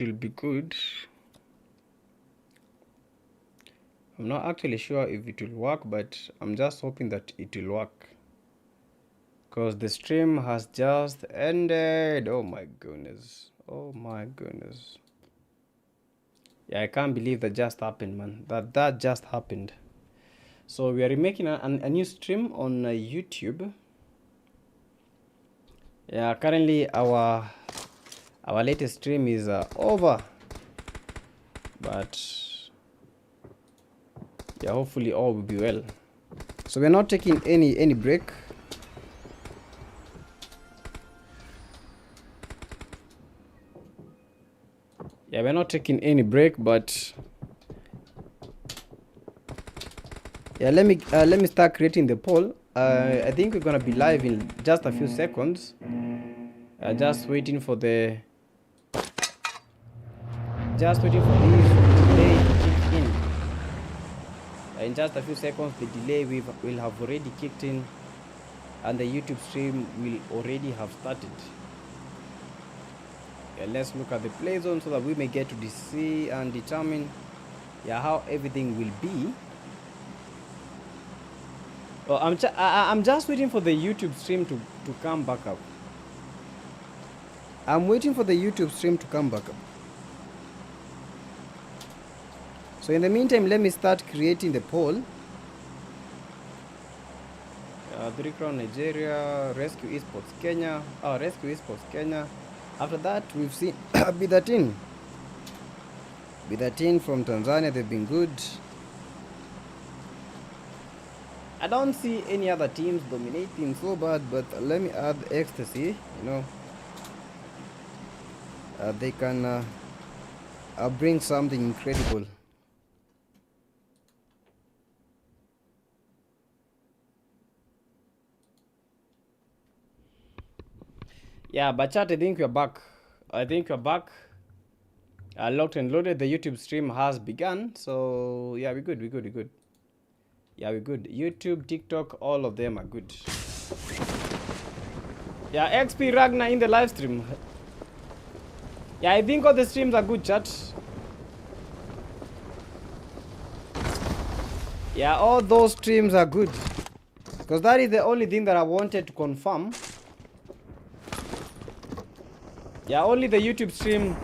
will be good. I'm not actually sure if it will work, but I'm just hoping that it will work. Because the stream has just ended. Oh my goodness. Oh my goodness. Yeah, I can't believe that just happened, man. That just happened. So we are making a new stream on YouTube. Yeah, currently our latest stream is over. But yeah, hopefully all will be well. So we're not taking any break. Yeah, we're not taking any break, but yeah, let me start creating the poll. I think we're gonna be live in just a few seconds. Just waiting for this delay to kick in. In just a few seconds, the delay will have already kicked in, and the YouTube stream will already have started. Yeah, let's look at the play zone so that we may get to see and determine how everything will be. Oh, I'm just waiting for the YouTube stream to come back up. I'm waiting for the YouTube stream to come back up. So in the meantime, let me start creating the poll. 3 Crown Nigeria, Rescue Esports Kenya. Rescue Esports Kenya. After that, we've seen B13. B13 from Tanzania, they've been good. I don't see any other teams dominating so bad, but let me add Ecstasy, they can bring something incredible. Yeah, but chat, I think we're back. Locked and loaded. The YouTube stream has begun. So yeah, we're good. Yeah, we're good. YouTube, TikTok, all of them are good. Yeah, XP Ragnar in the live stream. Yeah, I think all the streams are good, chat. Yeah, all those streams are good. Because that is the only thing that I wanted to confirm. Yeah, only the YouTube stream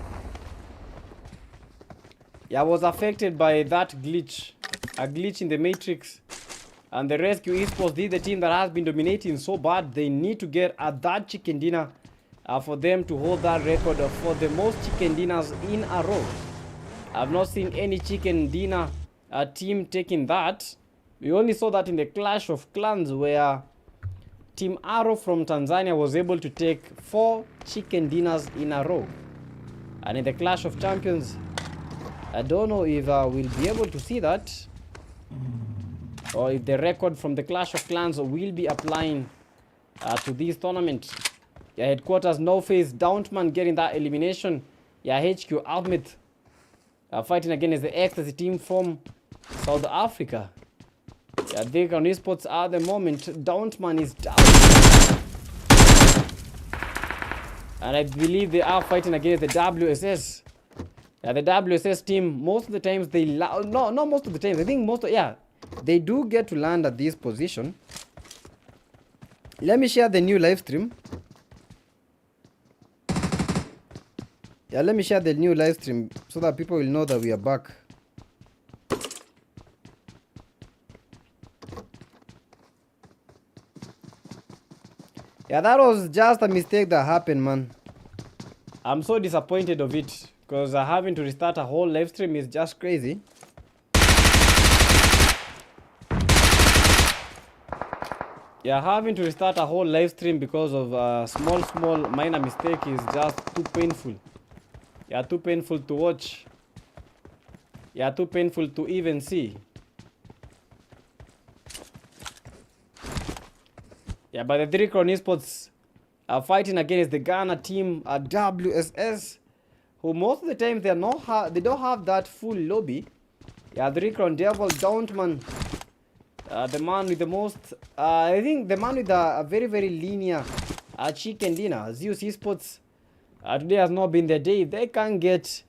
was affected by that glitch. A glitch in the matrix. And the Rescue Esports, this is the team that has been dominating so bad. They need to get that chicken dinner for them to hold that record for the most chicken dinners in a row. I've not seen any chicken dinner team taking that. We only saw that in the Clash of Clans, where Team Arrow from Tanzania was able to take 4 chicken dinners in a row. And in the Clash of Champions, I don't know if we'll be able to see that, or if the record from the Clash of Clans will be applying to this tournament. Yeah, headquarters No Face Dauntman getting that elimination. Yeah, HQ Ahmed fighting against the Ecstasy team from South Africa. Yeah, they on esports at the moment. Dauntman is down. And I believe they are fighting against the WSS. Yeah, the WSS team, most of the times they... No, not most of the times. I think they do get to land at this position. Let me share the new live stream. Yeah, let me share the new live stream so that people will know that we are back. Yeah, that was just a mistake that happened, man. I'm so disappointed of it, because having to restart a whole live stream is just crazy. Yeah, having to restart a whole live stream because of a small minor mistake is just too painful. Yeah, too painful to watch. Yeah, too painful to even see. Yeah, but the 3 Crown Esports are fighting against the Ghana team at WSS, who most of the time they don't have that full lobby. Yeah, the 3 Crown Devil Dauntman, the man with the most, I think the man with a very linear chicken dinner. Zeus Esports today has not been their day. They can't get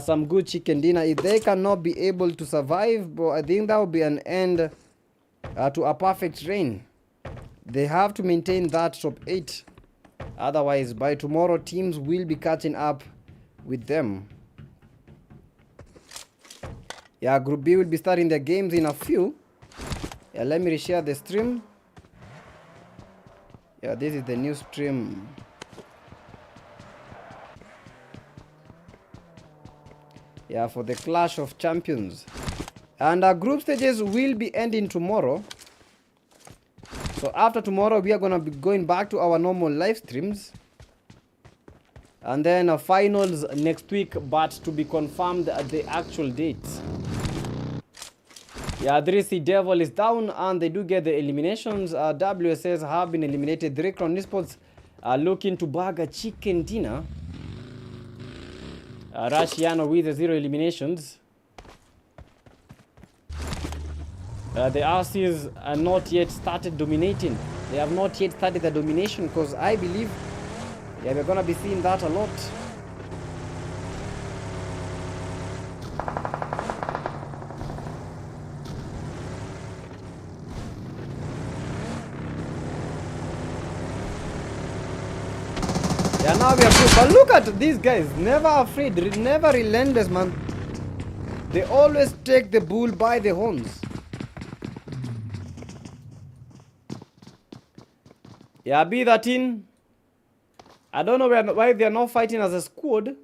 some good chicken dinner. If they cannot be able to survive, bro, I think that will be an end to a perfect reign. They have to maintain that top 8. Otherwise, by tomorrow, teams will be catching up with them. Yeah, Group B will be starting their games in a few. Yeah, let me reshare the stream. Yeah, this is the new stream. Yeah, for the Clash of Champions. And our group stages will be ending tomorrow. So after tomorrow, we are going to be going back to our normal live streams. And then finals next week, but to be confirmed at the actual dates. Yeah, 3C Devil is down and they do get the eliminations. WSS have been eliminated. 3 Crown Esports are looking to bag a chicken dinner. Rushiano with the 0 eliminations. The RCs are not yet started dominating. They have not yet started the domination because I believe we're going to be seeing that a lot. Yeah, now we are good. But look at these guys. Never afraid. Never relentless, man. They always take the bull by the horns. Yeah, B13. I don't know why they are not fighting as a squad.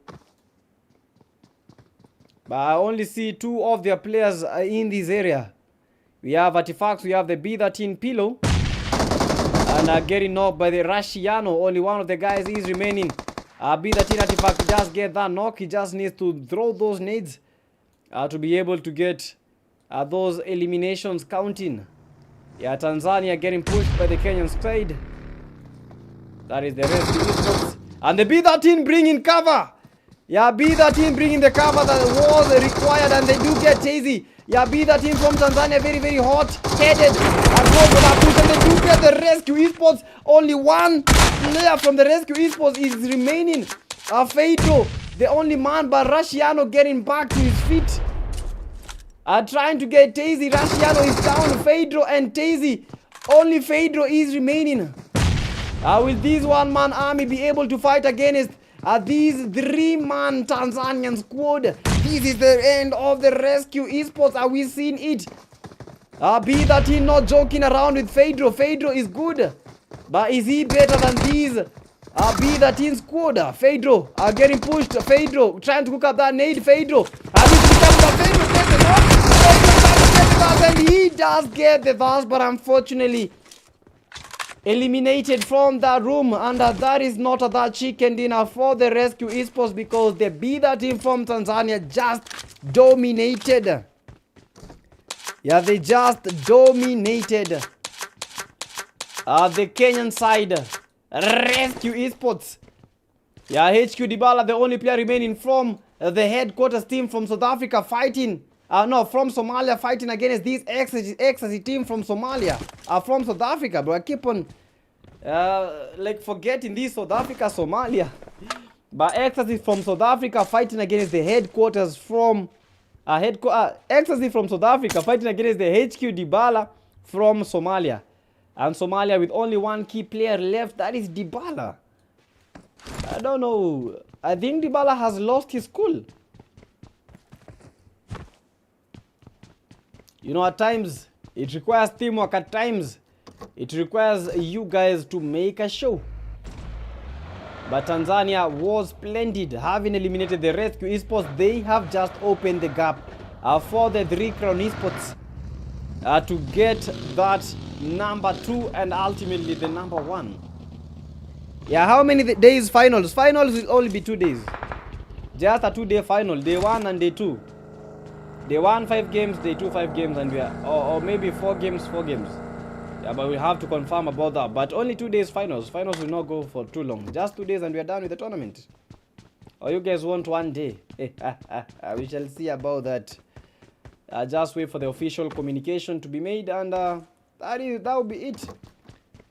But I only see 2 of their players in this area. We have Artifacts, we have the B13 Pillow. And getting knocked by the Rushiano. Only one of the guys is remaining. B13 Artifact just get that knock. He just needs to throw those nades to be able to get those eliminations counting. Yeah, Tanzania getting pushed by the Kenyan side. That is the rest. And the B13 bringing cover. Yeah, B13 bringing the cover that was required, and they do get Chazy. Yeah, B13 from Tanzania, very, very hot-headed. And go for that push, and they do get the Rescue Esports. Only one player from the Rescue Esports is remaining. Feito, the only man, but Rushiano getting back to his feet. Trying to get Tazy. Rushiano is down. Feito and Tazy. Only Feito is remaining. Will this one-man army be able to fight against these 3-man Tanzanian squad? This is the end of the Rescue Esports. Are we seeing it? B13 not joking around with Feito. Feito is good. But is he better than these B13 squad? Feito getting pushed. Feito trying to cook up that nade. Feito. And he does get the pass, but unfortunately eliminated from that room, and that is not that chicken dinner for the Rescue Esports because the B13 from Tanzania just dominated. Yeah, they just dominated the Kenyan side. Rescue Esports. Yeah, HQ Dybala, the only player remaining from the headquarters team from South Africa fighting. From Somalia, fighting against this ecstasy team from Somalia. From South Africa, bro. I keep on forgetting this South Africa, Somalia. But ecstasy from South Africa fighting against the headquarters from ecstasy from South Africa fighting against the HQ Dybala from Somalia. And Somalia with only one key player left, that is Dybala. I don't know. I think Dybala has lost his cool. You know, at times, it requires teamwork. At times, it requires you guys to make a show. But Tanzania was splendid, having eliminated the Rescue Esports. They have just opened the gap for the 3 Crown Esports to get that number 2 and ultimately the number 1. Yeah, how many days finals? Finals will only be 2 days. Just a 2-day final, day 1 and day 2. Day 1, 5 games, day 2, 5 games, and we are, or maybe 4 games, 4 games. Yeah, but we have to confirm about that. But only 2 days finals. Finals will not go for too long. Just 2 days and we are done with the tournament. Or you guys want 1 day? We shall see about that. Just wait for the official communication to be made, and that will be it.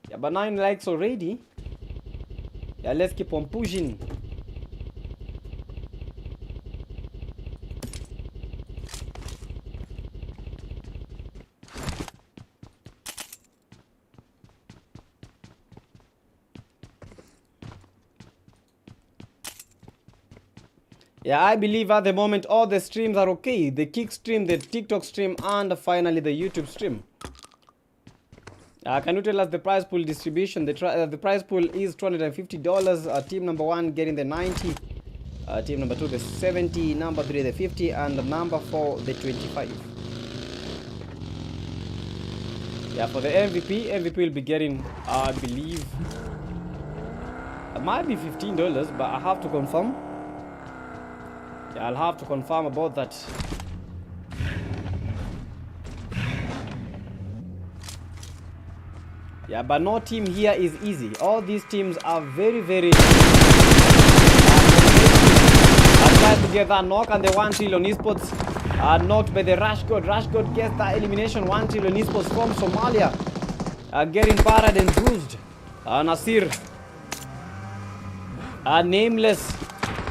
Yeah, but 9 likes already. Yeah, let's keep on pushing. Yeah, I believe at the moment all the streams are okay. The Kick stream, the TikTok stream, and finally the YouTube stream. Can you tell us the prize pool distribution? The prize pool is $250. Team number 1 getting the 90. Team number 2 the 70. Number 3 the 50. And number 4 the 25. Yeah, for the MVP will be getting, I believe, it might be $15, but I have to confirm. Yeah, I'll have to confirm about that. Yeah, but no team here is easy. All these teams are very, very tried to get that knock, and the 1 trillion esports are knocked by the Rush God. Rush God gets that elimination. 1 trillion esports from Somalia getting battered and bruised. Nasir, Nameless,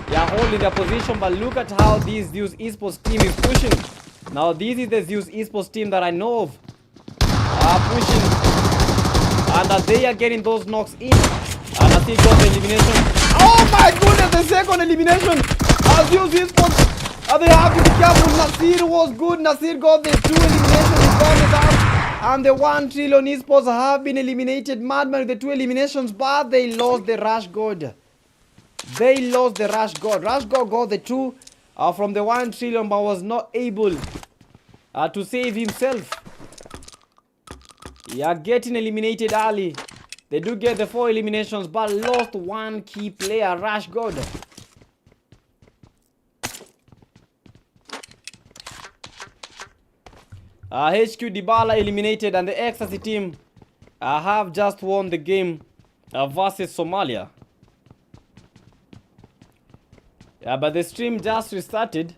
yeah, holding their position, but look at how this Zeus esports team is pushing. Now this is the Zeus esports team that I know of, pushing, and they are getting those knocks in. And Nasir got the elimination. Oh my goodness, the second elimination. Zeus esports, they have to be careful. Nasir was good. Nasir got the 2 eliminations. He got it out. And the 1 trillion esports have been eliminated. Madman with the 2 eliminations, but they lost the Rush God. They lost the Rush God. Rush God got the 2 from the 1 trillion, but was not able to save himself. Yeah, getting eliminated early. They do get the 4 eliminations, but lost 1 key player, Rush God. HQ Dybala eliminated, and the Ecstasy team have just won the game versus Somalia. Yeah, but the stream just restarted.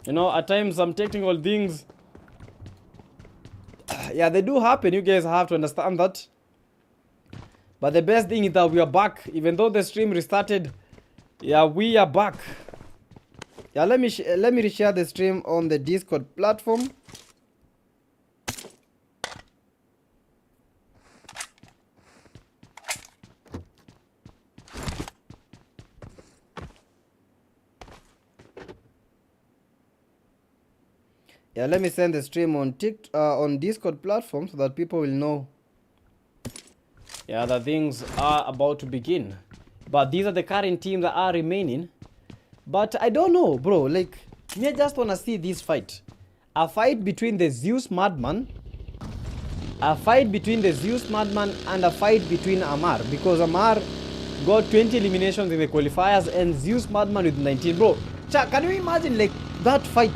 You know, at times some technical things, yeah, they do happen. You guys have to understand that. But the best thing is that we are back. Even though the stream restarted, yeah, we are back. Yeah, let me reshare the stream on the Discord platform. Yeah, let me send the stream on on Discord platform so that people will know. Yeah, that things are about to begin. But these are the current teams that are remaining. But I don't know, bro. Like, me, I just want to see this fight. A fight between the Zeus Madman. A fight between the Zeus Madman and a fight between Amar. Because Amar got 20 eliminations in the qualifiers and Zeus Madman with 19. Bro, can you imagine, like, that fight?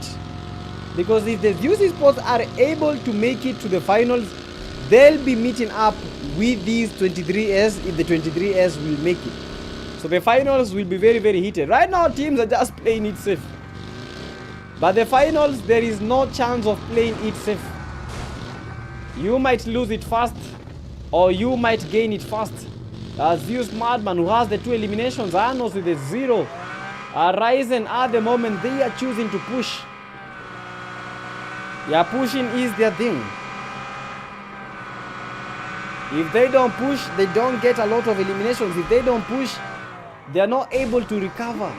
Because if the Zeus esports are able to make it to the finals, they'll be meeting up with these 23S if the 23S will make it. So the finals will be very, very heated. Right now, teams are just playing it safe. But the finals, there is no chance of playing it safe. You might lose it fast, or you might gain it fast. Zeus Madman, who has the 2 eliminations, Anos with the 0. Ryzen at the moment, they are choosing to push. Yeah, pushing is their thing. If they don't push, they don't get a lot of eliminations. If they don't push, they are not able to recover.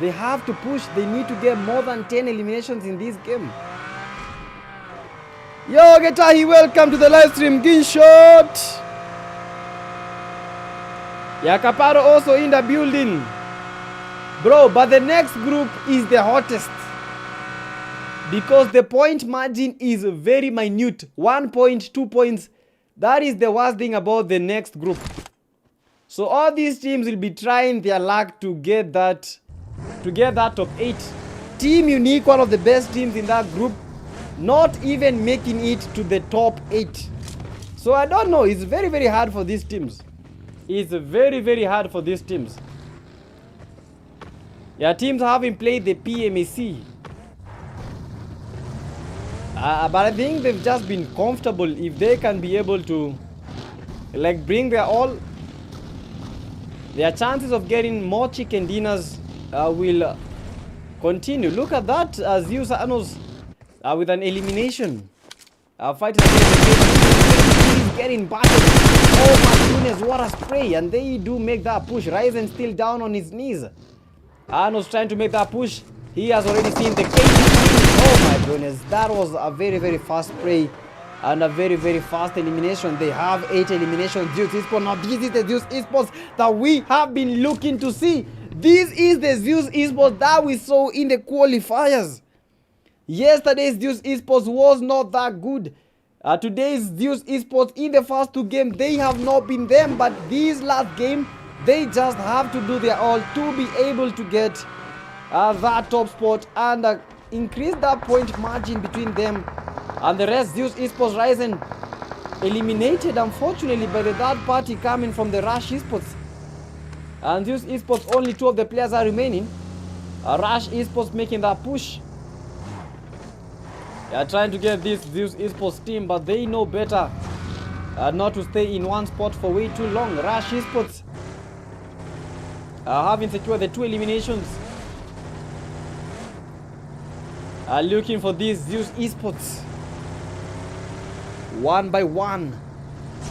They have to push. They need to get more than 10 eliminations in this game. Yo, Getahi, welcome to the live stream. Ginshot. Yeah, Caparo also in the building. Bro, but the next group is the hottest. Because the point margin is very minute. 1 point, 2 points. That is the worst thing about the next group. So all these teams will be trying their luck to get that top 8. Team Unique, one of the best teams in that group, not even making it to the top 8. So I don't know. It's very, very hard for these teams. It's very, very hard for these teams. Yeah, teams haven't played the PMAC. But I think they've just been comfortable. If they can be able to, like, bring their all, their chances of getting more chicken dinners will continue. Look at that, Zeus Anos with an elimination. Fighting against the game. He's getting battered. Oh my goodness, what a spray. And they do make that push. Ryzen still down on his knees. Arnold's trying to make that push. He has already seen the KD. Oh my goodness, that was a very, very fast spray and a very, very fast elimination. They have 8 eliminations. Zeus Esports. Now this is the Zeus Esports that we have been looking to see. This is the Zeus Esports that we saw in the qualifiers. Yesterday's Zeus Esports was not that good. Today's Zeus Esports in the first 2 games, they have not been them. But this last game, they just have to do their all to be able to get that top spot and increase that point margin between them and the rest. Zeus Esports Ryzen eliminated, unfortunately, by the third party coming from the Rush Esports. And Zeus Esports, only 2 of the players are remaining. Rush Esports making that push. They are trying to get this Zeus Esports team, but they know better not to stay in one spot for way too long. Rush Esports having secured the 2 eliminations. Looking for this Zeus Esports. One by one.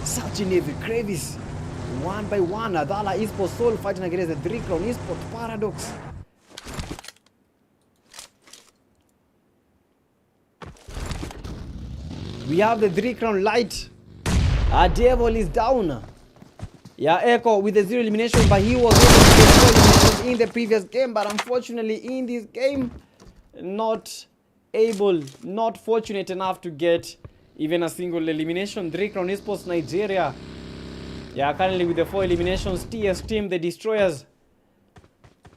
Searching every crevice. One by one. Adala Esports Soul fighting against the 3 Crown Esports Paradox. We have the 3 Crown Light. Devil is down. Yeah, Echo with the 0 elimination, but he was able to get 4 eliminations in the previous game. But unfortunately, in this game, not fortunate enough to get even a single elimination. 3 Crown Esports Nigeria. Yeah, currently with the 4 eliminations. TS team, the Destroyers.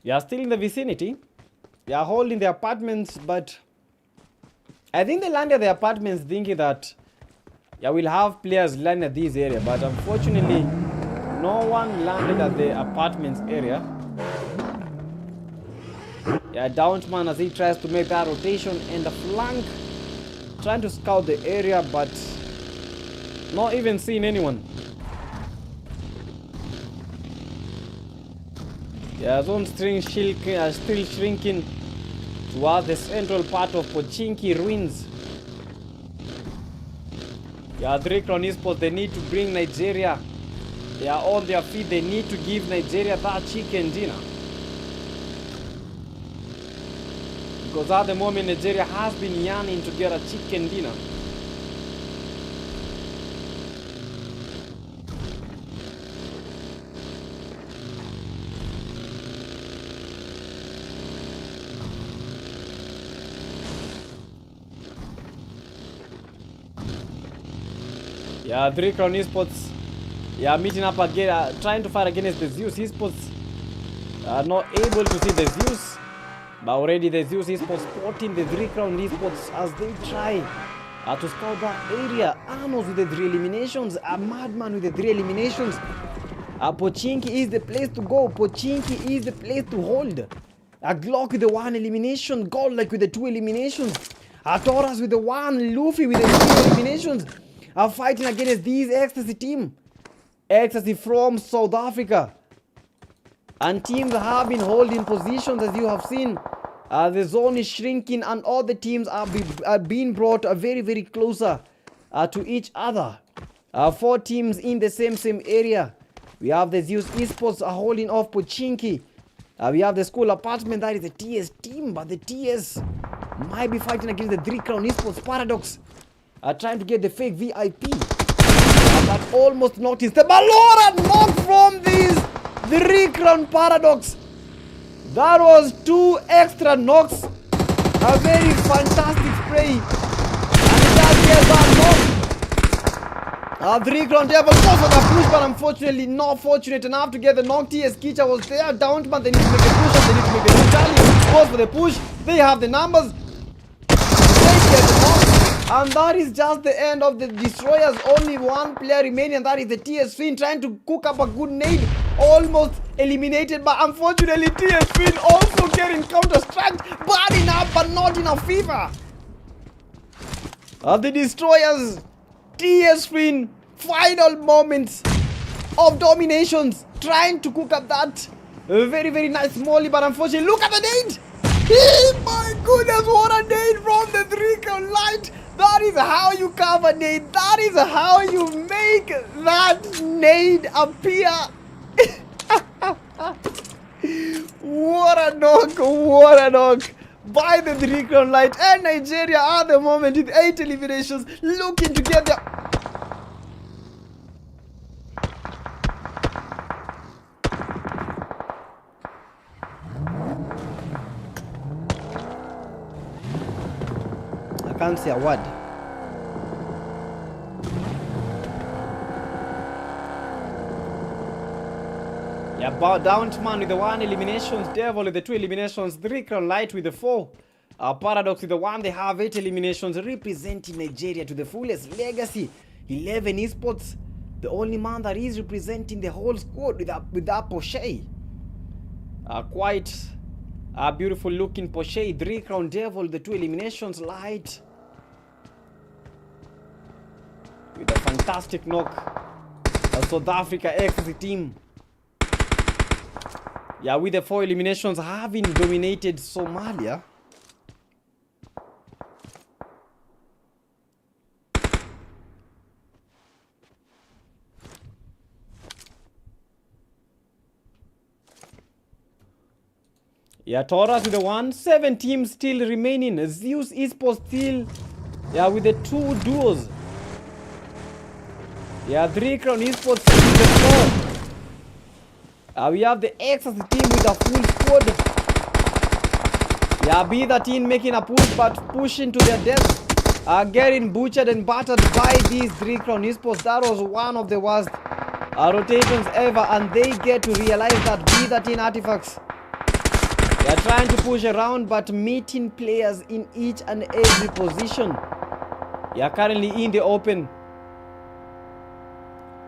They are still in the vicinity. They are holding the apartments, but I think they landed the apartments thinking that, yeah, we'll have players land at this area, but unfortunately, no one landed at the apartments area. Yeah, Downtman as he tries to make that rotation and the flank, trying to scout the area, but not even seeing anyone. Yeah, zone still shrinking towards the central part of Pochinki ruins. Yeah, 3 Crown Esports, they need to bring Nigeria. They are on their feet. They need to give Nigeria that chicken dinner. Because at the moment, Nigeria has been yearning to get a chicken dinner. Yeah, 3 Crown Esports, yeah, meeting up again, trying to fight against the Zeus Esports. Not able to see the Zeus, but already the Zeus Esports spotting the 3 Crown Esports as they try to scout that area. Arnos with the 3 eliminations, a Madman with the 3 eliminations. Pochinki is the place to go. Pochinki is the place to hold. A Glock with the 1 elimination, Godlike with the 2 eliminations. Taurus with the 1, Luffy with the 3 eliminations. Are fighting against this Ecstasy team. Ecstasy from South Africa. And teams have been holding positions, as you have seen. The zone is shrinking and all the teams are being brought very, very closer to each other. 4 teams in the same area. We have the Zeus Esports holding off Pochinki. We have the school apartment, that is the TS team, but the TS might be fighting against the 3 Crown Esports Paradox. Trying to get the fake VIP. But almost noticed the Balora knock from this 3 Crown Paradox. That was 2 extra knocks. A very fantastic spray. And that gets that knock. 3 Crown Devil goes for the push, but unfortunately not fortunate enough to get the knock. TS Kicha was there. Downtman, they need to make a push. They need to make the push. Charlie goes for the push. They have the numbers. They get the knock. And that is just the end of the Destroyers. Only 1 player remaining, and that is the TS Finn trying to cook up a good nade. Almost eliminated, but unfortunately TS Finn also getting counter-struck. Bad enough, but not enough fever. The Destroyers, TS Finn, final moments of dominations. Trying to cook up that very, very nice molly, but unfortunately, look at the nade. My goodness, what a nade from the 3 Crown Light. That is how you cover nade. That is how you make that nade appear. What a knock! What a knock! By the 3-crown light, and Nigeria at the moment with 8 eliminations, looking to get their... I can't say a word. Yeah, Down Man with the 1 eliminations, Devil with the 2 eliminations, 3-crown light with the 4. Paradox with the 1, they have 8 eliminations, representing Nigeria to the fullest legacy. 11 esports, the only man that is representing the whole squad with that Porsche. Quite a beautiful looking Porsche, 3-crown Devil, the 2 eliminations, light. With a fantastic knock. South Africa XC team. Yeah, with the 4 eliminations having dominated Somalia. Yeah, Taurus with the 1, 7 teams still remaining. Zeus Esports still, yeah, with the 2 duos. Yeah, 3-crown Esports with the 4. We have the X as the team with a full squad. Yeah, B13 making a push, but pushing to their death. Getting butchered and battered by these 3-crown esports. That was one of the worst rotations ever, and they get to realize that B13 artifacts. They are trying to push around, but meeting players in each and every position. They are currently in the open.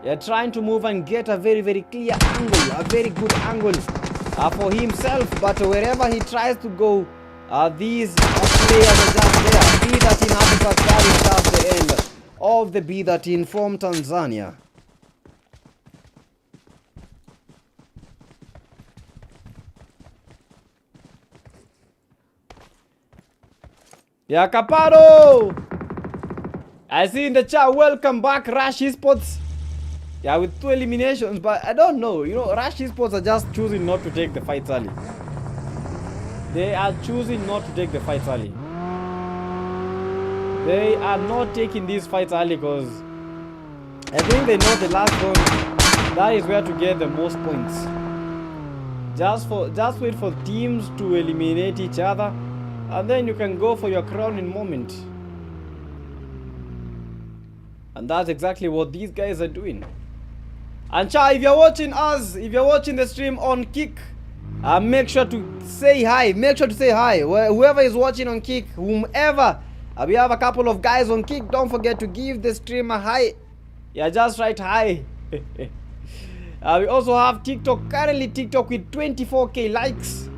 They are trying to move and get a very, very clear angle, a very good angle for himself. But wherever he tries to go, these players are just there. B13 artifacts, that is just the end of the B13 from Tanzania. Yeah, Caparo! I see in the chat, welcome back, Rush Esports. Yeah, with 2 eliminations, but I don't know. You know, Rush Esports are just choosing not to take the fights early. They are choosing not to take the fights early. They are not taking these fights early because I think they know the last one, that is where to get the most points. Just wait for teams to eliminate each other, and then you can go for your crowning moment. And that's exactly what these guys are doing. And Cha, if you're watching us, if you're watching the stream on Kick, make sure to say hi. Make sure to say hi. Whoever is watching on Kick, whomever, we have a couple of guys on Kick. Don't forget to give the stream a hi. Yeah, just write hi. We also have TikTok. Currently TikTok with 24k likes.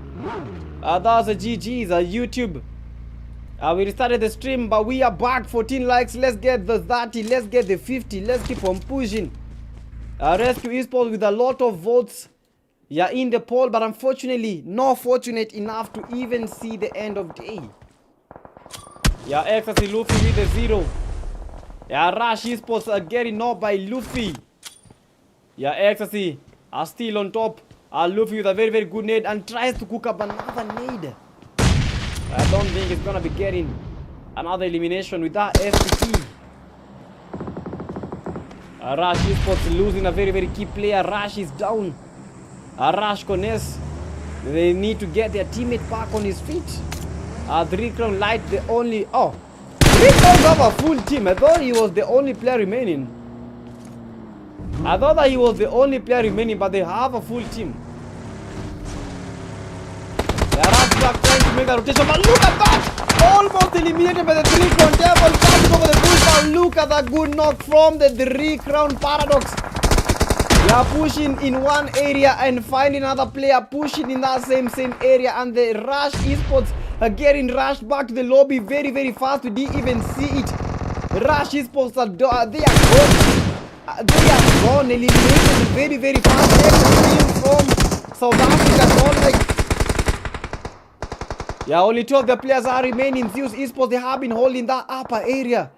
That's a GG's, YouTube. We restarted the stream, but we are back. 14 likes. Let's get the 30. Let's get the 50. Let's keep on pushing. Rescue Esports with a lot of votes. Yeah, in the poll, but unfortunately not fortunate enough to even see the end of day. Yeah, Ecstasy Luffy with a 0. Yeah, Rush Esports are getting knocked by Luffy. Yeah, Ecstasy are still on top. Luffy with a very, very good nade and tries to cook up another nade. I don't think he's gonna be getting another elimination with that SPT. Rush Esports losing a very, very key player. Rush is down. Rush Kones. They need to get their teammate back on his feet. 3-crown light, the only... Oh, 3-crown have a full team. I thought he was the only player remaining. I thought that he was the only player remaining, but they have a full team. Rush back trying to make a rotation, but look at that! Almost eliminated by the 3-crown Devil. Passing over the bullseye. Look at that good knock from the 3-crown Paradox. They are pushing in one area and finding another player pushing in that same area, and the Rush Esports are getting rushed back to the lobby very, very fast. We didn't even see it. Rush Esports are gone. They are gone. Eliminated very, very fast. Every team from South Africa gone like... Yeah, only 2 of the players are remaining. Zeus Esports, they have been holding that upper area.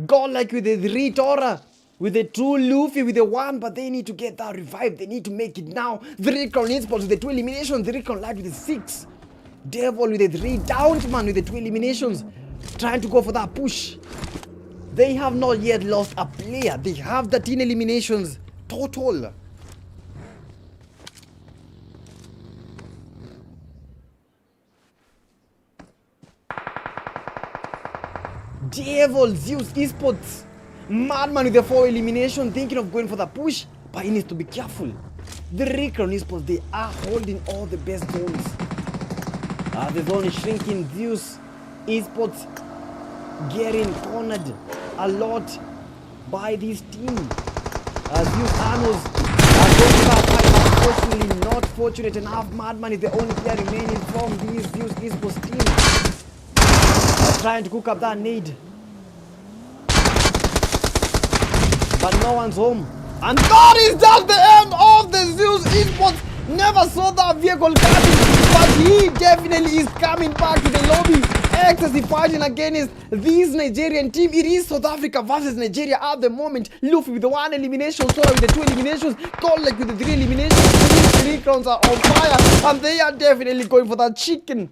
Gone like with the 3 Tora. with the two, Luffy with the one, but they need to get that revive. They need to make it now. The Recon Esports with the 2 eliminations. The Recon Light with the 6. Devil with the 3. Downsman with the 2 eliminations. Trying to go for that push. They have not yet lost a player. They have 13 eliminations total. Devil, Zeus Esports. Madman with the 4 elimination, thinking of going for the push, but he needs to be careful. The Recon Esports, they are holding all the best zones. The zone is shrinking. Zeus Esports getting cornered a lot by this team. Zeus Arnos are going to that fight. Unfortunately, not fortunate enough. Madman is the only player remaining from this Zeus Esports team. Trying to cook up that nade. But no one's home. And that is just the end of the Zeus Esports. Never saw that vehicle coming, but he definitely is coming back to the lobby. Ecstasy fighting against this Nigerian team. It is South Africa versus Nigeria at the moment. Luffy with the 1 elimination, Sora with the 2 eliminations, Colec with the 3 eliminations. These 3 crowns are on fire, and they are definitely going for that chicken.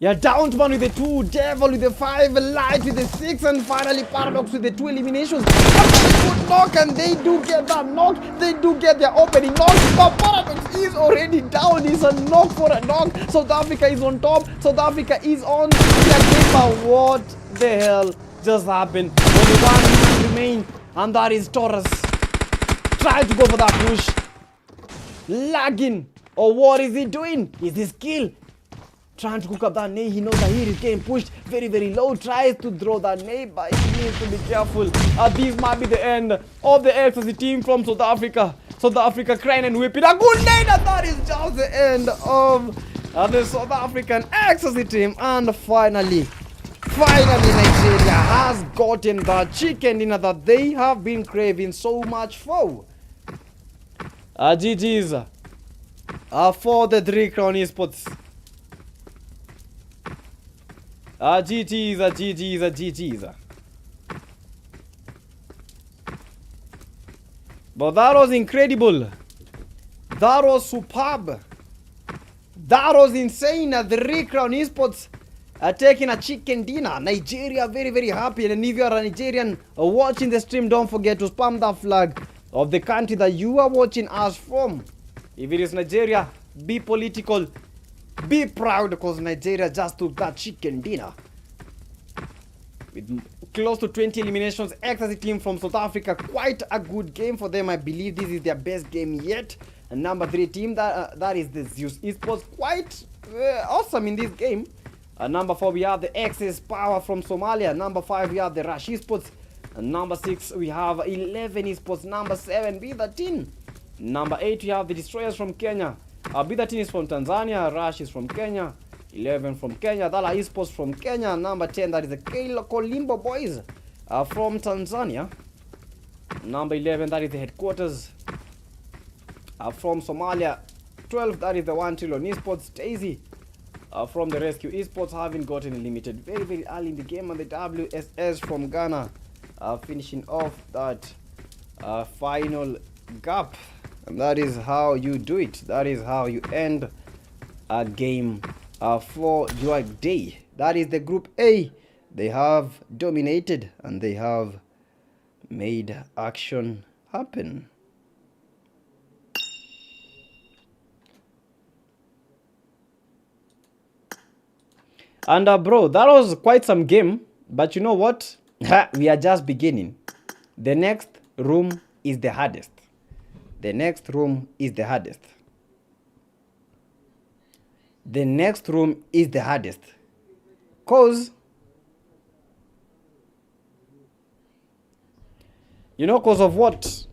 Yeah, Downsman with the 2, Devil with the 5, Light with the 6, and finally Paradox with the 2 eliminations. Good knock, and they do get that knock. They do get their opening knock, but Paradox is already down. It's a knock for a knock. South Africa is on top. South Africa is on their game, but what the hell just happened? Only 1 man remains, and that is Taurus. Try to go for that push. Lagging. Or what is he doing? Is this skill? Trying to cook up that nade. He knows that he is getting pushed very, very low. Tries to throw that nade, but he needs to be careful. This might be the end of the Ecstasy team from South Africa. South Africa crying and whipping a good nade, and that is just the end of the South African Ecstasy team. And finally, Nigeria has gotten the chicken dinner that they have been craving so much for. GG's for the 3 Crown Esports. GG's. But that was incredible. That was superb. That was insane. The 3 Crown Esports are taking a chicken dinner. Nigeria very, very happy. And if you are a Nigerian watching the stream, don't forget to spam that flag of the country that you are watching us from. If it is Nigeria, be political. Be proud, because Nigeria just took that chicken dinner. With close to 20 eliminations, Ecstasy team from South Africa, quite a good game for them. I believe this is their best game yet. And number 3 team, that is the Zeus Esports, quite awesome in this game. Number 4, we have the Access Power from Somalia. Number 5, we have the Rush Esports. And number 6, we have 11 Esports. Number 7, B13. Number 8, we have the Destroyers from Kenya. B13 is from Tanzania, Rush is from Kenya, 11 from Kenya, Dala Esports from Kenya, number 10, that is the Kolimbo Boys from Tanzania. Number 11, that is the Headquarters from Somalia. 12, that is the 1 Trillion Esports. Daisy from the Rescue Esports, having gotten limited very, very early in the game. And the WSS from Ghana finishing off that final gap. And that is how you do it. That is how you end a game for your day. That is the Group A. They have dominated and they have made action happen. And bro, that was quite some game. But you know what? We are just beginning. The next room is the hardest. The next room is the hardest. The next room is the hardest. Cause, you know, cause of what?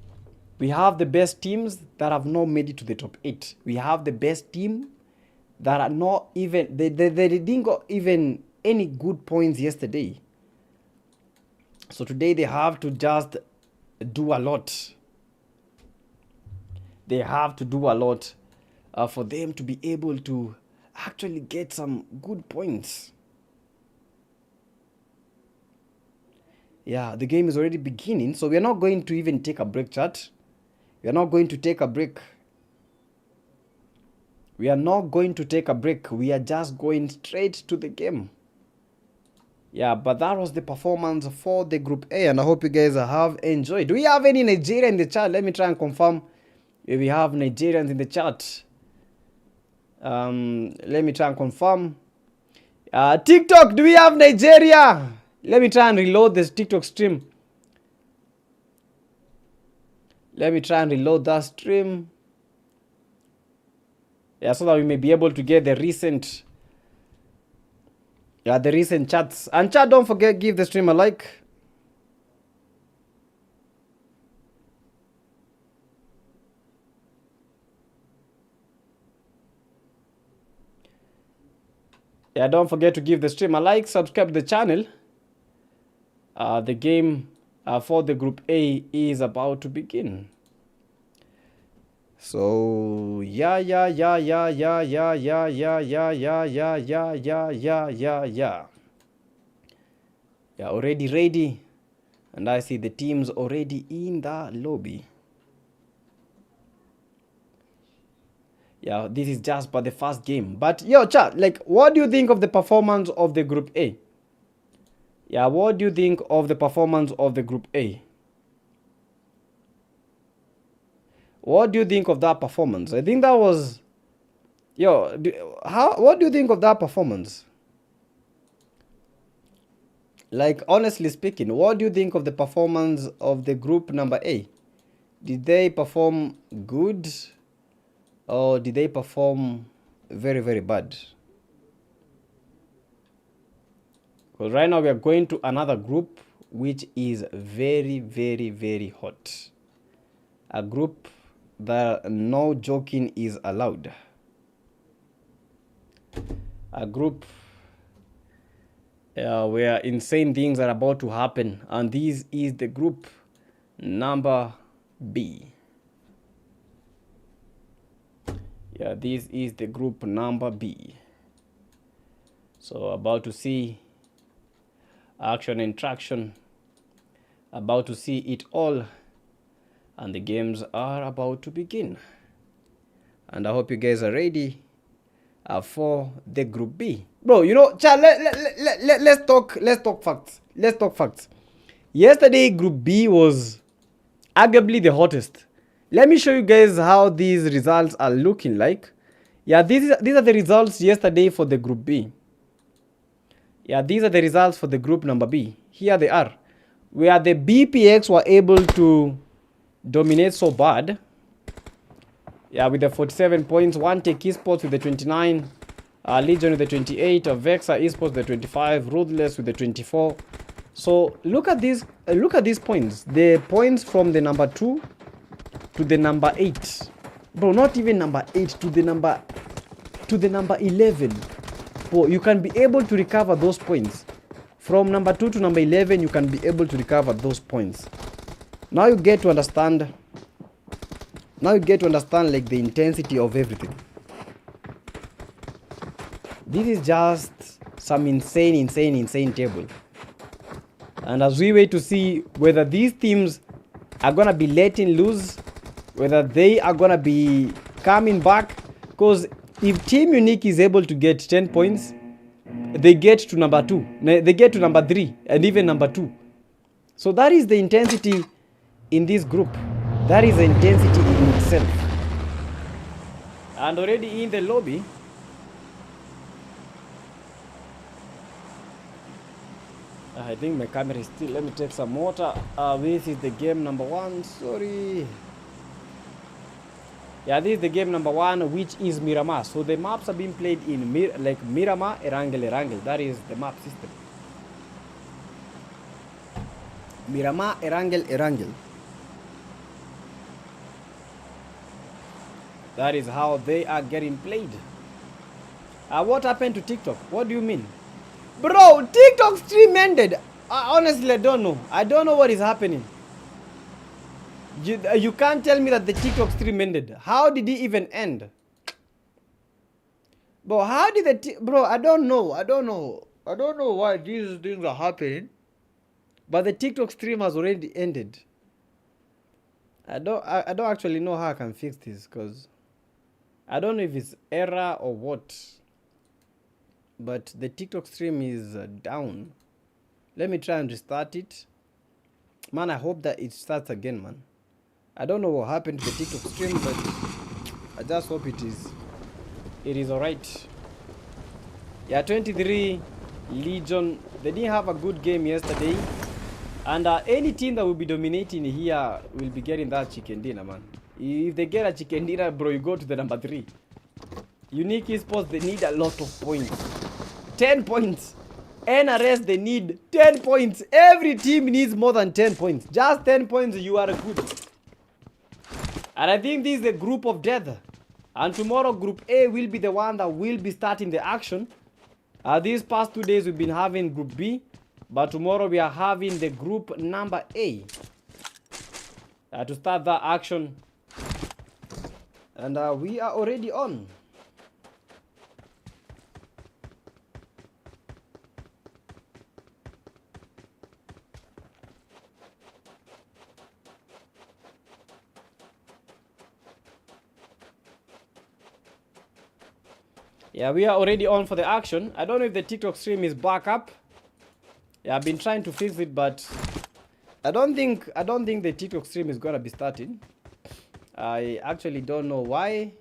We have the best teams that have not made it to the top 8. We have the best team that are not even, they didn't got even any good points yesterday. So today they have to just do a lot. They have to do a lot for them to be able to actually get some good points. Yeah, the game is already beginning, so we are not going to even take a break, chat. We are not going to take a break. We are not going to take a break. We are just going straight to the game. Yeah, but that was the performance for the Group A, and I hope you guys have enjoyed. Do we have any Nigeria in the chat? Let me try and confirm if we have Nigerians in the chat. Let me try and confirm. TikTok, do we have Nigeria? Let me try and reload this TikTok stream. Let me try and reload that stream. Yeah, so that we may be able to get the recent chats. And chat, don't forget, give the stream a like. Yeah, don't forget to give the stream a like, subscribe to the channel. The game for the Group A is about to begin. So yeah. Yeah, already ready. And I see the teams already in the lobby. Yeah, this is just but the first game. But yo, chat, like, what do you think of the performance of the Group A? Yeah, what do you think of the performance of the Group A? What do you think of that performance? I think that was... Yo, what do you think of that performance? Like, honestly speaking, what do you think of the performance of the group number A? Did they perform good? Or did they perform very, very bad? Because right now we are going to another group which is very, very, very hot. A group that no joking is allowed. A group where insane things are about to happen. And this is the group number B. Yeah, this is the group number B. So about to see action and traction. About to see it all. And the games are about to begin. And I hope you guys are ready for the group B. Bro, you know, Chad, let's talk facts. Let's talk facts. Yesterday, group B was arguably the hottest. Let me show you guys how these results are looking like. Yeah, these are the results yesterday for the group B. Yeah, these are the results for the group number B. Here they are. Where the BPX were able to dominate so bad. Yeah, with the 47 points. One Tech Esports with the 29. Legion with the 28. Vexa Esports with the 25. Ruthless with the 24. So look at these points. The points from the number 2 to the number 8. Bro, not even number 8 to the number 11. Bro, you can be able to recover those points. From number 2 to number 11, you can be able to recover those points. Now you get to understand. Like the intensity of everything. This is just some insane table. And as we wait to see whether these teams are gonna be letting loose, whether they are gonna be coming back, because if Team Unique is able to get 10 points, they get to number 2, they get to number 3, and even number 2. So that is the intensity in this group. That is the intensity in itself. And already in the lobby, I think my camera is still... Let me take some water. This is the game number 1. Sorry. Yeah, this is the game number 1, which is Miramar. So the maps are being played in Miramar, Erangel. That is the map system. Miramar, Erangel. That is how they are getting played. What happened to TikTok? What do you mean? Bro, TikTok stream ended. Honestly, I don't know. I don't know what is happening. You can't tell me that the TikTok stream ended. How did it even end? Bro, how did bro, I don't know. I don't know why these things are happening. But the TikTok stream has already ended. I don't actually know how I can fix this, because I don't know if it's error or what. But the TikTok stream is down. Let me try and restart it. Man, I hope that it starts again, man. I don't know what happened to the TikTok stream, but I just hope it is alright. Yeah, 23 Legion. They didn't have a good game yesterday. And any team that will be dominating here will be getting that chicken dinner, man. If they get a chicken dinner, bro, you go to the number 3. Unique Esports, they need a lot of points. 10 points. NRS, they need 10 points. Every team needs more than 10 points. Just 10 points, you are good. And I think this is the group of death. And tomorrow, Group A will be the one that will be starting the action. These past 2 days, we've been having Group B. But tomorrow, we are having the group number A. To start that action. And we are already on. Yeah, we are already on for the action. I don't know if the TikTok stream is back up. Yeah, I've been trying to fix it, but I don't think the TikTok stream is gonna be starting. I actually don't know why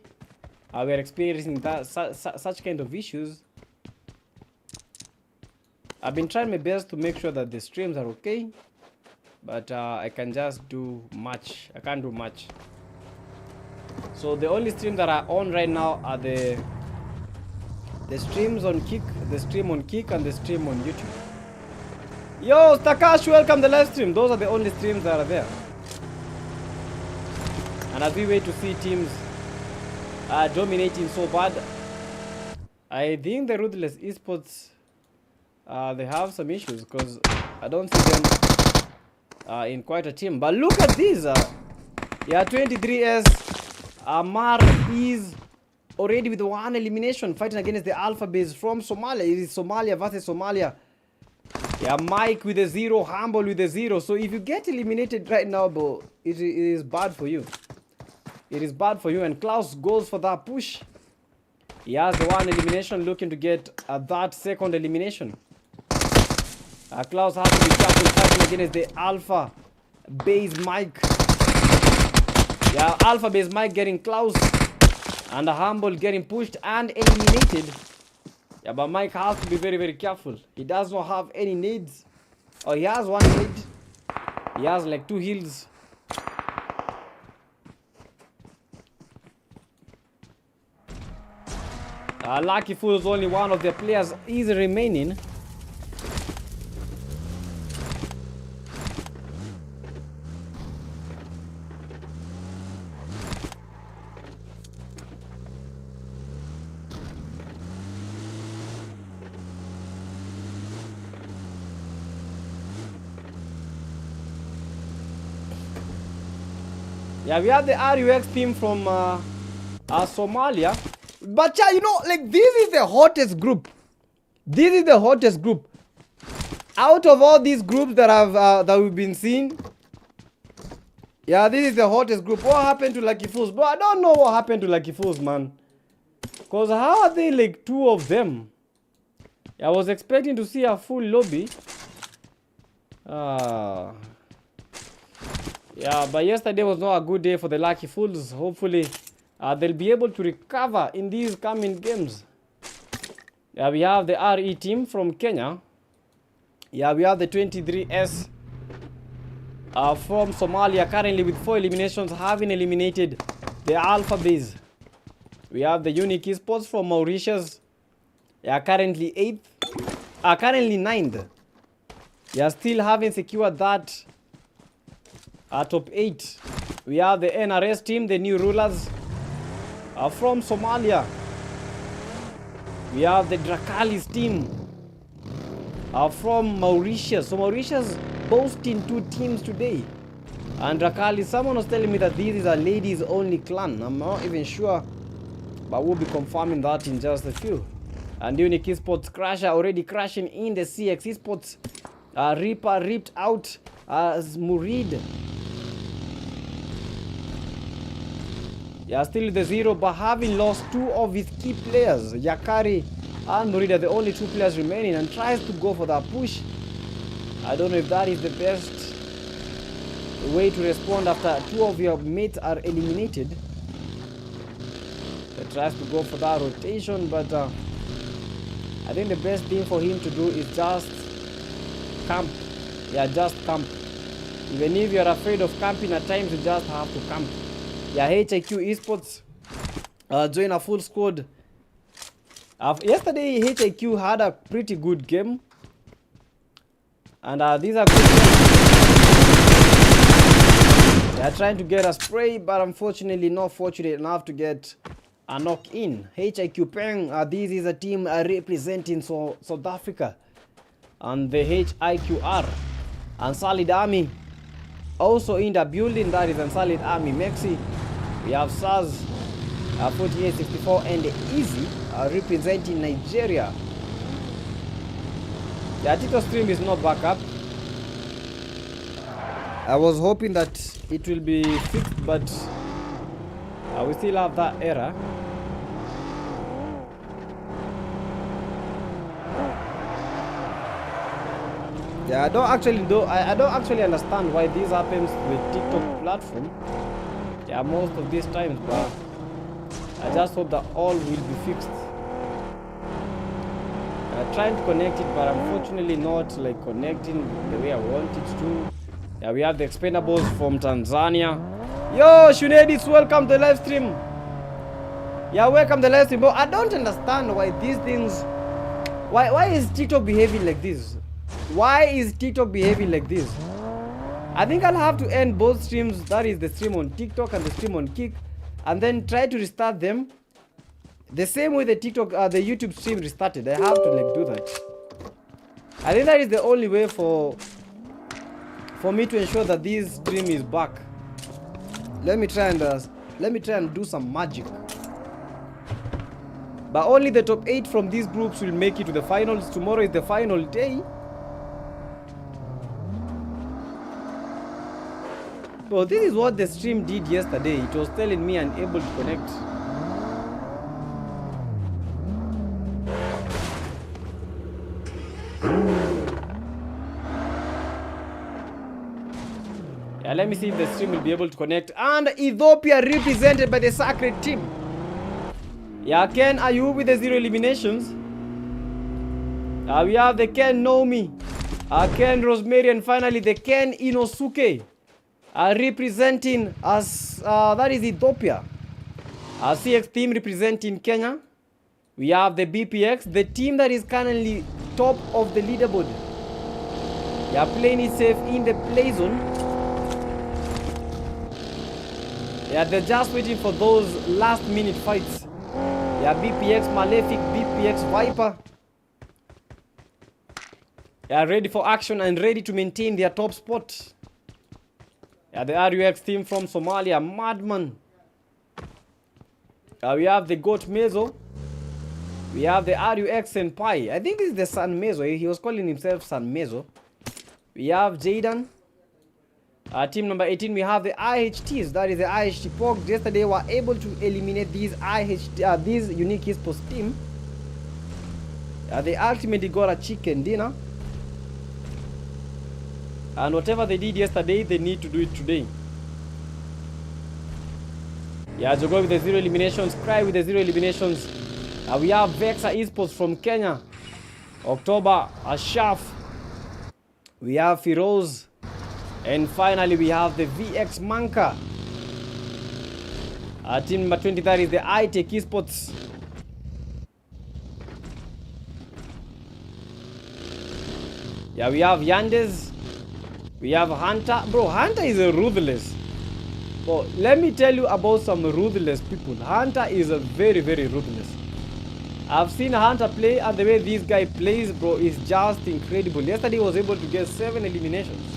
we're experiencing that such kind of issues. I've been trying my best to make sure that the streams are okay, but I can just do much. I can't do much. So the only streams that are on right now are the streams on Kick, the stream on Kick, and the stream on YouTube. Yo, Takash, welcome to the live stream. Those are the only streams that are there. And as we wait to see teams dominating so bad, I think the Ruthless Esports, they have some issues, because I don't see them in quite a team. But look at this. Yeah, 23S. Amar is already with 1 elimination, fighting against the Alpha base from Somalia. It is Somalia versus Somalia. Yeah, Mike with a 0, Humble with a 0. So if you get eliminated right now, bro, it is bad for you. It is bad for you. And Klaus goes for that push. He has the 1 elimination, looking to get that 2nd elimination. Klaus has to be careful fighting against the Alpha base Mike. Yeah, Alpha base Mike getting Klaus. And the Humble getting pushed and eliminated. Yeah, but Mike has to be very, very careful. He does not have any nades. Oh, he has 1 nade. He has like 2 heals. Lucky Fool's only one of the players is remaining. Yeah, we have the RUX team from Somalia. But yeah, you know, like, this is the hottest group. This is the hottest group. Out of all these groups that have that we've been seeing, yeah, this is the hottest group. What happened to Lucky Fools? Bro, I don't know what happened to Lucky Fools, man. Because how are they like 2 of them? I was expecting to see a full lobby. Yeah, but yesterday was not a good day for the Lucky Fools. Hopefully, they'll be able to recover in these coming games. Yeah, we have the RE team from Kenya. Yeah, we have the 23S from Somalia, currently with 4 eliminations, having eliminated the Alpha base. We have the Unique Esports from Mauritius. Yeah, currently 8th. Currently 9th. Yeah, still haven't secured that top 8. We have the NRS team, the New Rulers from Somalia. We have the Drakalis team from Mauritius. So Mauritius boasting 2 teams today. And Drakalis, someone was telling me that this is a ladies only clan. I'm not even sure, but we'll be confirming that in just a few. And Unique Esports Crasher already crashing in the CX Esports. Reaper ripped out Murid. Yeah, still the 0, but having lost 2 of his key players, Yakari and Murid are the only 2 players remaining, and tries to go for that push. I don't know if that is the best way to respond after 2 of your mates are eliminated. He tries to go for that rotation, but I think the best thing for him to do is just camp. Yeah, just camp. Even if you're afraid of camping at times, you just have to camp. Yeah, HIQ Esports join a full squad. Yesterday, HIQ had a pretty good game. And these are good games. They are trying to get a spray, but unfortunately not fortunate enough to get a knock in. HIQ Peng, this is a team representing South Africa. And the HIQR. And Solid Army also in the building, that is Solid Army Mexi. We have SARS 4864 and Easy representing Nigeria. The TikTok stream is not back up. I was hoping that it will be fixed, but we still have that error. Yeah, I don't actually understand why this happens with TikTok platform. Yeah, most of these times, but I just hope that all will be fixed. Trying to connect it, but unfortunately not like connecting the way I want it to. Yeah, we have the Expendables from Tanzania. Yo, Shunedis, welcome to the live stream. Yeah, welcome to the live stream. But I don't understand why these things. Why is TikTok behaving like this? Why is TikTok behaving like this? I think I'll have to end both streams. That is the stream on TikTok and the stream on Kick, and then try to restart them the same way the TikTok, the YouTube stream restarted. I have to like do that. I think that is the only way for me to ensure that this stream is back. Let me try and do some magic. But only the top 8 from these groups will make it to the finals. Tomorrow is the final day. Well, this is what the stream did yesterday. It was telling me unable to connect. Yeah, let me see if the stream will be able to connect. And Ethiopia represented by the Sacred team. Yeah, Ken, are you with the 0 eliminations? We have the Ken Nomi, Ken Rosemary, and finally the Ken Inosuke. Representing us, that is Ethiopia. CX team representing Kenya. We have the BPX, the team that is currently top of the leaderboard. They are playing it safe in the play zone. Yeah, they're just waiting for those last minute fights. Yeah, BPX Malefic, BPX Viper. They are ready for action and ready to maintain their top spot. Yeah, the RUX team from Somalia, Madman. We have the Goat Mezo. We have the RUX and Pi. I think this is the San Mezo. He was calling himself San Mezo. We have Jaden. Team number 18, we have the IHTs. That is the IHT POG. Yesterday, were able to eliminate these these unique esports team. They ultimately got a chicken dinner. And whatever they did yesterday, they need to do it today. Yeah, Jogo with the 0 eliminations. Cry with the 0 eliminations. We have Vexa Esports from Kenya. October, Ashaf. We have Firoz. And finally, we have the VX Manka. Team number 20, that is the iTech Esports. Yeah, we have Yandes. We have Hunter. Bro, Hunter is a ruthless. But let me tell you about some ruthless people. Hunter is a very, very ruthless. I've seen Hunter play, and the way this guy plays, bro, is just incredible. Yesterday, he was able to get 7 eliminations.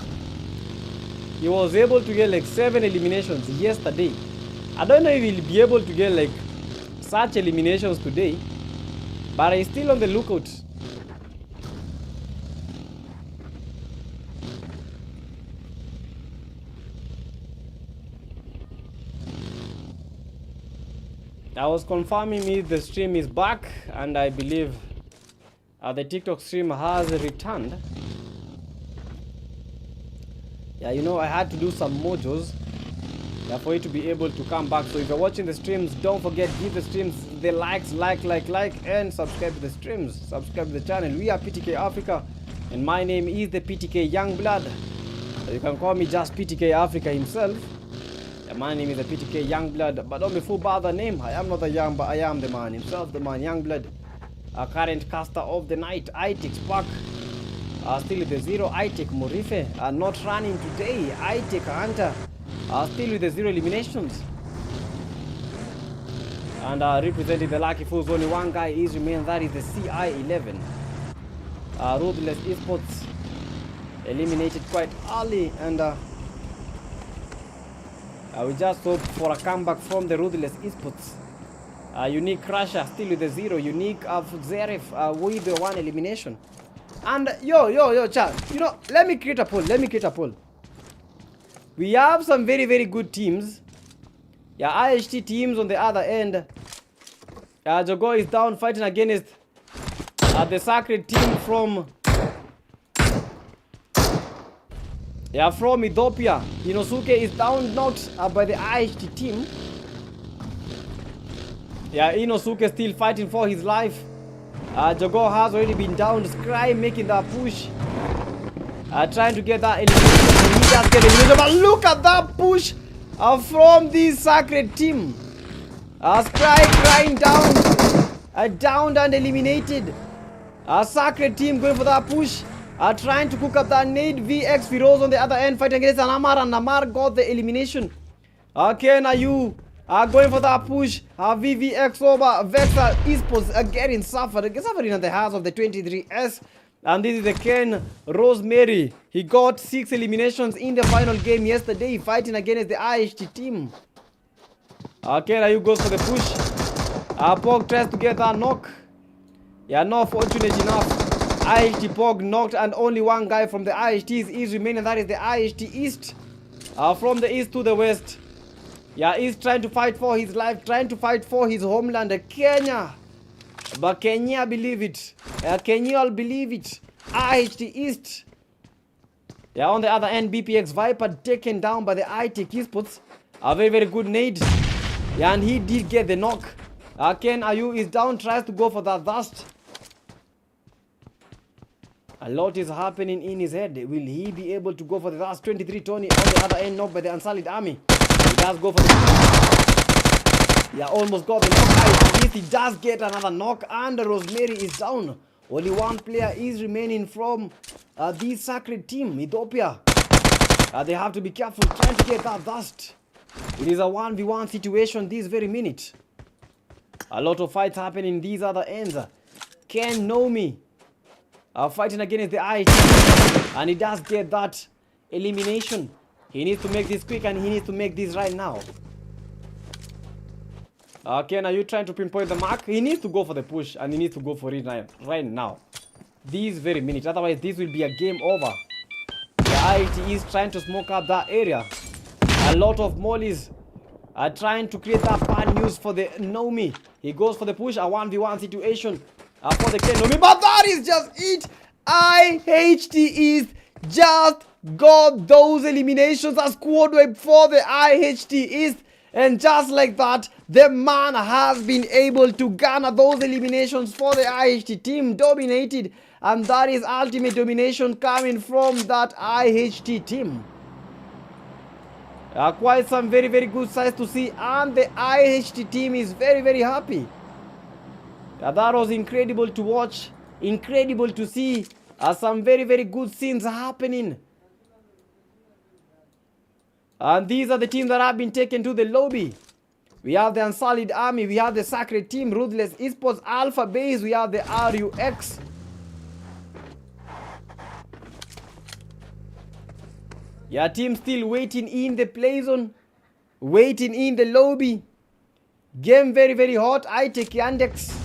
He was able to get like 7 eliminations yesterday. I don't know if he'll be able to get like such eliminations today, but he's still on the lookout. I was confirming me the stream is back, and I believe the TikTok stream has returned. Yeah, you know, I had to do some mojos for it to be able to come back. So if you're watching the streams, don't forget, give the streams the likes, like, and subscribe to the streams. Subscribe to the channel. We are PTK Africa, and my name is the PTK Youngblood. So you can call me just PTK Africa himself. Yeah, my name is the PTK Youngblood, but don't be fooled by the name. I am not the young, but I am the man himself, the man Youngblood. A current caster of the night, iTech Spark. Still with the 0, iTech Morife. Not running today, iTech Hunter. Still with the 0 eliminations. And representing the Lucky Fools, only one guy is remains, that is the CI11. Ruthless Esports eliminated quite early, and we just hope for a comeback from the Ruthless Esports. Unique Crusher still with the 0, Unique Zeref with the 1 elimination. And yo, chat, you know, let me create a poll. We have some very, very good teams. Yeah, IHT teams on the other end. Jogo is down fighting against the Sacred team from Ethiopia. Inosuke is down knocked by the IHT team. Yeah, Inosuke still fighting for his life. Jogo has already been down. Scry making that push. Trying to get that elimination. He does get eliminated. But look at that push from the Sacred team. Scry crying down. Downed and eliminated. Sacred team going for that push. Trying to cook up that nade. VX Firoz on the other end fighting against Namar, and Namar got the elimination. Okay, now you are going for that push. VVX over Vexer Esports getting suffering at the hands of the 23S. And this is the Ken Rosemary. He got 6 eliminations in the final game yesterday, fighting against the IHT team. Okay, now you goes for the push. Pog tries to get that knock. Yeah, not fortunate enough. IHT Pog knocked, and only one guy from the IHT is remaining. That is the IHT East. From the east to the west. Yeah, he's trying to fight for his life, trying to fight for his homeland, Kenya. But Kenya believe it. Kenya will believe it. IHT East. Yeah, on the other end, BPX Viper taken down by the iTech Esports. A very, very good nade. Yeah, and he did get the knock. Ken Ayu is down, tries to go for that dust. A lot is happening in his head. Will he be able to go for the dust? 23 Tony on the other end, knocked by the Unsullied Army. He does go for the... Yeah, almost got the knock. He does get another knock, and Rosemary is down. Only one player is remaining from the Sacred team, Ethiopia. They have to be careful trying to get that dust. It is a 1v1 situation this very minute. A lot of fights happening in these other ends. Ken Nomi fighting against the IHT, and he does get that elimination. He needs to make this quick, and he needs to make this right now. Ken, are you trying to pinpoint the mark? He needs to go for the push, and he needs to go for it right now. This very minute. Otherwise, this will be a game over. The IHT is trying to smoke up that area. A lot of mollies are trying to create that bad news for the Nomi. He goes for the push, a 1v1 situation for the Ken Nomi. But that is just it. IHT is just got those eliminations. A squad wipe for the IHT East. And just like that, the man has been able to garner those eliminations for the IHT team. Dominated. And that is ultimate domination coming from that IHT team. Quite some very, very good sights to see. And the IHT team is very, very happy. That was incredible to watch. Incredible to see. Some very, very good scenes happening. And these are the teams that have been taken to the lobby. We have the Unsullied Army. We have the Sacred team. Ruthless Esports. Alpha Base. We have the RUX. Yeah, team still waiting in the play zone. Waiting in the lobby. Game very, very hot. iTech Yandex.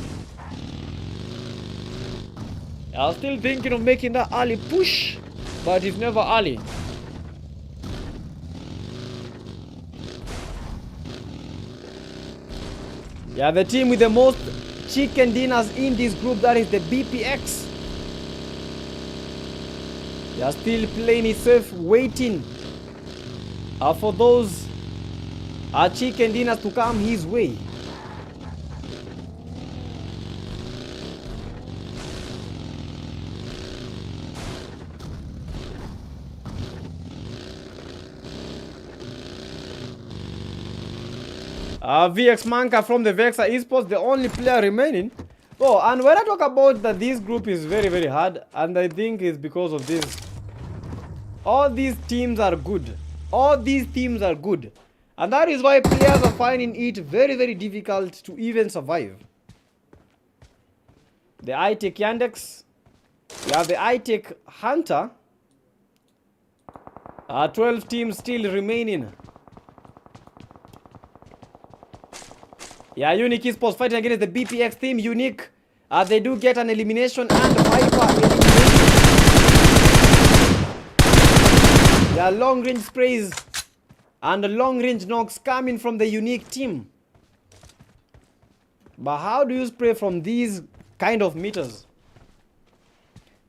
I was still thinking of making that early push, but it's never early. Yeah, the team with the most chicken dinners in this group, that is the BPX. They are still playing it safe, waiting for those chicken dinners to come his way. VX Manka from the Vexa Esports, the only player remaining. Oh, and when I talk about that this group is very, very hard, and I think it's because of this. All these teams are good. All these teams are good. And that is why players are finding it very, very difficult to even survive. The iTech Yandex. We have the iTech Hunter. 12 teams still remaining. Yeah, Unique Esports fighting against the BPX team. Unique, they do get an elimination and Viper elimination. Yeah, long range sprays and long range knocks coming from the Unique team. But how do you spray from these kind of meters?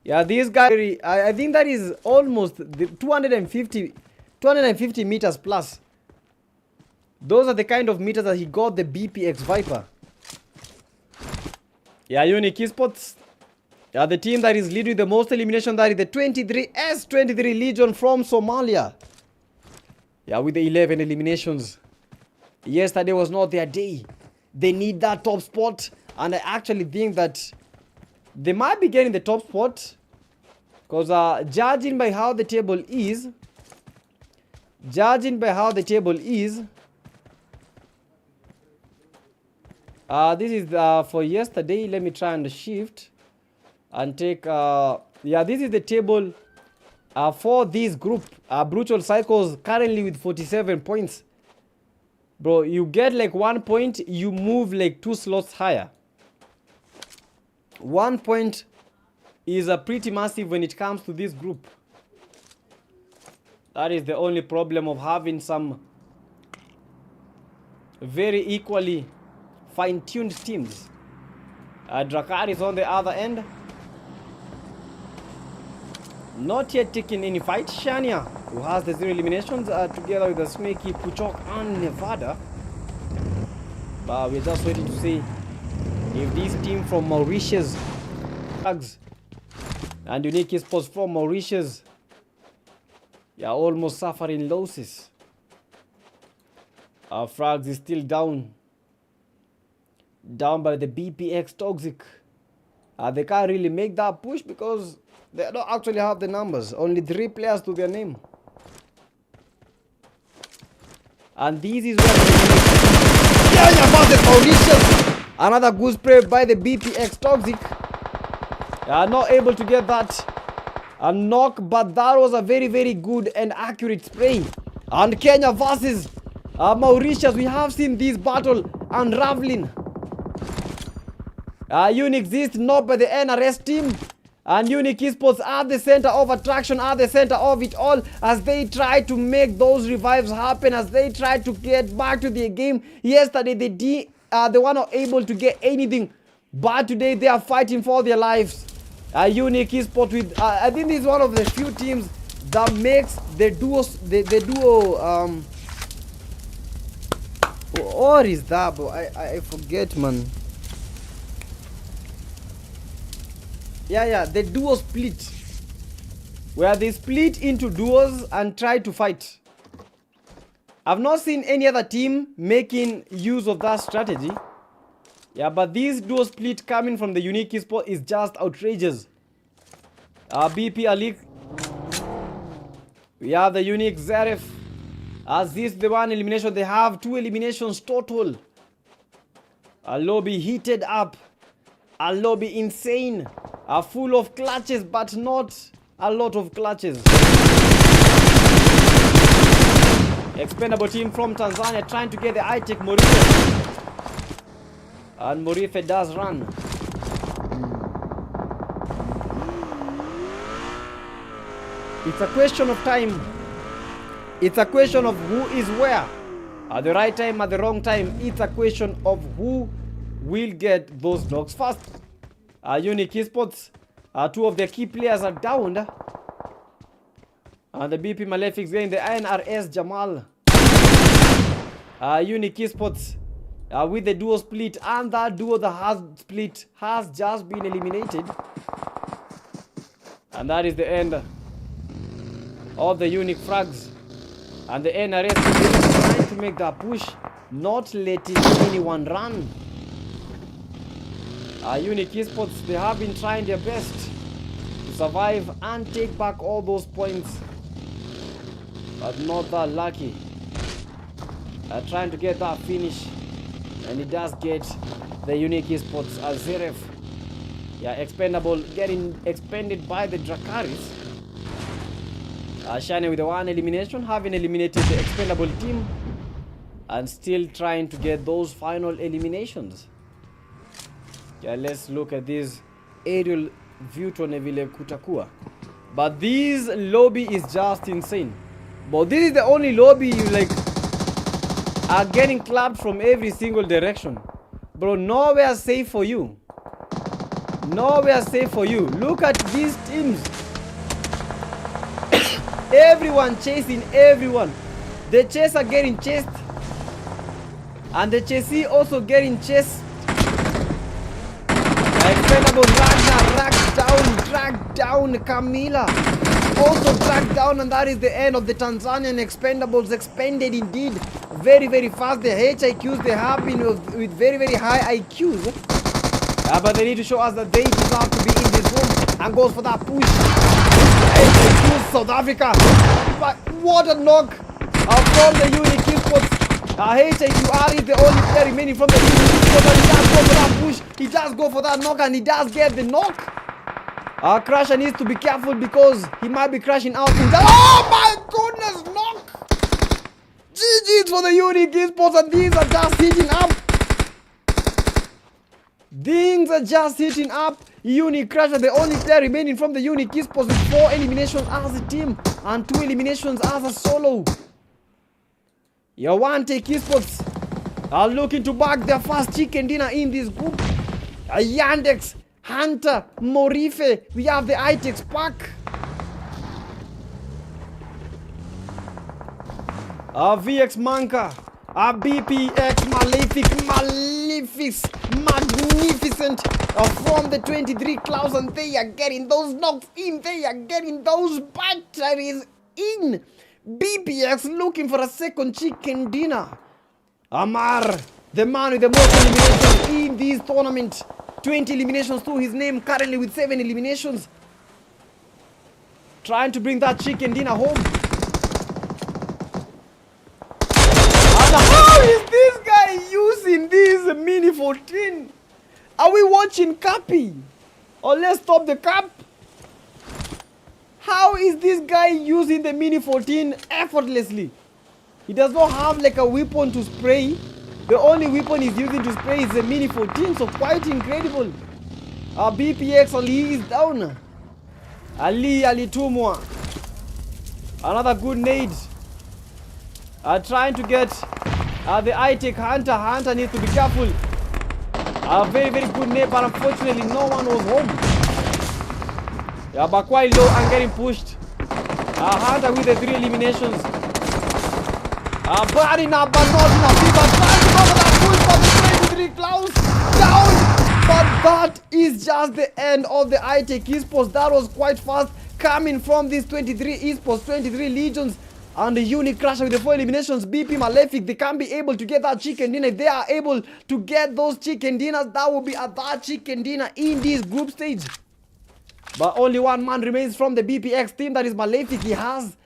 Yeah, these guys, I think that is almost the 250 meters plus. Those are the kind of meters that he got the BPX Viper. Yeah, Unique Esports. Yeah, the team that is leading the most elimination, that is the 23 Legion from Somalia. Yeah, with the 11 eliminations. Yesterday was not their day. They need that top spot. And I actually think that they might be getting the top spot. Because judging by how the table is. This is for yesterday. Let me try and shift and take yeah, this is the table for this group. Brutal Cycles currently with 47 points. Bro, you get like 1 point, you move like 2 slots higher. 1 point is pretty massive when it comes to this group. That is the only problem of having some very equally fine-tuned teams. Drakkar is on the other end. Not yet taking any fight. Shania, who has the 0 eliminations, together with the Sneaky, Puchok and Nevada. But we're just waiting to see if this team from Mauritius and Unique Esports from Mauritius, are almost suffering losses. Frags is still down by the BPX Toxic. They can't really make that push because they don't actually have the numbers. Only 3 players to their name. And this is where Mauritius. Another good spray by the BPX Toxic. Not able to get that a knock, but that was a very, very good and accurate spray. And Kenya versus Mauritius. We have seen this battle unraveling. Unique exists not by the NRS team. And Unique Esports at the center of attraction, at the center of it all, as they try to make those revives happen, as they try to get back to their game. Yesterday they were not able to get anything, but today they are fighting for their lives. Unique Esports with I think this is one of the few teams that makes the duo what is that, bro? I forget, man. Yeah, the duo split, where they split into duos and try to fight. I've not seen any other team making use of that strategy. Yeah, but this duo split coming from the Unique Esports is just outrageous. BP Ali. We have the Unique Zaref. As this the one elimination, they have 2 eliminations total. A lobby heated up. A lobby insane. Full of clutches, but not a lot of clutches. Expendable team from Tanzania trying to get the iTech Morife. And Morife does run. It's a question of time. It's a question of who is where. At the right time, at the wrong time. It's a question of who will get those knocks first. Unique Esports, two of their key players are downed. And the BP Malefic's getting the NRS Jamal. Unique Esports with the duo split, and that duo that has split has just been eliminated. And that is the end of the Unique Frags. And the NRS is trying to make that push, not letting anyone run. Unique Esports, they have been trying their best to survive and take back all those points, but not that lucky. Trying to get that finish, and it does get the Unique Esports as Zeref. Yeah, expendable getting expended by the Dracaris. Shane with the one elimination, having eliminated the expendable team, and still trying to get those final eliminations. Yeah, let's look at this aerial view to Neville Kutakua. But this lobby is just insane. But this is the only lobby you like are getting clapped from every single direction. Bro, nowhere safe for you. Nowhere safe for you. Look at these teams. Everyone chasing everyone. The chaser getting chased, and the chasee also getting chased. Expendable Ragnar dragged down Camila. Also dragged down, and that is the end of the Tanzanian Expendables. Expended indeed very, very fast. The HIQs, they have been with very, very high IQs. But they need to show us that they deserve to be in this room, and goes for that push. HIQs, South Africa. But what a knock from the Unique Esports. HIQR is the only player remaining from the Unique Esports, and he does go for that push. He does go for that knock, and he does get the knock. Crusher needs to be careful because he might be crashing out in the... Oh my goodness, knock! GG's for the Unique Esports, and these are just hitting up. Things are just hitting up. Unique Crusher, the only player remaining from the Unique Esports with 4 eliminations as a team and 2 eliminations as a solo. Your one take Esports are looking to back their first chicken dinner in this group. Yandex, Hunter, Morife, we have the ITEX pack. VX Manka, BPX Magnificent from the 23 Klaus, and they are getting those knocks in, they are getting those batteries in. BPX looking for a second chicken dinner. Amar, the man with the most eliminations in this tournament. 20 eliminations to his name, currently with 7 eliminations. Trying to bring that chicken dinner home. And how is this guy using this Mini 14? Are we watching Cappy? Or let's stop the cap. How is this guy using the Mini 14 effortlessly? He does not have like a weapon to spray. The only weapon he's using to spray is the Mini 14, so quite incredible. BPX Ali is down. Ali Tumwa. Another good nade. Trying to get the ITEC Hunter. Hunter needs to be careful. Very, very good nade, but unfortunately no one was home. Yeah, but quite low and getting pushed. Hunter with the 3 eliminations. Bad enough, but not enough. He was trying to go for that push from the 23 Klaus. Down. But that is just the end of the ITEC Esports. That was quite fast coming from these 23 Esports, 23 Legions. And the Unique Crusher with the 4 eliminations. BP Malefic, they can't be able to get that chicken dinner. If they are able to get those chicken dinners, that will be a bad chicken dinner in this group stage. But only one man remains from the BPX team, that is Malefic. He has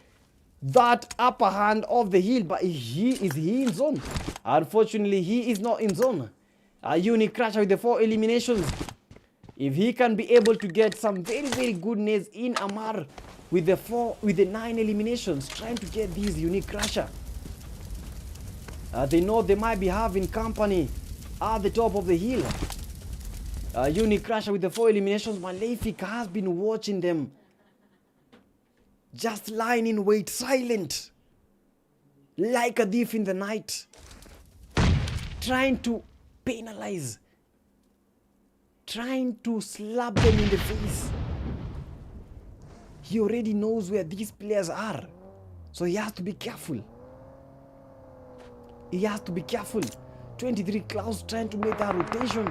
that upper hand of the hill, but is he in zone? Unfortunately, he is not in zone. A Unique Crusher with the 4 eliminations. If he can be able to get some very, very good nades in Amar with the 9 eliminations, trying to get these Unique Crusher. They know they might be having company at the top of the hill. Unique Crusher with the 4 eliminations. Malefic has been watching them, just lying in wait, silent, like a thief in the night, trying to penalize trying to slap them in the face. He already knows where these players are. So he has to be careful. He has to be careful. 23 Klaus trying to make that rotation.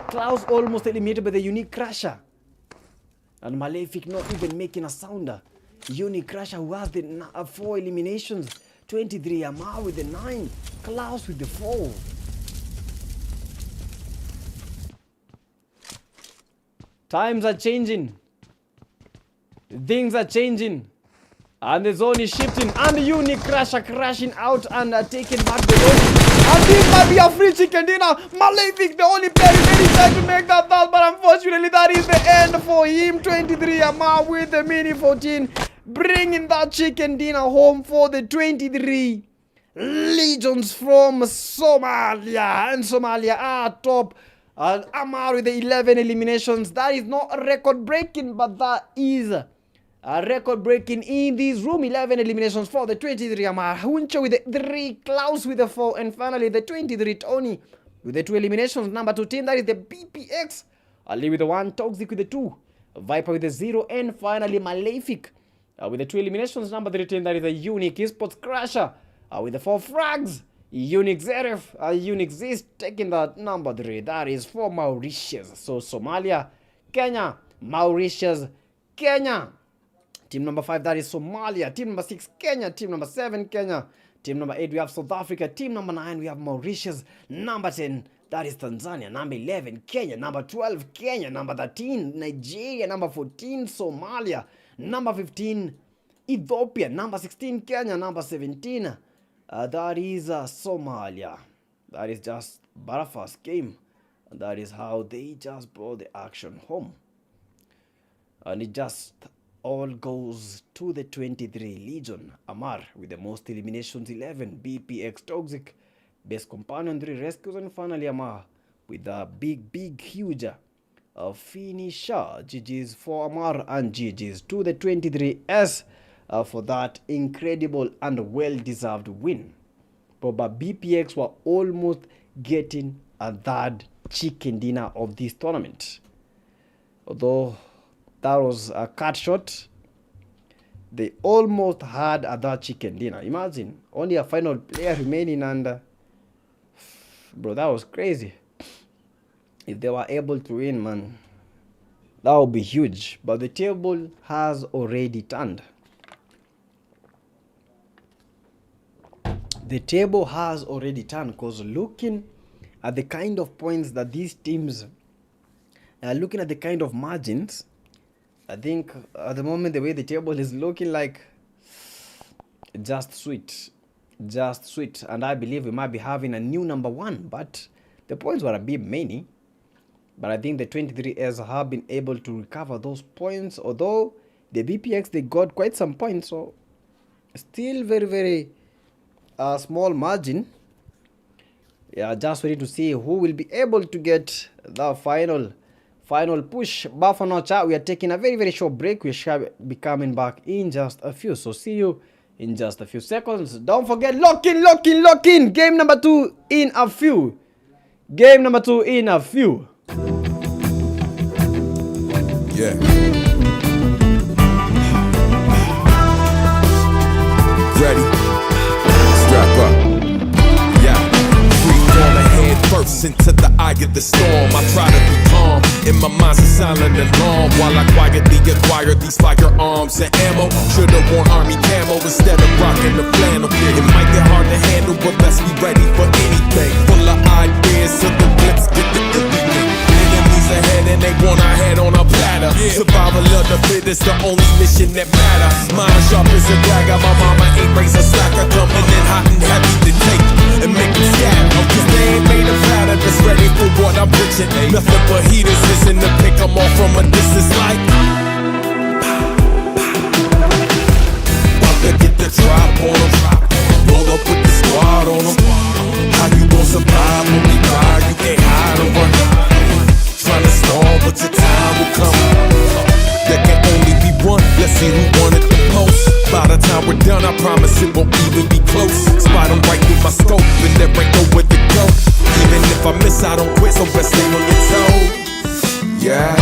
Klaus almost eliminated by the Unique Crusher. And Malefic not even making a sounder. Unique Crusher who has the 4 eliminations. 23 Amar with the 9. Klaus with the 4. Times are changing. Things are changing. And the zone is shifting. And the Unique Crusher crashing out and taking back the zone. And this might be a free chicken dinner. Malefic, the only player remaining, trying to make that pass. But unfortunately, that is the end for him. 23 Amar with the mini 14. Bringing that chicken dinner home for the 23 Legions from Somalia. And Somalia are top. And Amar with the 11 eliminations. That is not record breaking, but that is a record breaking in this room. 11 eliminations for the 23 Amar. Huncho with the 3. Klaus with the 4. And finally the 23 Tony with the 2 eliminations. Number 2 team, that is the BPX. Ali with the 1. Toxic with the 2. Viper with the 0. And finally Malefic with the 2 eliminations. Number 3 team, that is the Unique Esports Crusher with the 4 frags. Unique Zeref, Unique Zist taking that number 3. That is for Mauritius. So Somalia, Kenya, Mauritius, Kenya. Team number 5, that is Somalia. Team number 6, Kenya. Team number 7, Kenya. Team number 8, we have South Africa. Team number 9, we have Mauritius. Number 10, that is Tanzania. Number 11, Kenya. Number 12, Kenya. Number 13, Nigeria. Number 14, Somalia. Number 15, Ethiopia. Number 16, Kenya. Number 17, that is Somalia. That is just Barafa's game. And that is how they just brought the action home. And it just all goes to the 23 Legion. Amar with the most eliminations, 11. BPX Toxic, best companion, 3 rescues. And finally Amar with the big, huge finisher. GG's for Amar and GG's to the 23S. For that incredible and well-deserved win. But BPX were almost getting a third chicken dinner of this tournament. Although that was a cut short, they almost had a third chicken dinner. Imagine, only a final player remaining, and bro, that was crazy. If they were able to win, man, that would be huge. But the table has already turned. The table has already turned, because looking at the kind of points that these teams are looking at, the kind of margins, I think at the moment the way the table is looking, like just sweet. And I believe we might be having a new number 1, but the points were a bit many. But I think the 23s have been able to recover those points, although the BPX, they got quite some points, so still very a small margin. Yeah, just waiting to see who will be able to get the final push. But for now, chat, we are taking a very short break. We shall be coming back in just a few. So see you in just a few seconds. Don't forget, lock in. Game number 2 in a few. Yeah. Ready? Strap up. Yeah. Free falling head first into the eye of the storm. I try to be calm. In my mind's a silent alarm while I quietly acquire these firearms and ammo. Should've worn army camo instead of rocking the flannel. It might get hard to handle, but let's be ready for anything. Full of ideas, so the blips get the everything. Enemies ahead and they want our head on a platter. Survival of the fittest, the only mission that matter. Mind sharp as a dagger, my mama ain't raised a slacker. Coming in hot and heavy to take and make them scatter. Cause they ain't made a platter that's ready for what I'm pitching. Nothing but heaters listen to pick them off from a distance like about to get the drop on them. Roll up with the squad on them. How you gon' survive when we ride? You can't hide or run. Trying to stall, but your time will come. There can only be one. Let's see who won it the most. By the time we're done, I promise it won't even be close. Spot 'em right through my scope, and there ain't nowhere to go. Even if I miss, I don't quit, so best stay on your toes. Yeah.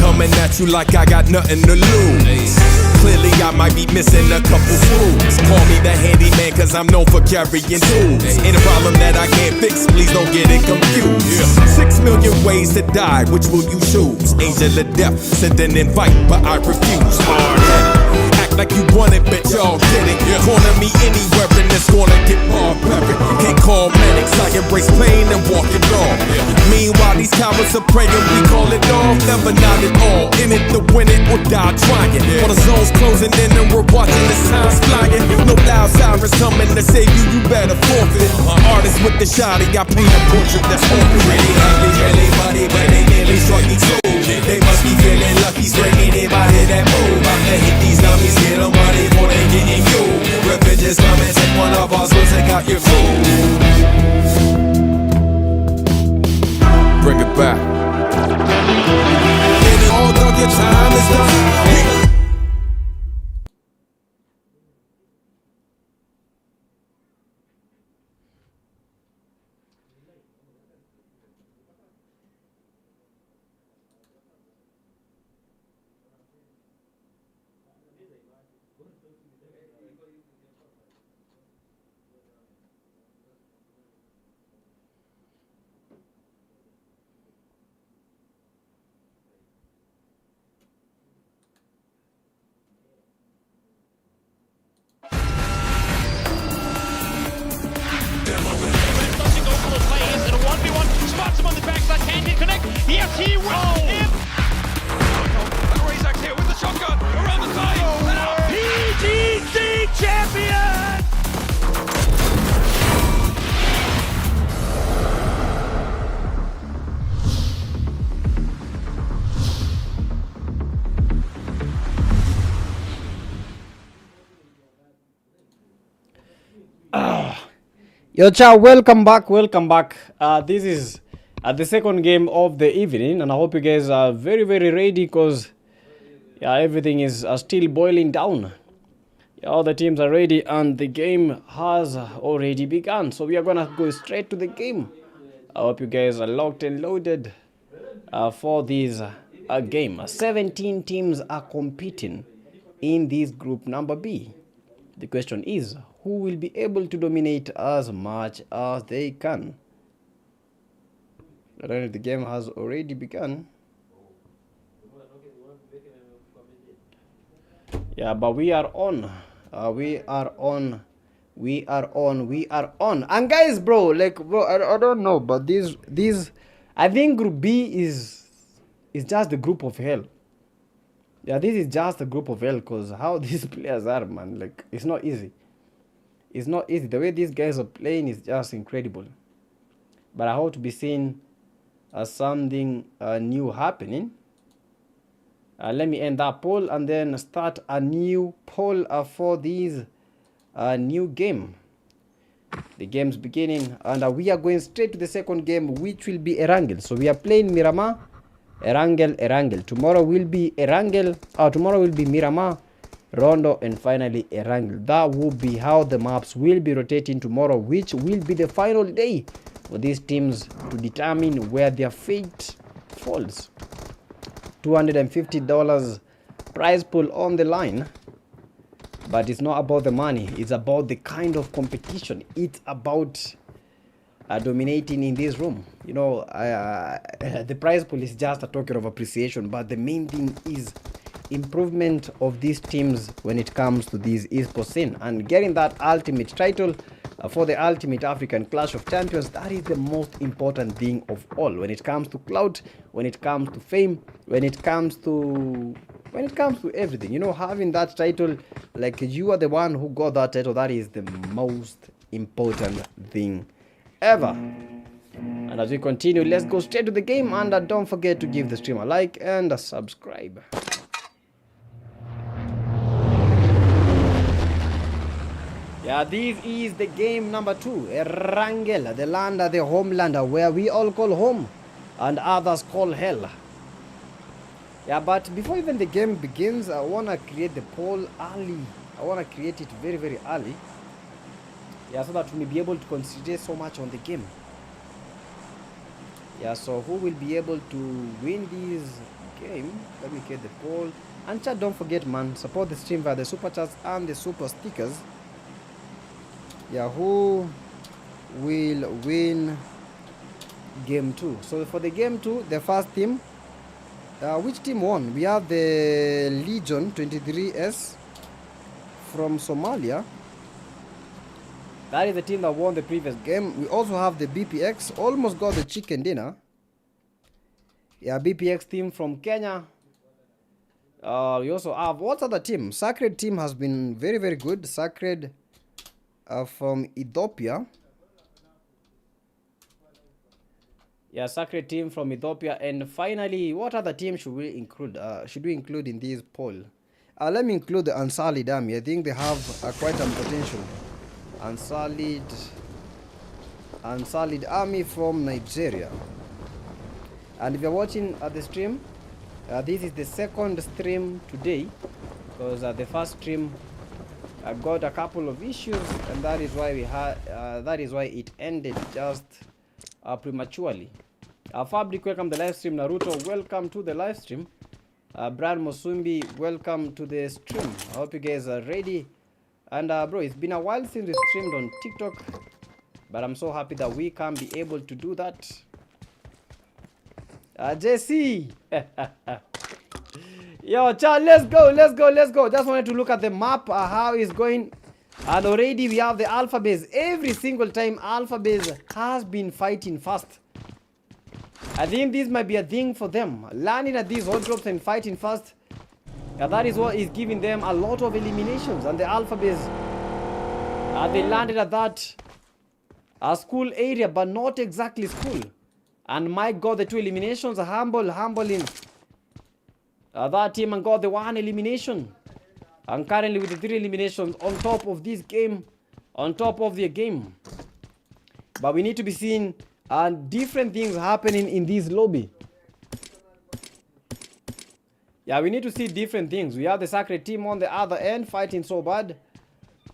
Coming at you like I got nothing to lose. Clearly I might be missing a couple screws. Call me the handyman cause I'm known for carrying tools. Ain't a problem that I can't fix, please don't get it confused. 6 million ways to die, which will you choose? Angel of death, send an invite, but I refuse. Act like you want it, bitch, y'all get it. Corner me anywhere in this corner, get barbaric. Can't call medics, I embrace pain and walk it off. Meanwhile, these cowards are praying, we call it off. Never not at all, in it to win it or die trying. For the zone's closing in and we're watching the signs flying. No loud sirens coming to save you, you better forfeit. Artists with the shotty, I paint a portrait that's awkward. Really happy, really funny, but they nearly struck me too. They must be feeling lucky, straight anybody that move. I'm gonna hit these dummies, get them money before they getting you. Revenge is coming, take one of us, we'll take out your food. Bring it back. And all dog, your time is done. Yes, he will! And Razak's here with the shotgun around the side! And a PGC champion! Yo, ciao, welcome back. This is the second game of the evening, and I hope you guys are very, very ready because everything is still boiling down. All the teams are ready, and the game has already begun. So we are gonna go straight to the game. I hope you guys are locked and loaded for this game. 17 teams are competing in this group number B. The question is, who will be able to dominate as much as they can? I don't know if the game has already begun. Yeah, but we are on. We are on. And guys, bro, I don't know, but this, I think Group B is just the group of hell. Yeah, this is just a group of hell because how these players are, man, like, it's not easy. It's not easy. The way these guys are playing is just incredible. But I hope to be seeing something new happening. Let me end that poll and then start a new poll for this new game. The game's beginning, and we are going straight to the second game, which will be Erangel. So we are playing Miramar, Erangel. Tomorrow will be Erangel. Tomorrow will be Miramar, Rondo, and finally Erangel. That will be how the maps will be rotating tomorrow, which will be the final day for these teams to determine where their fate falls. $250 prize pool on the line, but it's not about the money, it's about the kind of competition. It's about dominating in this room. You know, the prize pool is just a token of appreciation, but the main thing is improvement of these teams when it comes to this esports scene and getting that ultimate title for the Ultimate African Clash of Champions. That is the most important thing of all when it comes to clout, when it comes to fame, when it comes to everything. You know, having that title, like, you are the one who got that title, that is the most important thing ever. And as we continue, let's go straight to the game, and don't forget to give the stream a like and a subscribe. Yeah, this is the game number 2, Erangel, the land, the homeland, where we all call home and others call hell. Yeah, but before even the game begins, I want to create the poll early. I want to create it very, very early. Yeah, so that we may be able to concentrate so much on the game. Yeah, so who will be able to win this game? Let me get the poll. And chat, don't forget, man, support the stream via the super chats and the super stickers. Yeah, who will win game 2? So for the game 2, the first team, which team won? We have the Legion 23S from Somalia. That is the team that won the previous game. We also have the BPX, almost got the chicken dinner. Yeah, BPX team from Kenya. We also have, what other team? Sacred team has been very, very good. Sacred from Ethiopia. Yeah, Sacred team from Ethiopia. And finally, what other team should we include? In this poll? Let me include the Unsolid Army. I think they have quite some potential. Unsolid Army from Nigeria. And if you're watching the stream, this is the second stream today, because the first stream got a couple of issues, and that is why we had it ended just prematurely. Fabric, welcome to the live stream. Naruto, welcome to the live stream. Brad Mosumbi, welcome to the stream. I hope you guys are ready. And bro, it's been a while since we streamed on TikTok, but I'm so happy that we can be able to do that. JC. Yo, Chad, let's go. Just wanted to look at the map, how it's going. And already we have the Alpha Base. Every single time Alpha Base has been fighting fast. I think this might be a thing for them. Landing at these hot drops and fighting fast. Yeah, that is what is giving them a lot of eliminations. And the Alpha Base, they landed at that school area, but not exactly school. And Mike got the 2 eliminations. Humbling that team and got the 1 elimination. And currently with the 3 eliminations on top of this game, on top of their game. But we need to be seeing different things happening in this lobby. Yeah, we need to see different things. We have the Sacred team on the other end fighting so bad.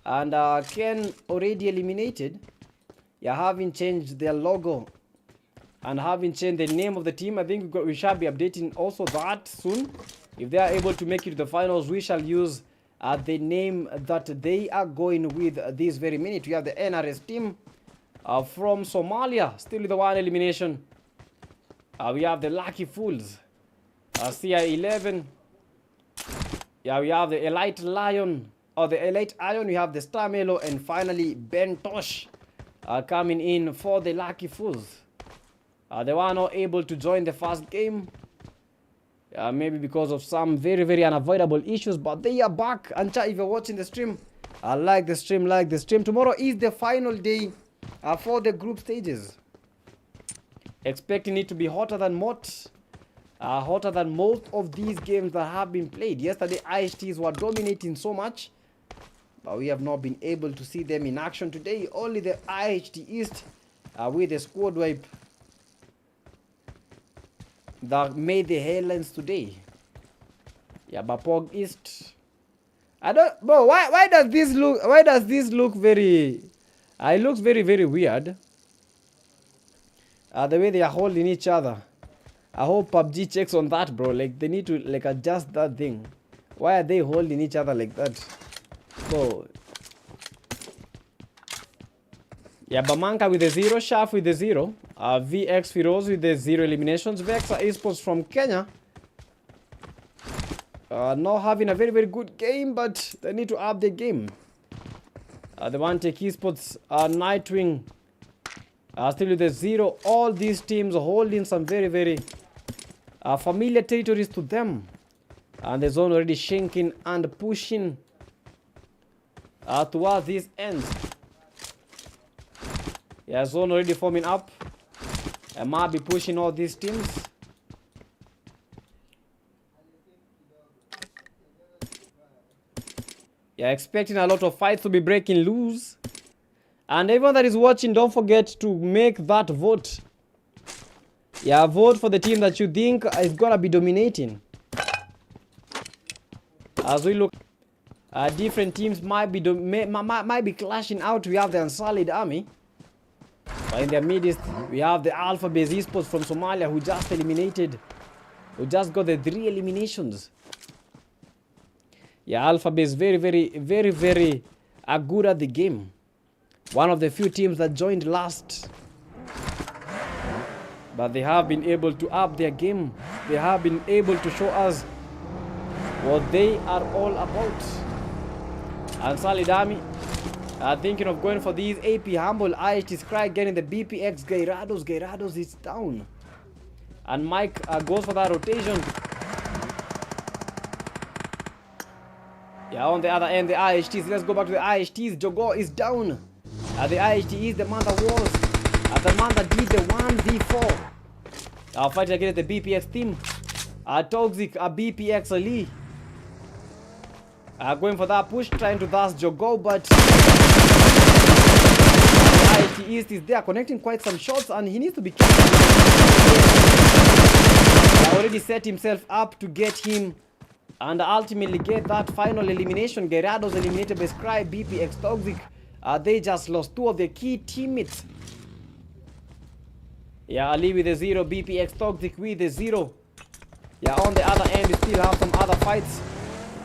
And Ken already eliminated. Yeah, having changed their logo. And having changed the name of the team. I think we shall be updating also that soon. If they are able to make it to the finals, we shall use the name that they are going with this very minute. We have the NRS team from Somalia, still with the 1 elimination. We have the Lucky Fools, CI11. Yeah, we have the Elite Lion, or the Elite Iron. We have the Star Melo, and finally Ben Tosh coming in for the Lucky Fools. They were not able to join the first game. Maybe because of some very, very unavoidable issues, but they are back. And if you're watching the stream, like the stream. Tomorrow is the final day for the group stages. Expecting it to be hotter than most of these games that have been played. Yesterday, IHTs were dominating so much, but we have not been able to see them in action today. Only the IHT East with the squad wipe that made the headlines today. Yeah, but Pog East, I don't. Bro, why does this look very? It looks very, very weird. The way they are holding each other. I hope PUBG checks on that, bro. Like, they need to like adjust that thing. Why are they holding each other like that? Bro. Yeah, Bamanka with the 0, Shaf with the 0, VX Firoz with the 0 eliminations. Vexa Esports from Kenya. Not having a very, very good game, but they need to up the game. The One Take Esports, Nightwing, still with the 0. All these teams are holding some very, very familiar territories to them. And the zone already shrinking and pushing towards this end. Yeah, zone already forming up. I might be pushing all these teams. Yeah, expecting a lot of fights to be breaking loose. And everyone that is watching, don't forget to make that vote. Yeah, vote for the team that you think is gonna be dominating. As we look, different teams might be clashing out. We have the Unsullied Army. But in their midst, we have the Alpha Base Esports from Somalia who just got the 3 eliminations. Yeah, Alpha Base very good at the game. One of the few teams that joined last. But they have been able to up their game. They have been able to show us what they are all about. And Solid Army are thinking of going for these AP Humble. IHT Scry getting the BPX Gairados. Gairados is down. And Mike goes for that rotation. Yeah, on the other end, the IHTs. Let's go back to the IHTs. Jogo is down. The IHT is the man that was. The man that did the 1v4. Fighting against the BPX team. Toxic, BPX Ali. Going for that push, trying to dash Jogo, but IHT East is there, connecting quite some shots, and he needs to be careful. He already set himself up to get him and ultimately get that final elimination. Guerrados eliminated by Scry, BPX Toxic. They just lost 2 of their key teammates. Yeah, Ali with a 0, BPX Toxic with a 0. Yeah, on the other end, we still have some other fights.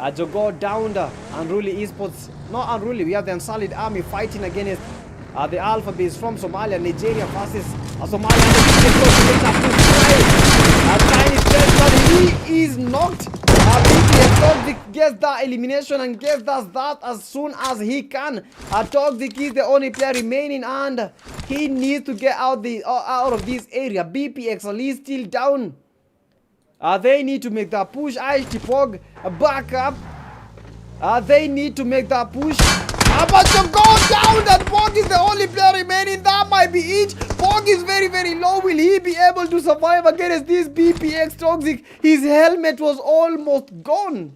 Jogo down, Unruly Esports. Not Unruly, we have the Unsullied Army fighting against the Alpha Base from Somalia. Nigeria versus Somalia. Tiny stretch, but he is knocked. BPX Toxic gets that elimination and gets that as soon as he can. Toxic is the only player remaining and he needs to get out of this area. BPX Ali is still down. They need to make that push. IHT Pog back up. They need to make that push. But to go down, that Pog is the only player remaining. That might be it. Pog is very low. Will he be able to survive against this BPX Toxic? His helmet was almost gone.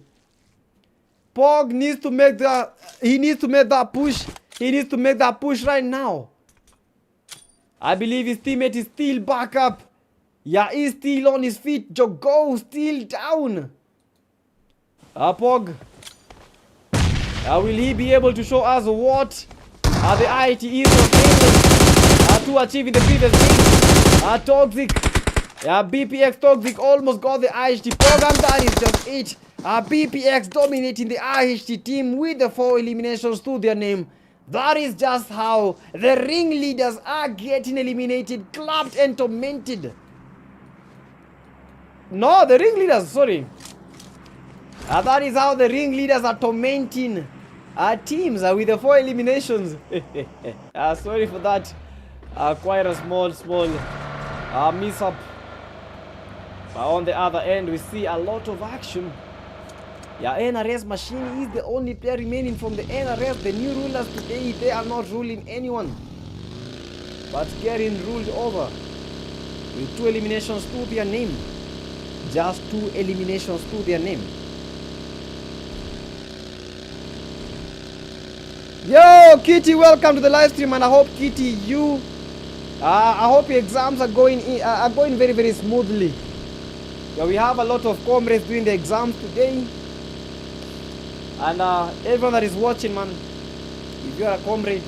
Pog needs to make that. He needs to make that push. He needs to make that push right now. I believe his teammate is still back up. Yeah, he's still on his feet. Jogo still down. Pog. Will he be able to show us what the IHT is able to achieve in the previous game? Toxic. BPX Toxic almost got the IHT program. That is just it. BPX dominating the IHT team with the 4 eliminations to their name. That is just how the ringleaders are getting eliminated, clapped and tormented. No, the ringleaders, sorry. That is how the ringleaders are tormenting teams with the 4 eliminations. Sorry for that. Quite a small mishap. On the other end, we see a lot of action. Yeah, NRS Machine is the only player remaining from the NRS. The new rulers today, they are not ruling anyone, but getting ruled over with 2 eliminations to their name. Just 2 eliminations to their name. Yo, Kitty, welcome to the live stream, and I hope, Kitty, I hope your exams are going very smoothly. Yeah, we have a lot of comrades doing the exams today, and everyone that is watching, man, if you are a comrade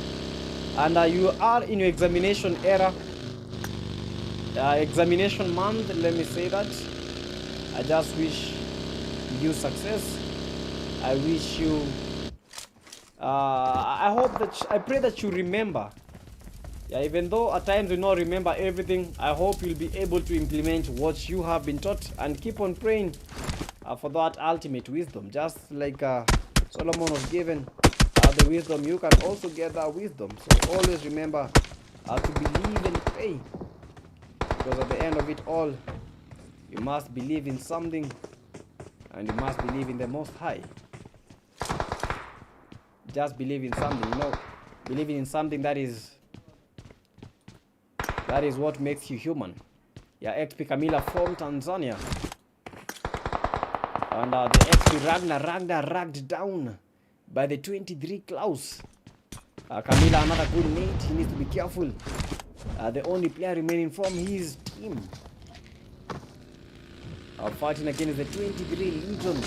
and you are in your examination era, examination month, let me say that. I just wish you success. I wish you I pray that you remember. Yeah, even though at times you not remember everything, I hope you'll be able to implement what you have been taught and keep on praying for that ultimate wisdom. Just like Solomon was given the wisdom, you can also get that wisdom. So always remember to believe and pray, because at the end of it all, you must believe in something, and you must believe in the Most High. Just believe in something, believing in something that is what makes you human. Yeah, XP Camila from Tanzania. And the XP Ragnar ragged down by the 23 Klaus. Camila, another good mate, he needs to be careful. The only player remaining from his team. Fighting against the 23 Legion.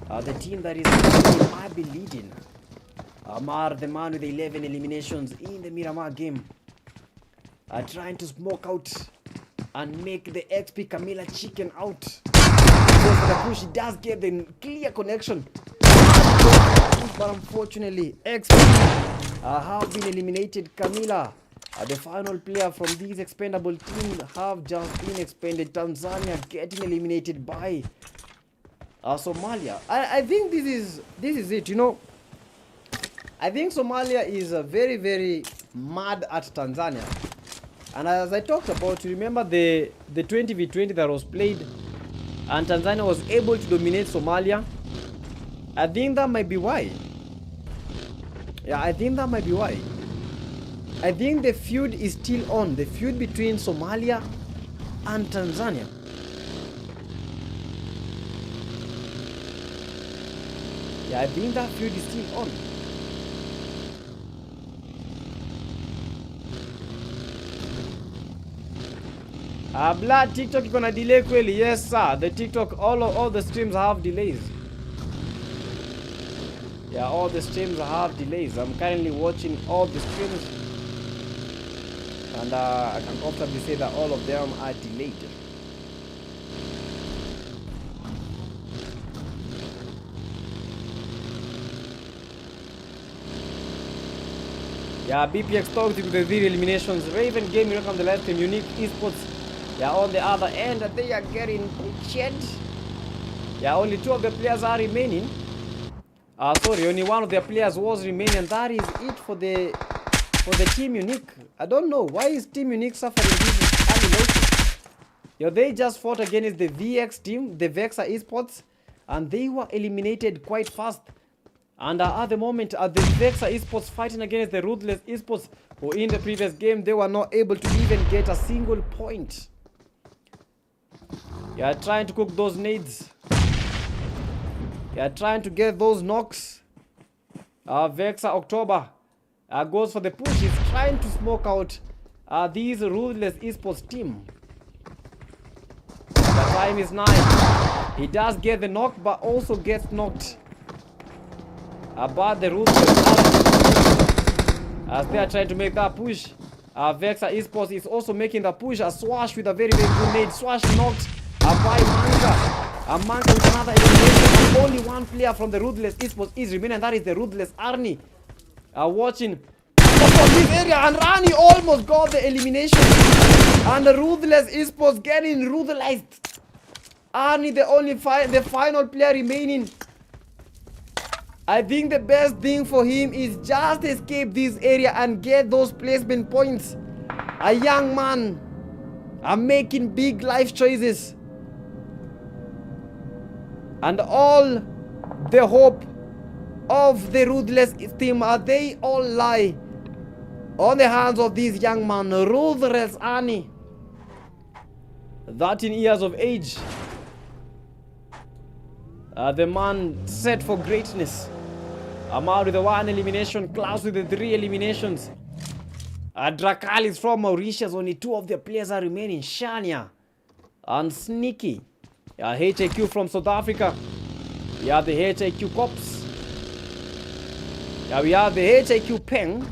The team that is currently might be leading. Amar, the man with 11 eliminations in the Miramar game, trying to smoke out and make the XP Camila chicken out. Goes for the push, he does get the clear connection. But unfortunately, XP have been eliminated. Camila, the final player from these expendable teams, have just been expended. Tanzania getting eliminated by Somalia. I think this is it, you know. I think Somalia is very, very mad at Tanzania. And as I talked about, you remember the 20v20 that was played and Tanzania was able to dominate Somalia. I think that might be why. Yeah, I think that might be why. I think the feud is still on. The feud between Somalia and Tanzania. Yeah, I think that feud is still on. Blood TikTok iko na delay kweli? Yes sir, the TikTok, all the streams have delays. Yeah, all the streams have delays. I'm currently watching all the streams and I can comfortably say that all of them are delayed. Yeah, BPX talks with the 3 eliminations. Raven Game, you on the left team, Unique Esports. Yeah, on the other end, they are getting shed. Yeah, only 2 of the players are remaining. Sorry, only 1 of the players was remaining, and that is it for the Team Unique. I don't know why is Team Unique suffering this early losses. Yeah, they just fought against the VX team, the Vexa Esports, and they were eliminated quite fast. And at the moment, the Vexa Esports fighting against the Ruthless Esports, who in the previous game they were not able to even get a single point. Yeah, trying to cook those nades. Yeah, trying to get those knocks. Vexa October goes for the push. He's trying to smoke out these Ruthless Esports team. The time is 9. He does get the knock, but also gets knocked. About the Ruthless as they are trying to make that push. Vexa Esports is also making the push. A Swash with a very, very good nade. Swash knocked by Manga. Manga with another elimination. Only 1 player from the Ruthless Esports is remaining, and that is the Ruthless Arnie. Watching from this area, and Rani almost got the elimination. And the Ruthless Esports getting ruthlized. Arnie, the final player remaining. I think the best thing for him is just escape this area and get those placement points. A young man making big life choices. And all the hope of the Ruthless team, they all lie on the hands of this young man, Ruthless Annie. 13 years of age. The man set for greatness. Amar with the 1 elimination, Klaus with the 3 eliminations. Drakal is from Mauritius, only 2 of their players are remaining, Shania and Sneaky. HAQ from South Africa. We have the HAQ Cops. We have the HAQ Peng,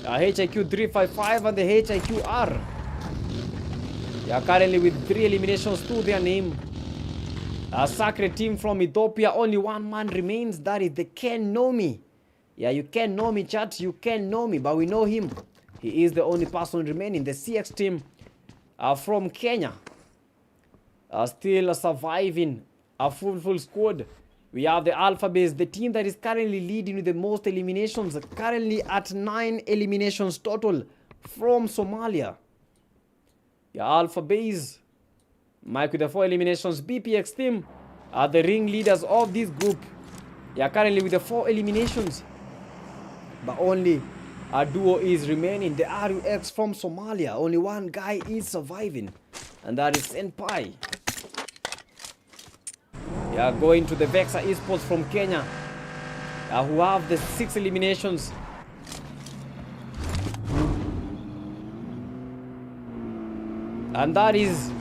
HAQ 355 and the HAQ R. Currently with 3 eliminations to their name. A sacred team from Ethiopia, only 1 man remains, that is the Ken Nomi. Yeah, you can know me, chat, you can know me, but we know him. He is the only person remaining. The CX team from Kenya still surviving a full squad. We have the Alpha Base, the team that is currently leading with the most eliminations, currently at 9 eliminations total from Somalia. Alpha Base, Mike with the 4 eliminations. BPX team are the ringleaders of this group. Currently with the 4 eliminations, but only a duo is remaining. The RUX from Somalia, only 1 guy is surviving, and that is Senpai. Going to the Vexa Esports from Kenya, who have the 6 eliminations. And that is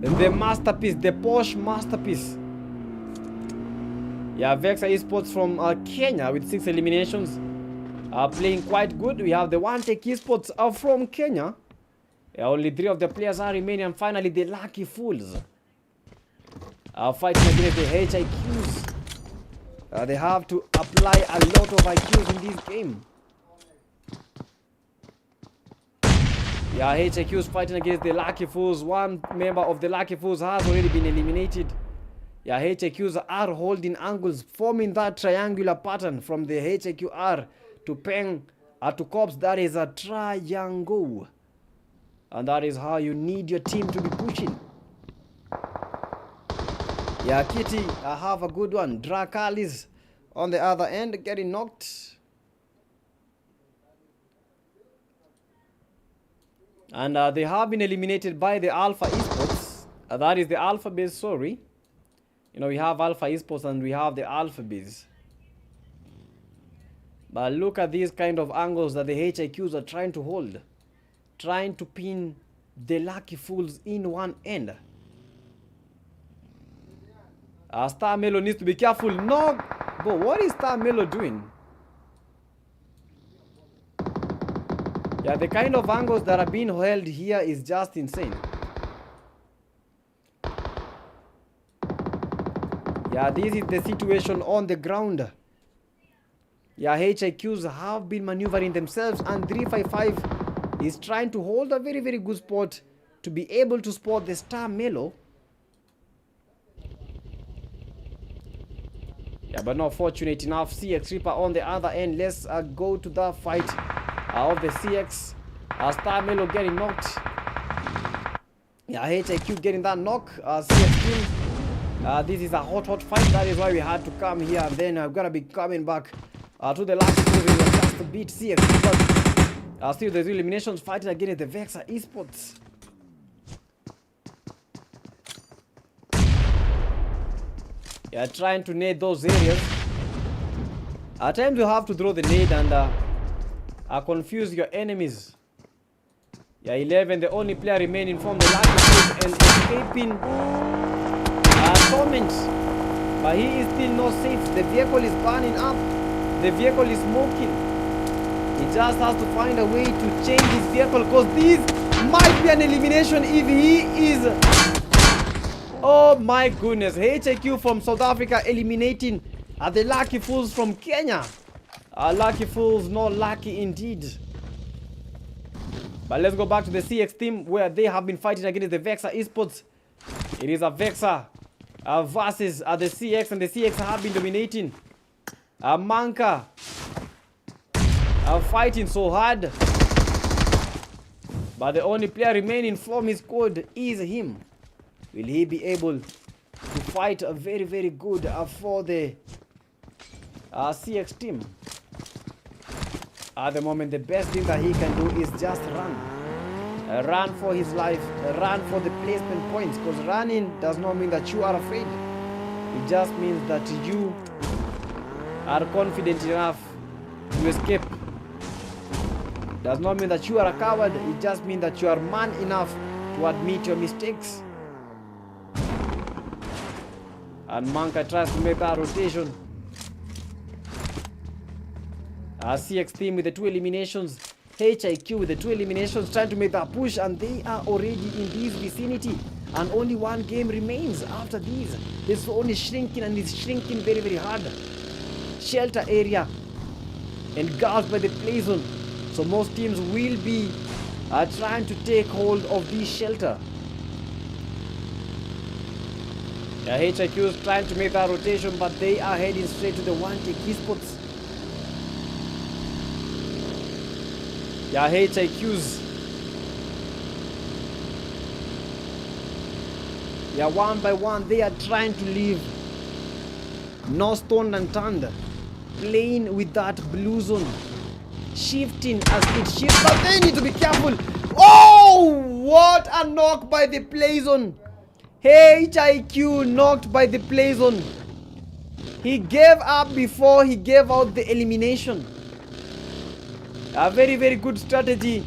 the masterpiece, the Porsche masterpiece. Yeah, Vexa Esports from Kenya with 6 eliminations. Playing quite good. We have the One Take Esports from Kenya. Yeah, only 3 of the players are remaining. And finally, the Lucky Fools fighting against the HIQs. They have to apply a lot of IQs in this game. Yeah, HIQs fighting against the Lucky Fools. One member of the Lucky Fools has already been eliminated. Yeah, HIQs are holding angles, forming that triangular pattern from the HIQR to Peng to Cops. That is a triangle. And that is how you need your team to be pushing. Yeah, Kitty, I have a good one. Drakalis on the other end getting knocked. And they have been eliminated by the Alpha Esports. That is the Alpha base, sorry. You know, we have Alpha Esports and we have the Alpha base. But look at these kind of angles that the HIQs are trying to hold. Trying to pin the Lucky Fools in one end. Star Melo needs to be careful. No! But what is Star Melo doing? Yeah, the kind of angles that are being held here is just insane. Yeah, this is the situation on the ground. Yeah, HIQs have been maneuvering themselves and 355 is trying to hold a very, very good spot to be able to spot the Star Melo. Yeah, but not fortunate enough. CX Reaper on the other end. Let's go to the fight of the CX. Star Melo getting knocked. Yeah, HIQ getting that knock. CX team. This is a hot fight. That is why we had to come here. And then I'm gonna be coming back to the last movie just to beat CX Reaper. Still there's eliminations fighting against the Vexa Esports. Yeah, trying to nade those areas. At times you have to throw the nade and confuse your enemies. Yeah, 11, the only player remaining from the Lucky Fools and escaping torment. But he is still not safe. The vehicle is burning up. The vehicle is smoking. He just has to find a way to change his vehicle because this might be an elimination if he is... Oh my goodness, HIQ from South Africa eliminating the Lucky Fools from Kenya. Lucky Fools, not lucky indeed. But let's go back to the CX team where they have been fighting against the Vexa Esports. It is a Vexa versus the CX, and the CX have been dominating. Manka fighting so hard. But the only player remaining from his squad is him. Will he be able to fight very, very good for the CX team? At the moment, the best thing that he can do is just run. Run for his life. Run for the placement points. Because running does not mean that you are afraid. It just means that you are confident enough to escape. Does not mean that you are a coward. It just means that you are man enough to admit your mistakes. And Manka tries to make that rotation. CX team with the 2 eliminations. HIQ with the 2 eliminations trying to make that push, and they are already in this vicinity. And only 1 game remains after these. This zone is shrinking, and it's shrinking very, very hard. Shelter area engulfed by the play zone. So most teams will be trying to take hold of this shelter. Yeah, HIQ is trying to make that rotation, but they are heading straight to the One Take Esports. Yeah, HIQs. Yeah, one by one, they are trying to leave. No stone unturned. Playing with that blue zone. Shifting as it shifts, but they need to be careful. Oh, what a knock by the play zone. HIQ knocked by the play zone. He gave up before he gave out the elimination. A very, very good strategy,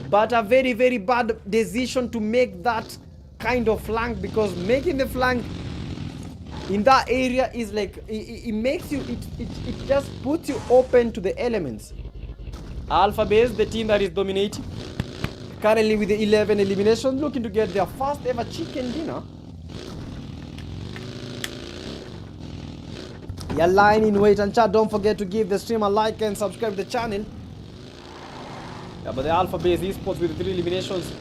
but a very, very bad decision to make that kind of flank, because making the flank in that area is like, it makes you, it just puts you open to the elements. Alpha Base, the team that is dominating, currently with the 11 eliminations, looking to get their first ever chicken dinner. You're lying in wait, and chat, don't forget to give the stream a like and subscribe to the channel. Yeah, but the Alpha Base esports with the 3 eliminations,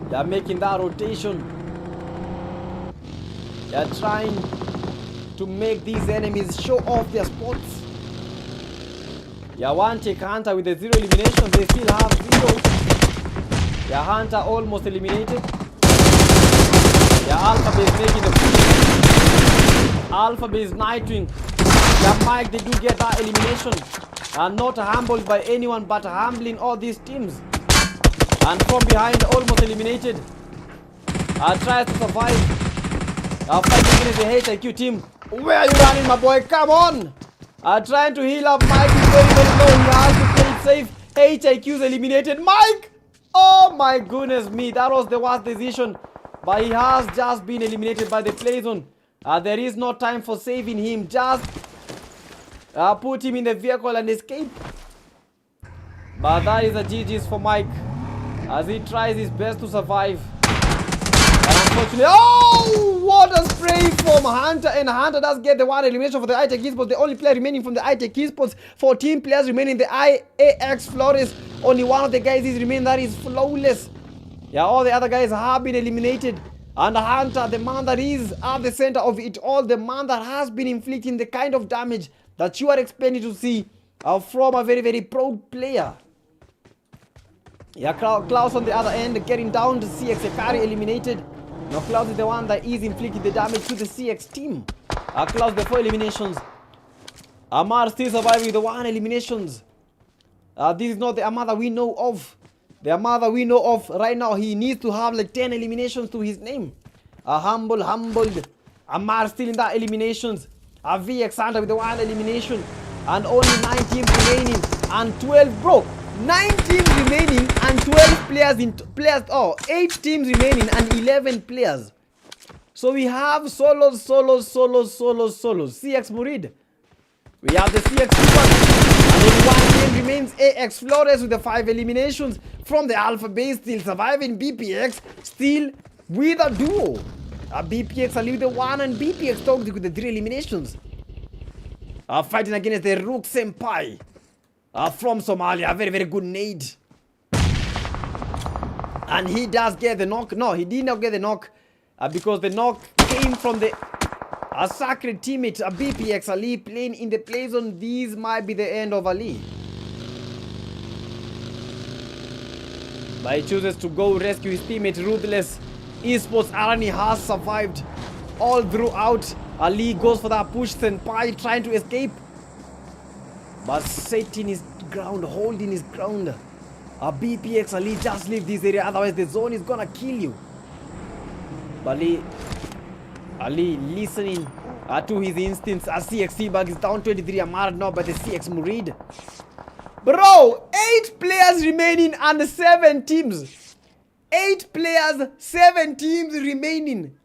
they are making that rotation. They are trying to make these enemies show off their spots. Yeah, one take Hunter with the 0 eliminations, they still have 0. Yeah, Hunter almost eliminated. Yeah, Alpha Base making the push. Alpha Base Nightwing. Yeah, Mike, they do get that elimination. And not humbled by anyone, but humbling all these teams. And from behind, almost eliminated. Tries to survive. Fighting against the HIQ team. Where are you running, my boy? Come on! Trying to heal up. Mike is very, very low. He has to play it safe. HIQ's eliminated. Mike! Oh my goodness me. That was the worst decision. But he has just been eliminated by the play zone. There is no time for saving him. Just put him in the vehicle and escape. But that is a GG's for Mike, as he tries his best to survive. And unfortunately, oh, what a spray from Hunter, and Hunter does get the 1 elimination for the iTech Esports. The only player remaining from the iTech Esports, 14 players remaining. The IAX Flores, only one of the guys is remaining, that is Flawless. Yeah, all the other guys have been eliminated. And Hunter, the man that is at the center of it all, the man that has been inflicting the kind of damage that you are expecting to see from a very, very proud player. Yeah, Klaus on the other end getting down to CX. Ekari eliminated. Now Klaus is the one that is inflicting the damage to the CX team. Klaus, the 4 eliminations. Amar still surviving with the 1 eliminations. This is not the Amar that we know of. The Amar that we know of right now, he needs to have like 10 eliminations to his name. Humbled. Amar still in that eliminations. VX Hunter with the 1 elimination. And only 9 teams remaining. And 12, bro. 9 teams remaining and 12 players 8 teams remaining and 11 players. So we have solos. CX Murid. We have the CX Super. And only 1 team remains. AX Flores with the 5 eliminations from the Alpha Base, still surviving. BPX still with a duo. BPX are with the 1 and BPX Toxic with the 3 eliminations. Fighting against the Rook Senpai. From Somalia, very, very good nade. And he does get the knock. No, he did not get the knock. Because the knock came from the sacred teammate, BPX Ali, playing in the play zone. This might be the end of Ali. But he chooses to go rescue his teammate, Ruthless. Esports Arani has survived all throughout. Ali goes for that push. Senpai trying to escape. But setting his ground, holding his ground. BPX Ali, just leave this area, otherwise the zone is gonna kill you. But Ali listening to his instincts. CX Bug is down 23. Amar now by the CX Murid. Bro, 8 players remaining and 7 teams. 8 players, 7 teams remaining.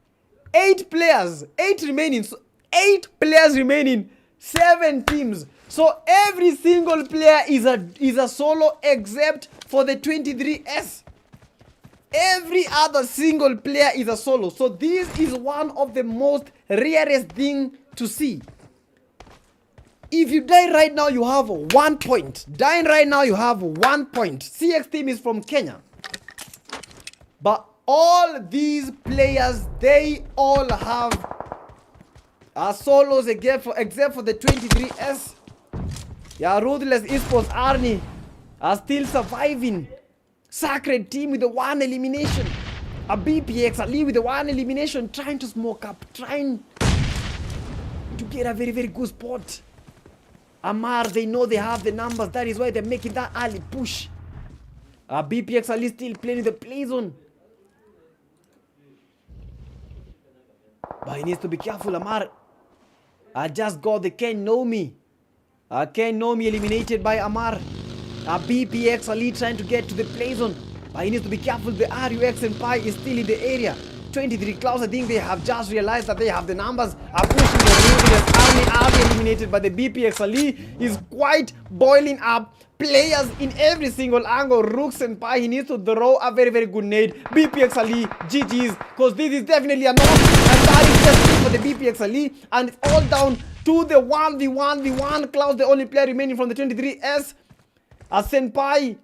8 players, 8 remaining. So 8 players remaining, 7 teams. So every single player is a solo except for the 23S. Every other single player is a solo. So this is one of the most rarest thing to see. If you die right now, you have 1 point. Dying right now, you have 1 point. CX team is from Kenya. But all these players, they all have solos except for the 23S. Yeah, Ruthless Esports Arnie are still surviving. Sacred team with the 1 elimination. BPX Ali with the 1 elimination, trying to smoke up, trying to get a very, very good spot. Amar, they know they have the numbers. That is why they're making that early push. BPX Ali still playing in the play zone. But he needs to be careful. Amar just got the Ken Nomi. Ken Nomi eliminated by Amar. BPX Ali trying to get to the play zone. But he needs to be careful. The RUX and Pi is still in the area. 23 Clouds, I think they have just realized that they have the numbers, are pushing the Ruthless Army, are being eliminated by the BPX. Ali is quite boiling up. Players in every single angle. Rooks and Pai, he needs to throw a very, very good nade. BPX Ali, GG's, because this is definitely a knock. And that is just it for the BPX Ali. And it's all down to the 1v1v1. Clouds, the only player remaining from the 23S. Senpai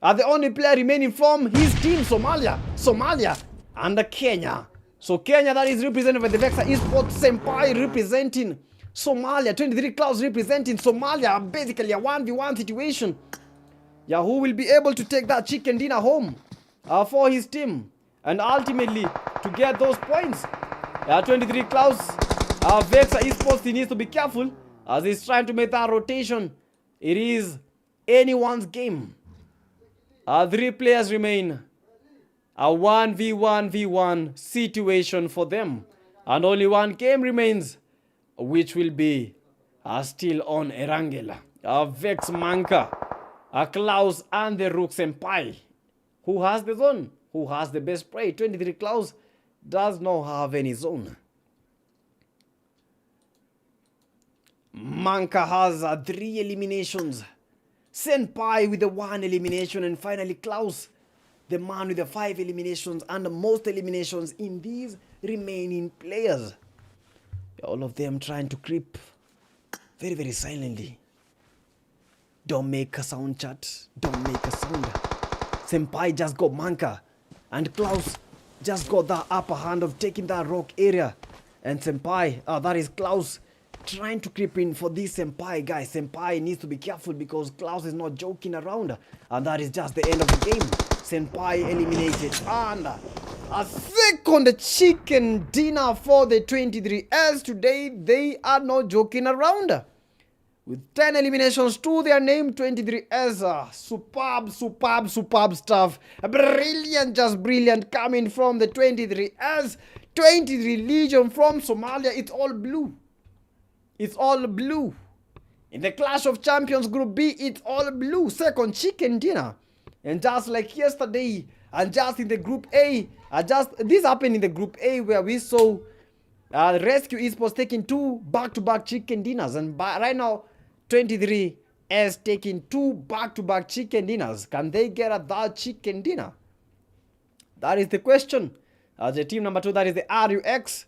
are the only player remaining from his team, Somalia, and Kenya. So Kenya, that is represented by the Vexa Esports. Senpai representing Somalia. 23 Clouds representing Somalia. Basically a 1v1 situation. Yeah, who will be able to take that chicken dinner home for his team and ultimately to get those points. 23 Clouds, Vexa Esports, he needs to be careful as he's trying to make that rotation. It is anyone's game. 3 players remain. A 1v1v1 situation for them. And only one game remains, which will be still on Erangel. Vex Manka, Klaus and the Rook Senpai. Who has the zone? Who has the best play? 23 Klaus does not have any zone. Manka has 3 eliminations. Senpai with the 1 elimination, and finally Klaus, the man with the 5 eliminations and the most eliminations in these remaining players. All of them trying to creep very, very silently. Don't make a sound, chat. Don't make a sound. Senpai just got Manka, and Klaus just got that upper hand of taking that rock area. And Senpai, that is Klaus, trying to creep in for this Senpai, guys. Senpai needs to be careful because Klaus is not joking around. And that is just the end of the game. Senpai eliminated. And a second chicken dinner for the 23S. Today, they are not joking around. With 10 eliminations to their name, 23S. Superb stuff. Brilliant, just brilliant coming from the 23S. 23 Legion from Somalia. It's all blue. It's all blue. In the Clash of Champions Group B, it's all blue. Second chicken dinner. And just like yesterday, and just in the Group A, this happened in the Group A where we saw Rescue Esports taking 2 back-to-back chicken dinners. And right now, 23S taking 2 back-to-back chicken dinners. Can they get a third chicken dinner? That is the question. The team number 2, that is the RUX.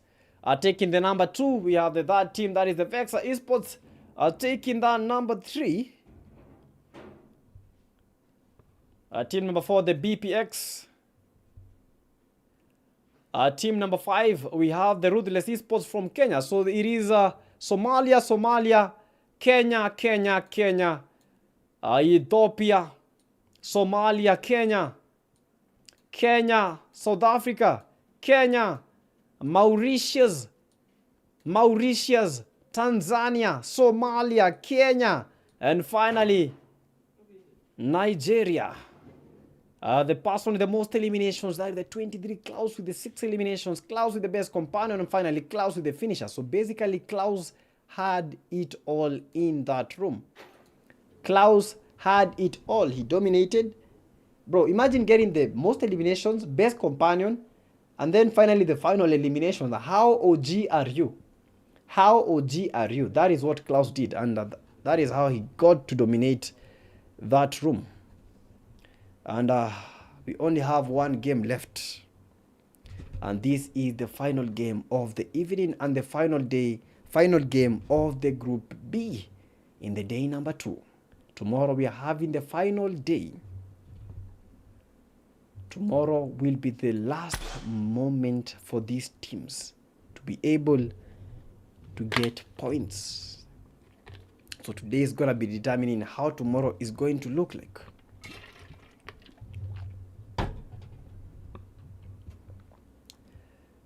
Taking the number 2, we have the third team, that is the Vexa Esports, taking that number 3. Team number 4, the BPX. Team number 5, we have the Ruthless Esports from Kenya. So it is Somalia, Kenya, Ethiopia, Somalia, Kenya, South Africa, Kenya, Mauritius, Tanzania, Somalia, Kenya, and finally Nigeria. The person with the most eliminations, that is the 23 Klaus with the 6 eliminations, Klaus with the best companion, and finally Klaus with the finisher. So basically Klaus had it all in that room. Klaus had it all. He dominated. Bro, imagine getting the most eliminations, best companion, and then finally the final elimination. How OG are you? How OG are you? That is what Klaus did, and that is how he got to dominate that room. And we only have one game left. And this is the final game of the evening and the final game of the Group B in the day number 2. Tomorrow we are having the final day. Tomorrow will be the last moment for these teams to be able to get points. So today is going to be determining how tomorrow is going to look like.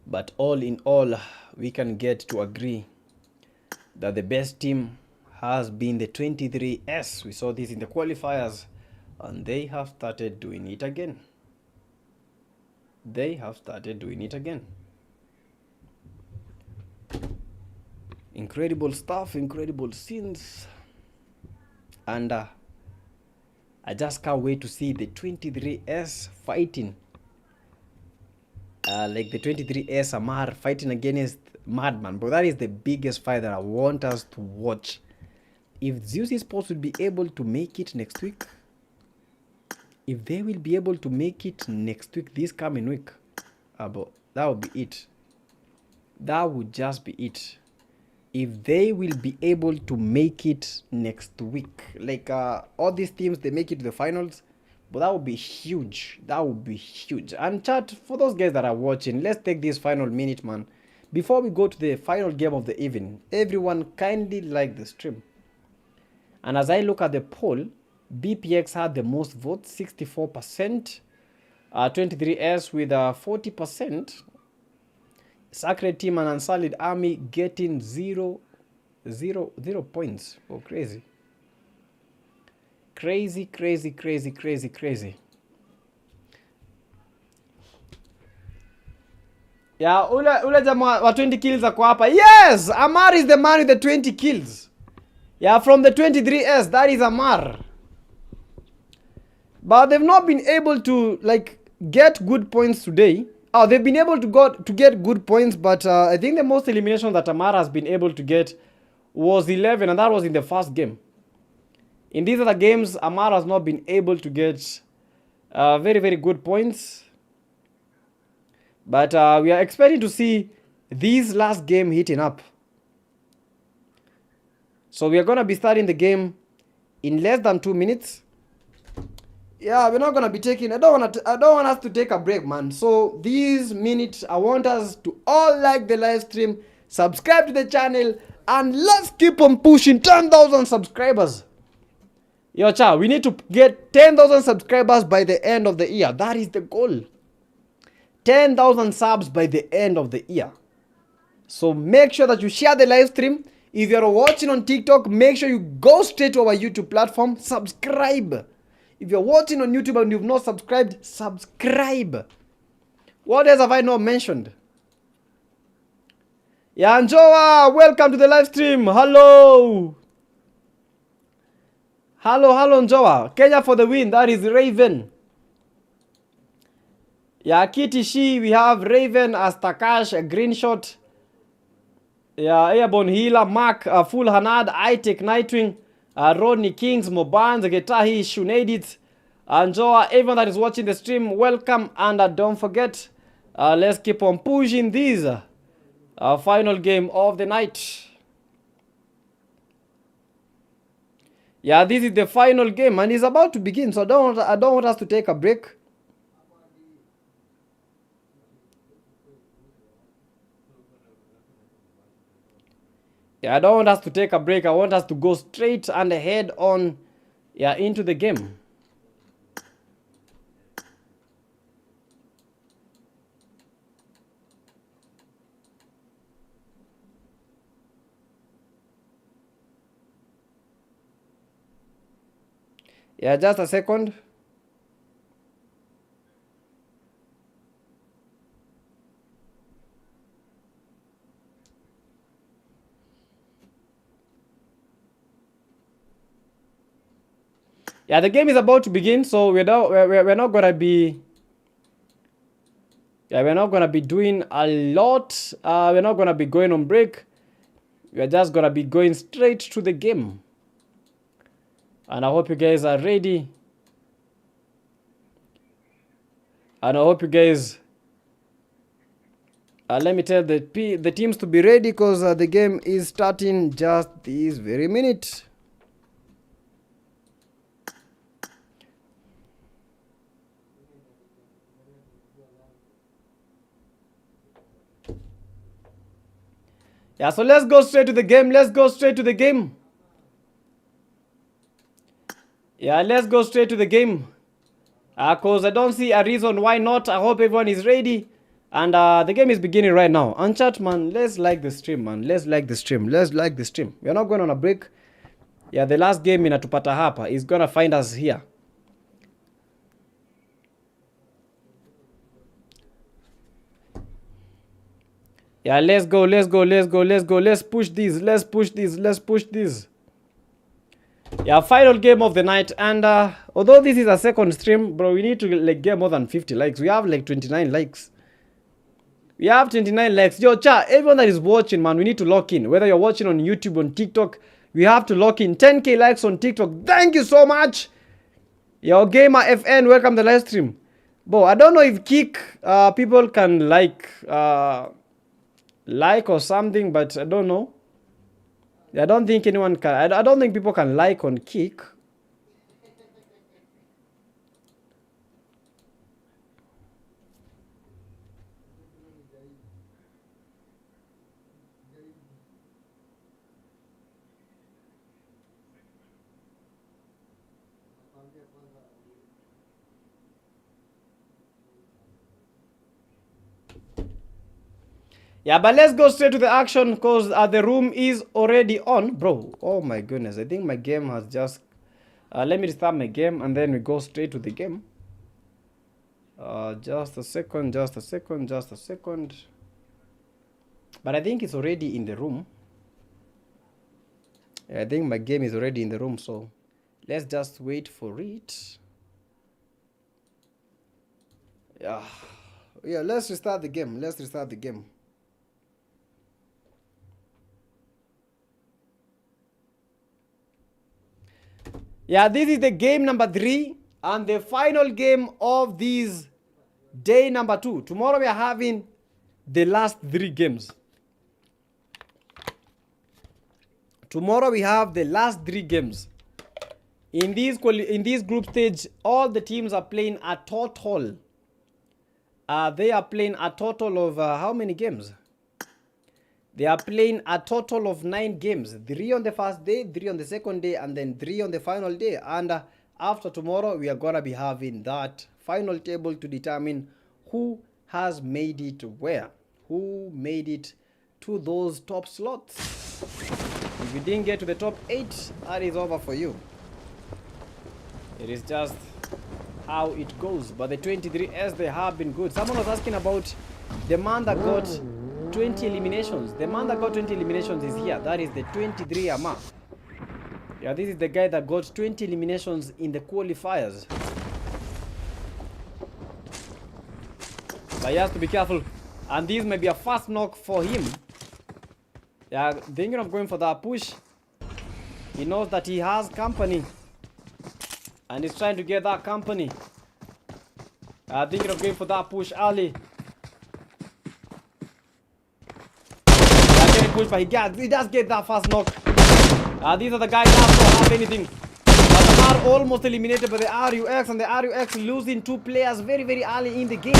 But all in all, we can get to agree that the best team has been the 23S. We saw this in the qualifiers, and they have started doing it again. Incredible stuff, incredible scenes. And I just can't wait to see the 23S fighting like the 23S Amar fighting against Madman. But that is the biggest fight that I want us to watch. If Zeus Esports will be able to make it next week, if they will be able to make it next week, this coming week, but that would be it. That would just be it. If they will be able to make it next week, like all these teams, they make it to the finals, but that would be huge. That would be huge. And chat, for those guys that are watching, let's take this final minute, man. Before we go to the final game of the evening, everyone kindly like the stream. And as I look at the poll, BPX had the most votes, 64%, 23S with 40%, Sacred Team and Unsullied Army getting 0 points. Oh, crazy. Crazy. Yeah, ule jamaa wa 20 kills ako hapa. Yes, Amar is the man with the 20 kills. Yeah, from the 23S, that is Amar. But they've not been able to like get good points today. Oh, they've been able to get good points, but I think the most elimination that Amar has been able to get was 11, and that was in the first game. In these other games, Amar has not been able to get very good points. But we are expecting to see this last game heating up. So we are going to be starting the game in less than 2 minutes. Yeah, we're not going to be taking... I don't want us to take a break, man. So this minute, I want us to all like the live stream, subscribe to the channel, and let's keep on pushing 10,000 subscribers. Yo, cha, we need to get 10,000 subscribers by the end of the year. That is the goal. 10,000 subs by the end of the year. So make sure that you share the live stream. If you're watching on TikTok, make sure you go straight to our YouTube platform. Subscribe. If you're watching on YouTube and you've not subscribed, subscribe. What else have I not mentioned? Yeah, Njoa, welcome to the live stream. Hello. Hello, Njoa. Kenya for the win. That is Raven. Yeah, Kitishi, we have Raven, Astakash, a green shot. Yeah, Airborne Healer, Mark, Full Hanad, iTech, Nightwing, Rodney Kings, Moban, Getahi, Shunedit, Njoa, everyone that is watching the stream, welcome. And don't forget, let's keep on pushing this final game of the night. Yeah, this is the final game and it's about to begin, so I don't want us to take a break. Yeah, I don't want us to take a break. I want us to go straight and head on, yeah, into the game. Yeah, just a second. Yeah, the game is about to begin, so we're not gonna be. Yeah, we're not gonna be doing a lot. We're not gonna be going on break. We're just gonna be going straight to the game. And I hope you guys are ready. And I hope you guys. Let me tell the teams to be ready because the game is starting just this very minute. Yeah, so let's go straight to the game. Let's go straight to the game. Yeah, let's go straight to the game. Because I don't see a reason why not. I hope everyone is ready. And the game is beginning right now. And chat, man, let's like the stream, man. Let's like the stream. Let's like the stream. We're not going on a break. Yeah, the last game inatupata hapa is going to find us here. Yeah, let's go. Let's push this. Let's push this. Yeah, final game of the night. And although this is a second stream, bro, we need to like get more than 50 likes. We have like 29 likes. We have 29 likes. Yo, chat, everyone that is watching, man, we need to lock in. Whether you're watching on YouTube, on TikTok, we have to lock in. 10k likes on TikTok. Thank you so much. Yo, Gamer FN, welcome to the live stream. Bro, I don't know if Kick people can like or something, but I don't know. I don't think anyone can. I don't think people can like on Kick. Yeah, but let's go straight to the action because the room is already on. Bro, oh my goodness. I think my game has just... let me restart my game and then we go straight to the game. Just a second. But I think it's already in the room. Yeah, I think my game is already in the room, so let's just wait for it. Yeah, let's restart the game. Yeah, this is the game number 3 and the final game of this day number 2. Tomorrow we are having the last 3 games. Tomorrow we have the last 3 games. In this group stage, all the teams are playing a total. They are playing a total of how many games? They are playing a total of 9 games. 3 on the first day, 3 on the second day, and then 3 on the final day. And after tomorrow, we are going to be having that final table to determine who has made it where. Who made it to those top slots. If you didn't get to the top 8, that is over for you. It is just how it goes. But the 23S, they have been good. Someone was asking about the man that got 20 eliminations. The man that got 20 eliminations is here. That is the 23 Ama. Yeah, this is the guy that got 20 eliminations in the qualifiers. But he has to be careful. And this may be a fast knock for him. Yeah, thinking of going for that push. He knows that he has company. And he's trying to get that company. Thinking of going for that push early. Push, but he does get that fast knock. These are the guys that don't have anything. But they are almost eliminated by the RUX, and the RUX losing 2 players very, very early in the game.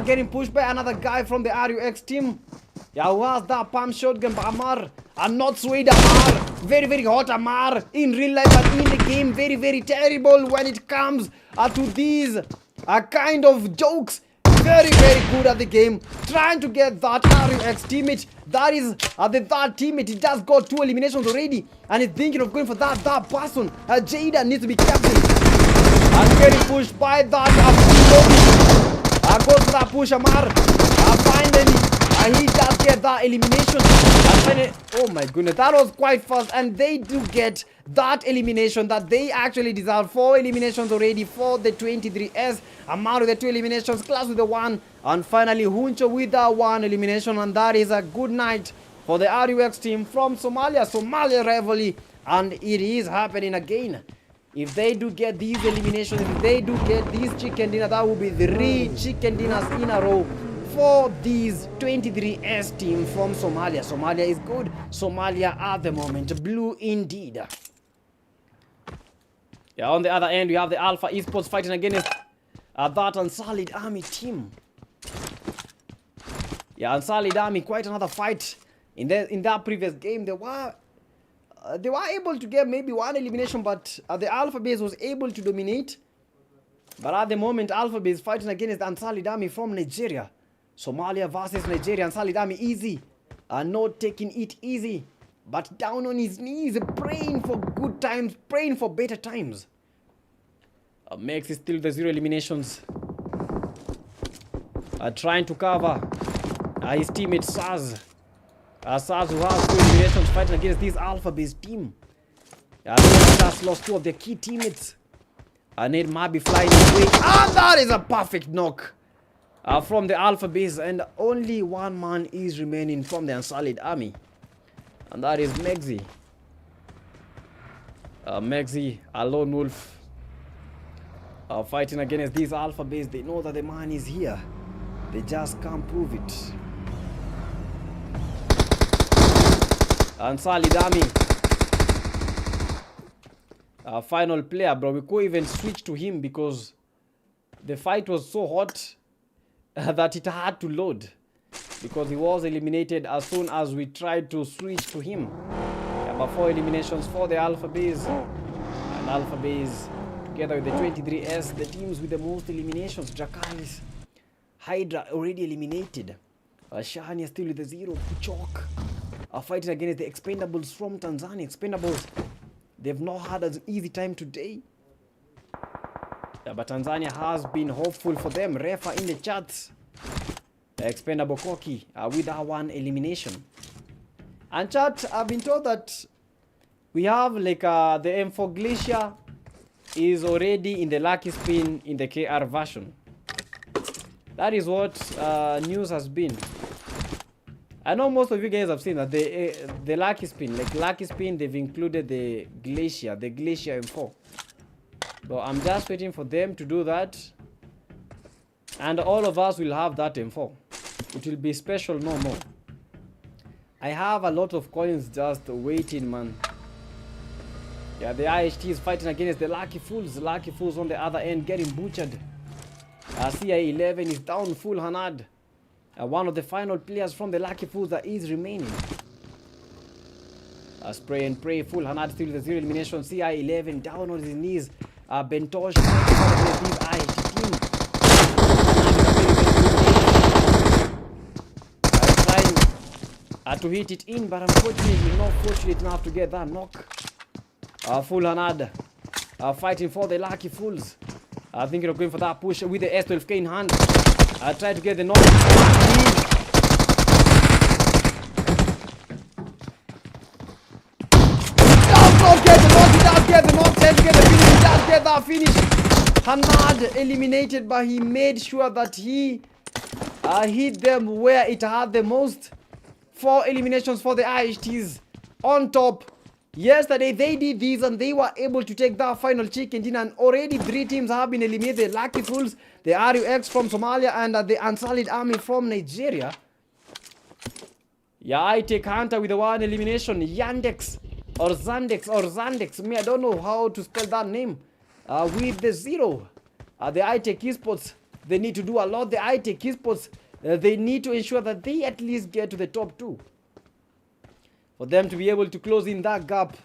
Getting pushed by another guy from the RUX team. Yeah, who has that pump shotgun? But Amar, and not Swede Amar. Very, very hot Amar in real life, but in the game, very, very terrible when it comes to these kind of jokes. Very, very good at the game. Trying to get that RUX teammate. That is the third teammate. He just got 2 eliminations already. And he's thinking of going for that person. Jada needs to be careful. And getting pushed by that. Goes for that push, Amar. Finally, he does get that elimination. And finally, oh my goodness, that was quite fast. And they do get that elimination that they actually deserve. 4 eliminations already for the 23S. Amar with the 2 eliminations, Class with the 1. And finally, Huncho with the 1 elimination. And that is a good night for the RUX team from Somalia. Somalia rivalry. And it is happening again. If they do get these eliminations, if they do get these chicken dinner, that will be 3 chicken dinners in a row for these 23S team from Somalia. Somalia is good. Somalia at the moment, blue indeed. Yeah, on the other end, we have the Alpha Esports fighting against that Unsolid Army team. Yeah, Unsolid Army, quite another fight. In that previous game, they were able to get maybe 1 elimination, but the Alpha base was able to dominate. But at the moment, Alpha base fighting against the Unsolid Army from Nigeria. Somalia versus Nigeria. Unsolid Army easy. Not taking it easy. But down on his knees, praying for good times, praying for better times. Max is still the 0 eliminations. Trying to cover his teammate Saz. Saz who has 2 eliminations fighting against this Alpha-based team. They just lost 2 of their key teammates. Need Mabi flying away. And that is a perfect knock. from the Alpha base, and only one man is remaining from the Unsullied army, and that is Megzi. Megzi, a lone wolf, fighting against this Alpha base. They know that the man is here. They just can't prove it. Unsullied army. Final player, bro. We couldn't even switch to him because the fight was so hot that it had to load, because he was eliminated as soon as we tried to switch to him. But 4 eliminations for the Alpha base, and Alpha base together with the 23S, the teams with the most eliminations. Drakalis, Hydra already eliminated. Shania still with the 0. Puchok are fighting against the Expendables from Tanzania. Expendables, they've not had an easy time today. But Tanzania has been hopeful for them. Refa in the chats. Expendable Koki with our 1 elimination. And chat, I've been told that we have like the M4 Glacier is already in the lucky spin in the KR version. That is what news has been. I know most of you guys have seen that the lucky spin, like lucky spin, they've included the Glacier M4. But I'm just waiting for them to do that, and all of us will have that M4. It will be special no more. I have a lot of coins just waiting, man. Yeah, the IHT is fighting against the Lucky Fools. The Lucky Fools on the other end getting butchered. CI11 is down full Hanad. One of the final players from the Lucky Fools that is remaining. Spray and pray, full Hanad still with the 0 elimination. CI11 down on his knees. Bentosh this IHT team. Trying to hit it in, but unfortunately not fortunate enough to get that knock. Full Hanad fighting for the Lucky Fools. Thinking of going for that push with the S12K in hand. Try to get the knock. Get the knock, tries to get the finish, he does get that finish. Hanad eliminated, but he made sure that he hit them where it had the most. 4 eliminations for the IHTs on top. Yesterday they did this and they were able to take that final chicken dinner, and already 3 teams have been eliminated. The Lucky Fools, the RUX from Somalia, and the Unsullied Army from Nigeria. Yeah, I take Hunter with the 1 elimination. Yandex or Zandex, me, I don't know how to spell that name. With the 0. The iTech Esports, they need to do a lot. The iTech Esports, they need to ensure that they at least get to the top 2. For them to be able to close in that gap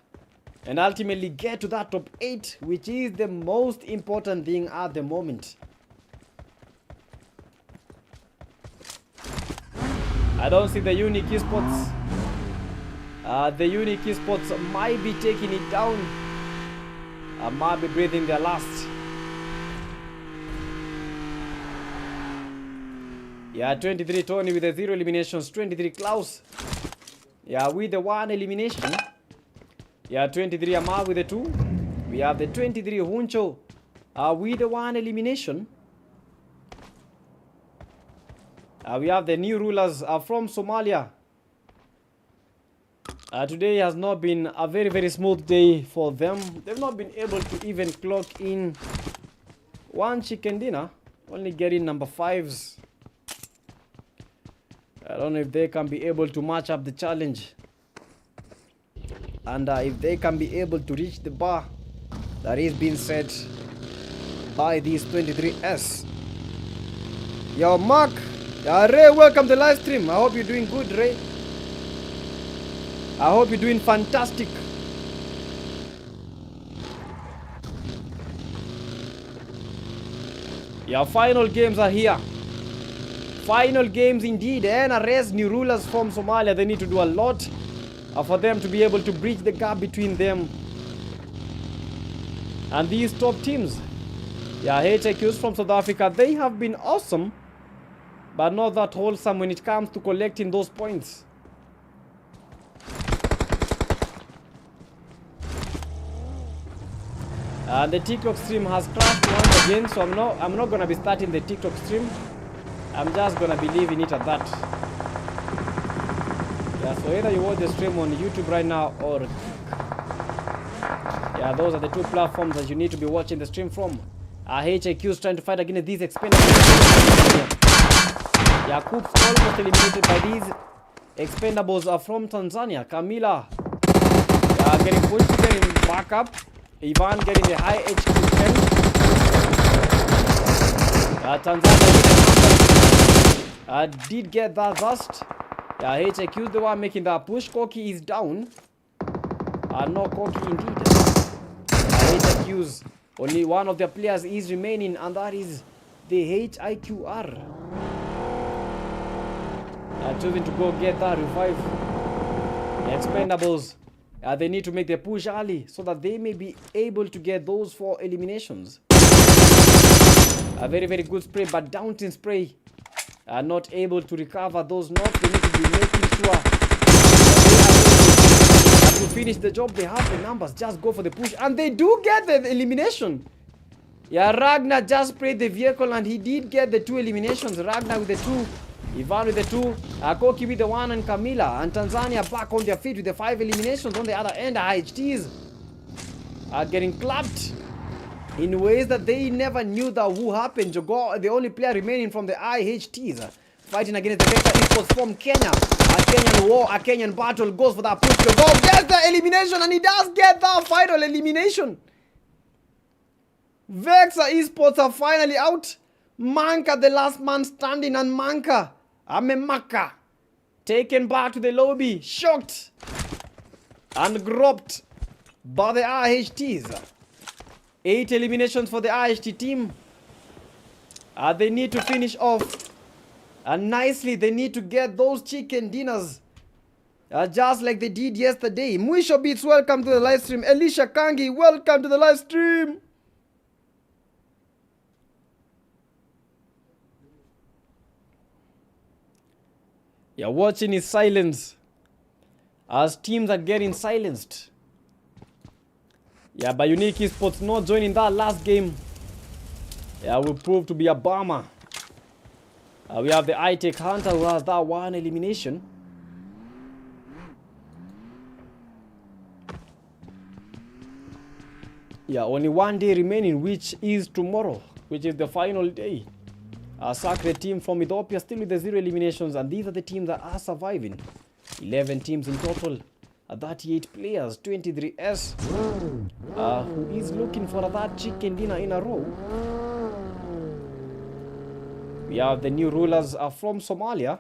and ultimately get to that top 8, which is the most important thing at the moment. I don't see the Unique Esports. The Unique Esports might be taking it down. Might be breathing their last. Yeah, 23 Tony with the 0 eliminations. 23 Klaus. Yeah, with the 1 elimination. Yeah, 23 Amal with the 2. We have the 23 Huncho with the 1 elimination. We have the new rulers from Somalia. Today has not been a very smooth day for them. They've not been able to even clock in 1 chicken dinner. Only getting number 5s. I don't know if they can be able to match up the challenge. And if they can be able to reach the bar that is being set by these 23S. Yo, Mark. Ray, welcome to the live stream. I hope you're doing good, Ray. I hope you're doing fantastic. Your final games are here. Final games indeed. NRS, new rulers from Somalia, they need to do a lot for them to be able to bridge the gap between them and these top teams. Yeah, HIQs from South Africa, they have been awesome, but not that wholesome when it comes to collecting those points. The TikTok stream has crashed once again, so I'm not gonna be starting the TikTok stream. I'm just gonna believe in it at that. Yeah, so either you watch the stream on YouTube right now or yeah, those are the two platforms that you need to be watching the stream from. HIQ is trying to fight against these expendables. Yeah, Coops almost eliminated by these expendables are from Tanzania. Camila getting pushed, getting back up. Ivan getting the high HQ strength. Tanzania did get that dust. Yeah, HIQ is the one making that push. Koki is down. No Koki indeed. HIQ's only one of their players is remaining, and that is the HIQR. Choosing to go get that revive. The expendables. They need to make their push early so that they may be able to get those 4 eliminations. A very, very good spray, but Downton spray are not able to recover those knocks. They need to be making sure that to finish the job. They have the numbers. Just go for the push, and they do get the elimination. Yeah, Ragnar just sprayed the vehicle, and he did get the 2 eliminations. Ragnar with the 2. Ivan with the 2, Koki with the 1, and Camila. And Tanzania back on their feet with the 5 eliminations on the other end. IHTs are getting clapped in ways that they never knew that would happen. Jogo, the only player remaining from the IHTs, fighting against the Vector Esports from Kenya. A Kenyan war, a Kenyan battle, goes for that push. Jogo gets the elimination, and he does get that final elimination. Vector Esports are finally out. Manka, the last man standing, and Manka Amemaka taken back to the lobby, shocked and groped by the IHTs. 8 eliminations for the IHT team. They need to finish off nicely. They need to get those chicken dinners just like they did yesterday. Mwisho Beats, welcome to the live stream. Elisha Kangi, welcome to the live stream. Yeah, watching is silence as teams are getting silenced. Yeah, but Unique Esports not joining that last game. Yeah, will prove to be a bummer. We have the iTech Hunter who has that 1 elimination. Yeah, only 1 day remaining, which is tomorrow, which is the final day. A Sacred team from Ethiopia still with the 0 eliminations, and these are the teams that are surviving. 11 teams in total, 38 players, 23S, who is looking for that chicken dinner in a row. We have the new rulers from Somalia.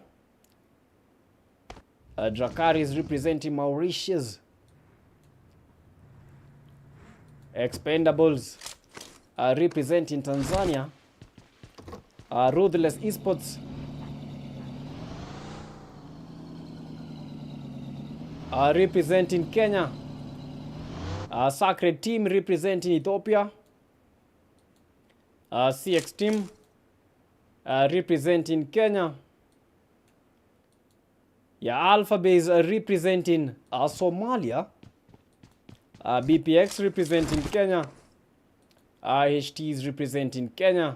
Drakari is representing Mauritius. Expendables are representing Tanzania. Ruthless Esports representing Kenya. Sacred team representing Ethiopia. CX team representing Kenya. Yeah, Alpha Base representing Somalia. BPX representing Kenya. IHT is representing Kenya.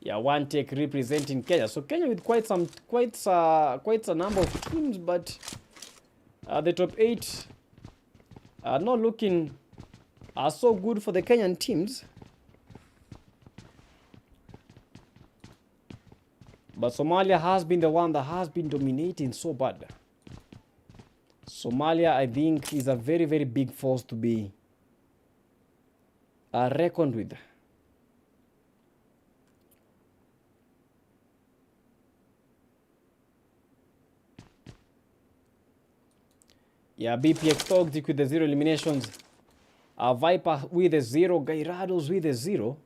Yeah, One Tech representing Kenya. So Kenya with quite a number of teams, but the top 8 are not looking so good for the Kenyan teams. But Somalia has been the one that has been dominating so bad. Somalia, I think, is a very, very big force to be reckoned with. Yeah, BPX Toxic with the 0 eliminations. Viper with a 0. Gairados with a 0.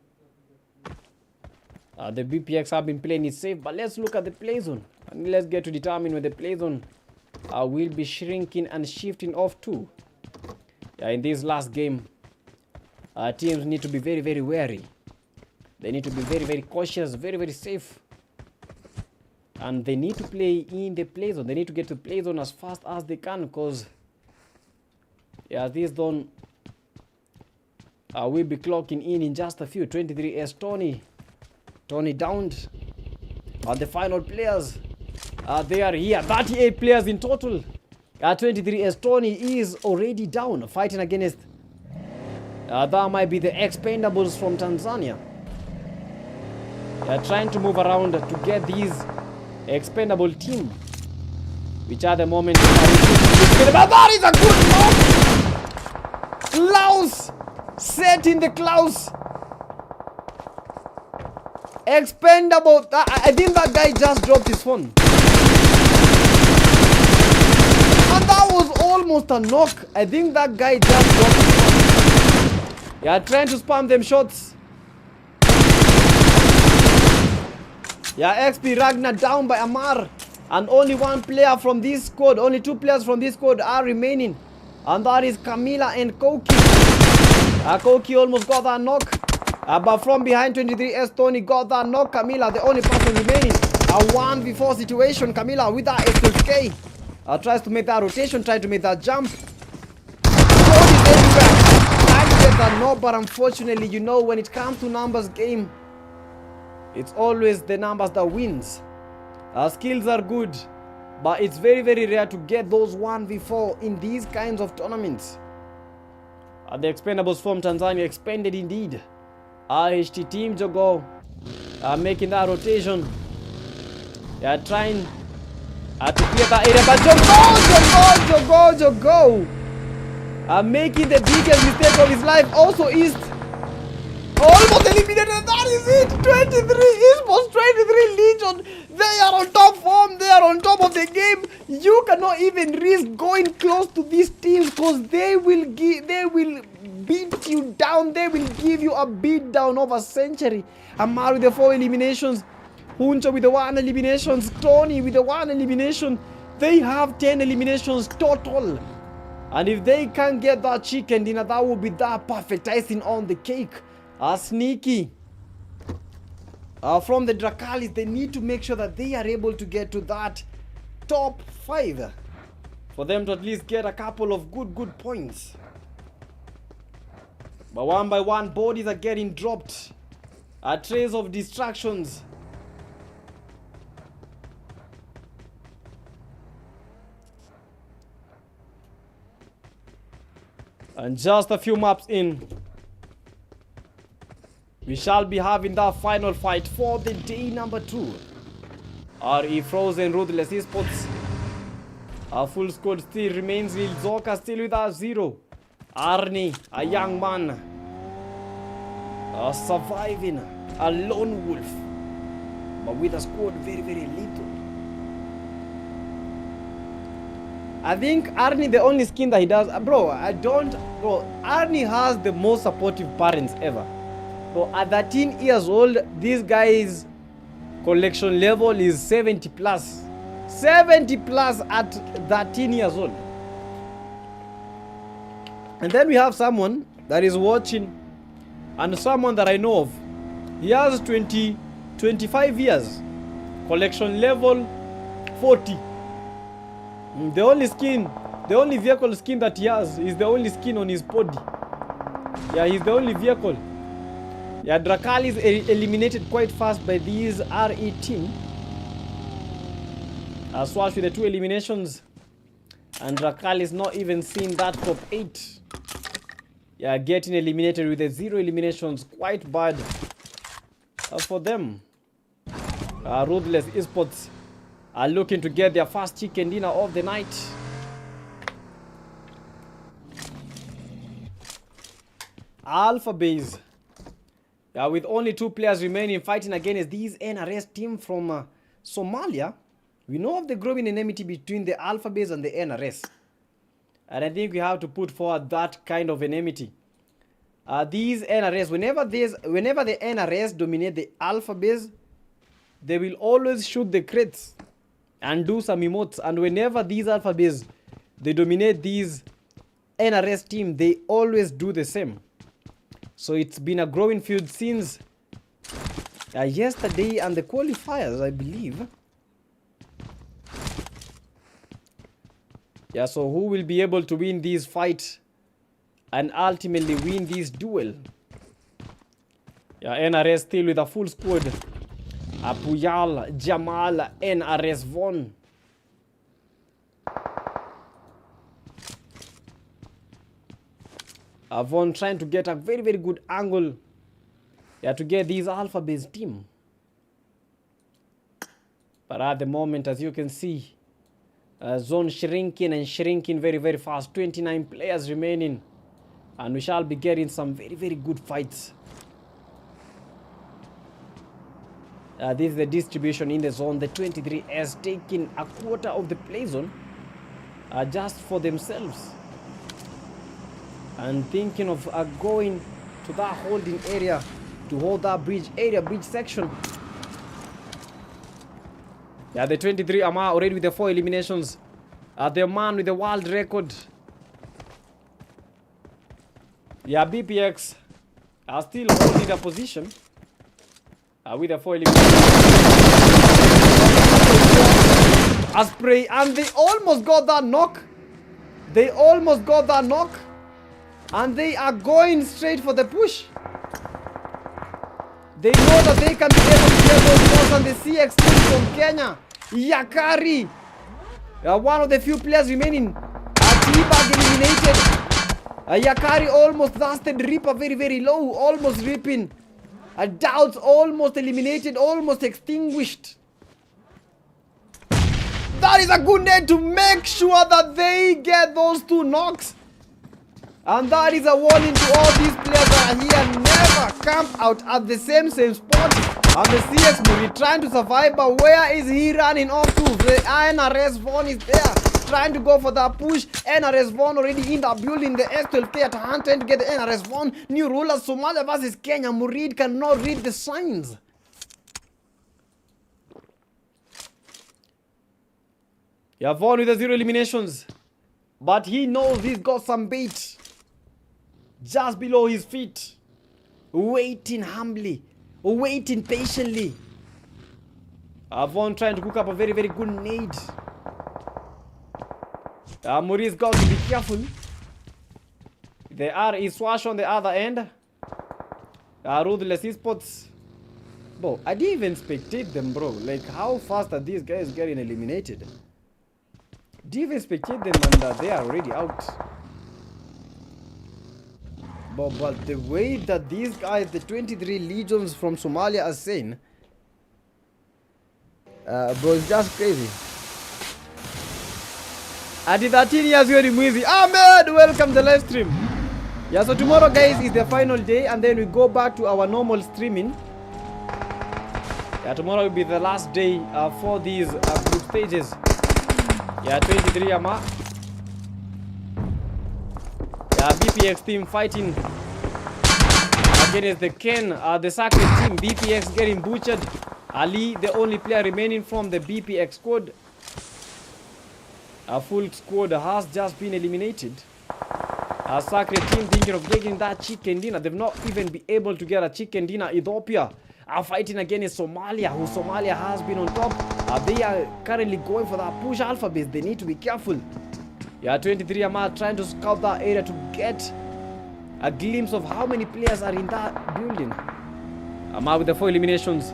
The BPX have been playing it safe, but let's look at the play zone. And let's get to determine where the play zone will be shrinking and shifting off to. Yeah, in this last game, teams need to be very, very wary. They need to be very, very cautious, very, very safe. And they need to play in the play zone. They need to get to the play zone as fast as they can, because yeah, this zone will be clocking in just a few. 23S Tony downed. And the final players, they are here. 38 players in total. 23 as Tony is already down, fighting against. That might be the expendables from Tanzania. They are trying to move around to get these expendable team, which at the moment that is a good knock. Klaus set in the Klaus. Expendable. I think that guy just dropped his phone. And that was almost a knock. I think that guy just dropped his phone. They are trying to spam them shots. Yeah, XP Ragnar down by Amar. And only one player from this squad, only 2 players from this squad are remaining. And that is Camila and Koki. Koki almost got that knock. But from behind 23S, Tony got that knock. Camila, the only person remaining. A 1v4 situation. Camila with that SLK. Tries to make that rotation, tries to make that jump. Tony's everywhere. Trying to get that knock, but unfortunately, you know, when it comes to numbers game, it's always the numbers that wins. Skills are good, but it's very, very rare to get those 1v4 in these kinds of tournaments. The expendables from Tanzania expanded indeed. HT Team Jogo making that rotation. They are trying to clear that area, but Jogo making the biggest mistake of his life. Also East almost eliminated. That is it. 23 Esports, 23 Legion. They are on top form. They are on top of the game. You cannot even risk going close to these teams because they will beat you down. They will give you a beat down of a century. Amar with the 4 eliminations. Huncho with the 1 eliminations. Tony with the 1 elimination. They have 10 eliminations total. And if they can't get that chicken dinner, that will be that perfect icing on the cake. Sneaky. From the Dracalis, they need to make sure that they are able to get to that top 5 for them to at least get a couple of good points. But one by one, bodies are getting dropped. A trace of distractions. And just a few maps in, we shall be having that final fight for the day number 2. RE Frozen Ruthless Esports. Our full squad still remains. Lil Zoka still with us 0. Arnie, a young man, surviving, a lone wolf, but with a squad very, very little. I think Arnie, the only skin that he does, Arnie has the most supportive parents ever. So at 13 years old, this guy's collection level is 70 plus. 70 plus at 13 years old. And then we have someone that is watching, and someone that I know of. He has 25 years. Collection level 40. The only vehicle skin that he has is the only skin on his body. Yeah, he's the only vehicle. Yeah, Drakali is eliminated quite fast by these RE team. Swash with the 2 eliminations. And Drakali is not even seeing that top 8. Yeah, getting eliminated with the 0 eliminations. Quite bad for them. Ruthless Esports are looking to get their first chicken dinner of the night. Alpha Base. With only 2 players remaining fighting against these NRS team from Somalia. We know of the growing enmity between the Alpha Base and the NRS. And I think we have to put forward that kind of enmity. These NRS, whenever the NRS dominate the Alpha Base, they will always shoot the crates and do some emotes. And whenever these Alpha Base, they dominate these NRS team, they always do the same. So it's been a growing feud since yesterday and the qualifiers, I believe. Yeah, so who will be able to win this fight and ultimately win this duel? Yeah, NRS still with a full squad. Puyal, Jamal, NRS Von. Von trying to get a very, very good angle to get this Alpha Base team. But at the moment, as you can see, zone shrinking and shrinking very, very fast. 29 players remaining. And we shall be getting some very, very good fights. This is the distribution in the zone. The 23S taking a quarter of the play zone just for themselves. And thinking of going to that holding area to hold that bridge section. The 23 Amar already with the 4 eliminations. The man with the world record. BPX are still holding the position with the 4 eliminations. A spray, and they almost got that knock. And they are going straight for the push. They know that they can be able to get those balls, and the CX team from Kenya, Yakari, one of the few players remaining, T-Bag eliminated. Yakari almost lasted. Reaper very, very low, almost ripping. Doubts almost eliminated, almost extinguished. That is a good net to make sure that they get those 2 knocks. And that is a warning to all these players that are here. Never camp out at the same spot. And the CX Muri trying to survive, but where is he running off to? The NRS Von is there, trying to go for that push. NRS Von already in that building. The S12K at hand trying to get the NRS Von. New rulers, Somalia versus Kenya. Murid cannot read the signs. Von with the 0 eliminations. But he knows he's got some bait just below his feet. Waiting humbly. Waiting patiently. Von trying to cook up a very, very good nade. Muri's got to be careful. There is Swash on the other end. Ruthless Esports. Bro, I didn't even spectate them, bro. Like, how fast are these guys getting eliminated? Didn't even spectate them, and they are already out. But the way that these guys, the 23 legions from Somalia, are saying, bro, it's just crazy. At 13 years, you're Mwizi. Ahmed, welcome to the live stream. So tomorrow, guys, is the final day, and then we go back to our normal streaming. Tomorrow will be the last day for these group stages. 23 Ama. BPX team fighting against the Ken, the Sacred team. BPX getting butchered. Ali, the only player remaining from the BPX squad. A full squad has just been eliminated. Sacred team thinking of getting that chicken dinner. They've not even been able to get a chicken dinner. Ethiopia are fighting against Somalia, who Somalia has been on top. They are currently going for that push Alpha Base. They need to be careful. 23 Amar trying to scout that area to get a glimpse of how many players are in that building. Amar with the 4 eliminations.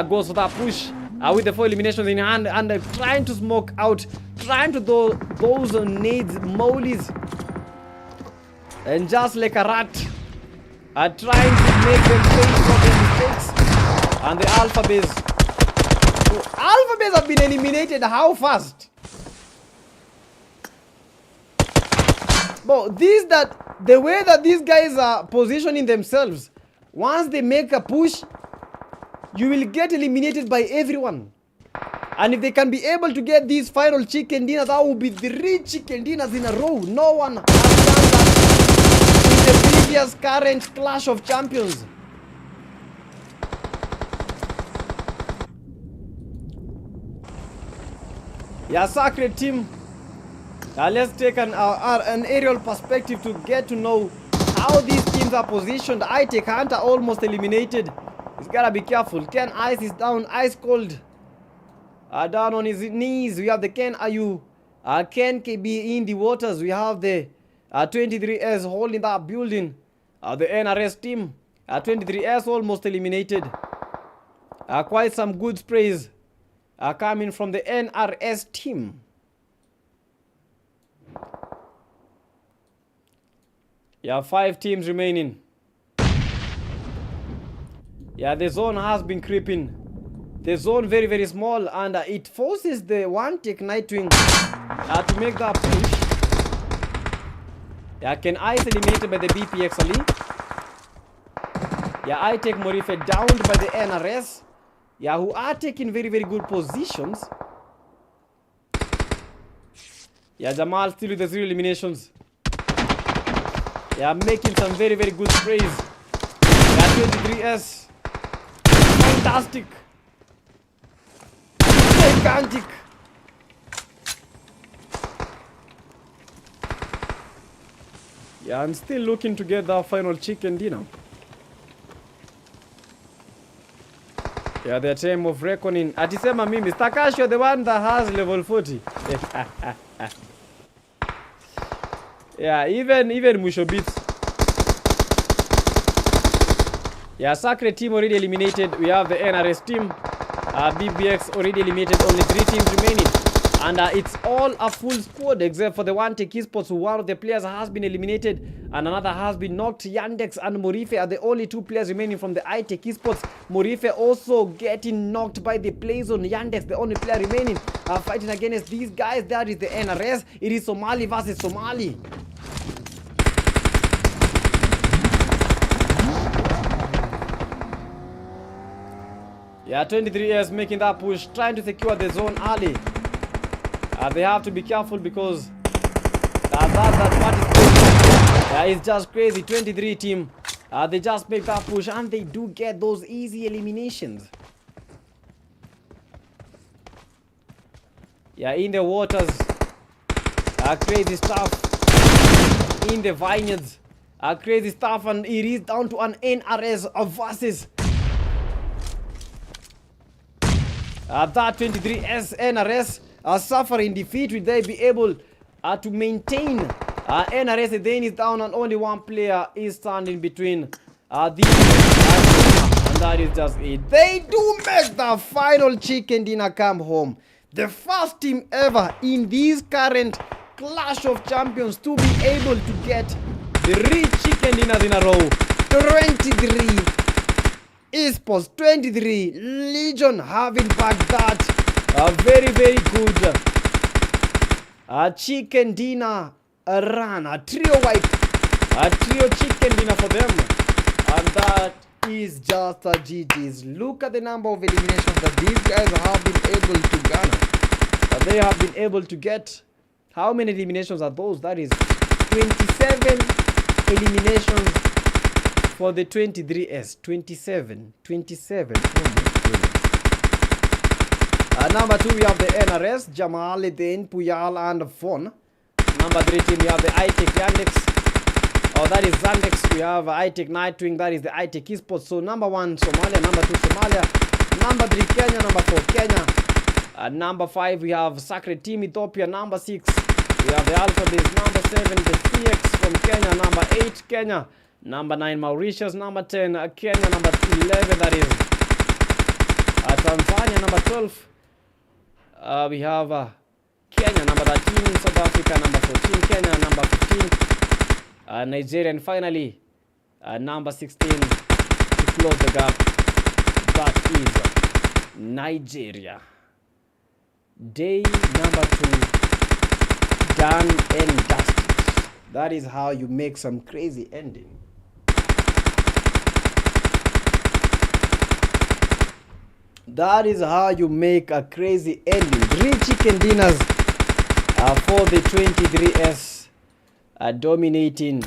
Goes for that push. With the 4 eliminations in hand, and trying to smoke out. Trying to do those nades, molies. And just like a rat, trying to make them pay for their mistakes. And the Alpha Base. So Alpha Base have been eliminated. How fast? But the way that these guys are positioning themselves, once they make a push, you will get eliminated by everyone. And if they can be able to get these final chicken dinner, that will be 3 chicken dinners in a row. No one has done that in the previous current Clash of Champions. Sacred team. Let's take an aerial perspective to get to know how these teams are positioned. I take Hunter almost eliminated. He's gotta be careful. Ken Ice is down, ice cold. Down on his knees. We have the Ken Ayu. Ken KB in the waters. We have the 23S holding that building. The NRS team. 23S almost eliminated. Quite some good sprays are coming from the NRS team. Yeah, 5 teams remaining. Yeah, the zone has been creeping. The zone very, very small, and it forces the one tick Nightwing to make that push. Yeah, Ken Ice eliminated by the BPX Ali. Yeah, I take Morife downed by the NRS. Yeah, who are taking very, very good positions. Yeah, Jamal still with the 0 eliminations. Yeah, making some very, very good sprays. Yeah, 23S. Fantastic. Gigantic. Yeah, I'm still looking to get that final chicken dinner. Yeah, the time of reckoning. Atisema mimi, Stakash, you're the one that has level 40. Yeah, even Musho beats. Yeah, Sacred team already eliminated. We have the NRS team. BBX already eliminated. Only 3 teams remaining. And it's all a full squad except for the one Tech Esports. One of the players has been eliminated and another has been knocked. Yandex and Morife are the only 2 players remaining from the iTech Esports. Morife also getting knocked by the Playzone. Yandex, the only player remaining, fighting against these guys. That is the NRS. It is Somali versus Somali. Yeah, 23 years making that push, trying to secure the zone early. They have to be careful because that is just crazy. 23 team, they just make that push and they do get those easy eliminations. Yeah, in the waters, crazy stuff. In the vineyards, crazy stuff, and it is down to an NRS versus that 23S NRS. Suffering defeat. Will they be able to maintain? NRS then is down and only 1 player is standing between these and that is just it. They do make the final chicken dinner come home. The first team ever in this current Clash of Champions to be able to get 3 chicken dinners in a row. 23 Esports, 23 Legion having backed that. A very, very good chicken dinner run, a trio wipe, a trio chicken dinner for them, and that is just a GG's. Look at the number of eliminations that these guys have been able to garner. They have been able to get, how many eliminations are those? That is 27 eliminations for the 23S. 27. Oh my goodness. Number 2, we have the NRS, Jamal, then Puyal, and Fon. Number 3 team, we have the iTech Yandex. Oh, that is Zandex. We have iTech Nightwing, that is the iTech Esports. So number 1, Somalia. Number 2, Somalia. Number 3, Kenya. Number 4, Kenya. Number 5, we have Sacred Team Ethiopia. Number 6, we have the Alphabets. Number 7, the CX from Kenya. Number 8, Kenya. Number 9, Mauritius. Number 10, Kenya. Number 11, that is Tanzania. Number 12. We have Kenya, number 13, South Africa, number 14, Kenya, number 15, Nigeria, and finally, number 16, to close the gap, that is Nigeria. Day number 2, done and dusted. That is how you make some crazy ending. That is how you make a crazy ending. 3 chicken dinners for the 23S, dominating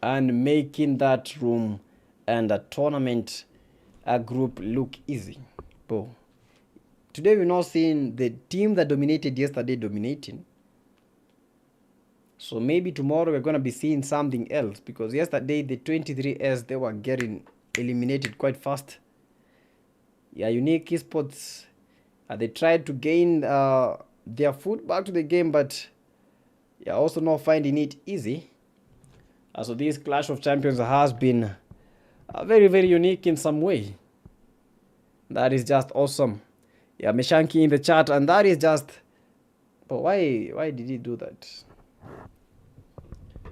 and making that room and a tournament group look easy. But today we're not seeing the team that dominated yesterday dominating. So maybe tomorrow we're going to be seeing something else, because yesterday the 23S, they were getting eliminated quite fast. Yeah, Unique Esports, they tried to gain their foot back to the game, but yeah, also not finding it easy. So this Clash of Champions has been very, very unique in some way. That is just awesome. Yeah, Meshanki in the chat, and that is just. But why did he do that?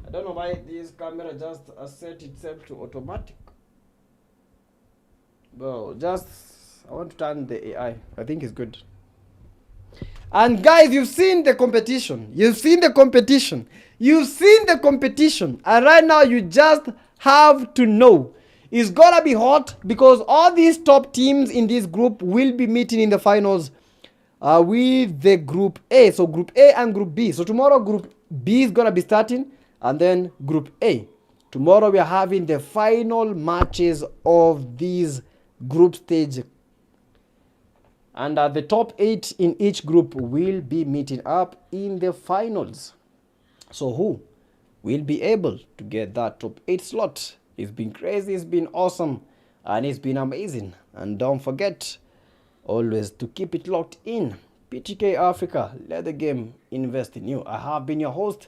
I don't know why this camera just set itself to automatic. Well, just I want to turn the AI. I think it's good. And guys, you've seen the competition. You've seen the competition. You've seen the competition. And right now, you just have to know. It's gonna be hot because all these top teams in this group will be meeting in the finals with the Group A. So Group A and Group B. So tomorrow, Group B is gonna be starting. And then Group A. Tomorrow, we are having the final matches of these group stage. And the top 8 in each group will be meeting up in the finals. So who will be able to get that top 8 slot? It's been crazy, it's been awesome, and it's been amazing. And don't forget always to keep it locked in. PTK Africa, let the game invest in you. I have been your host.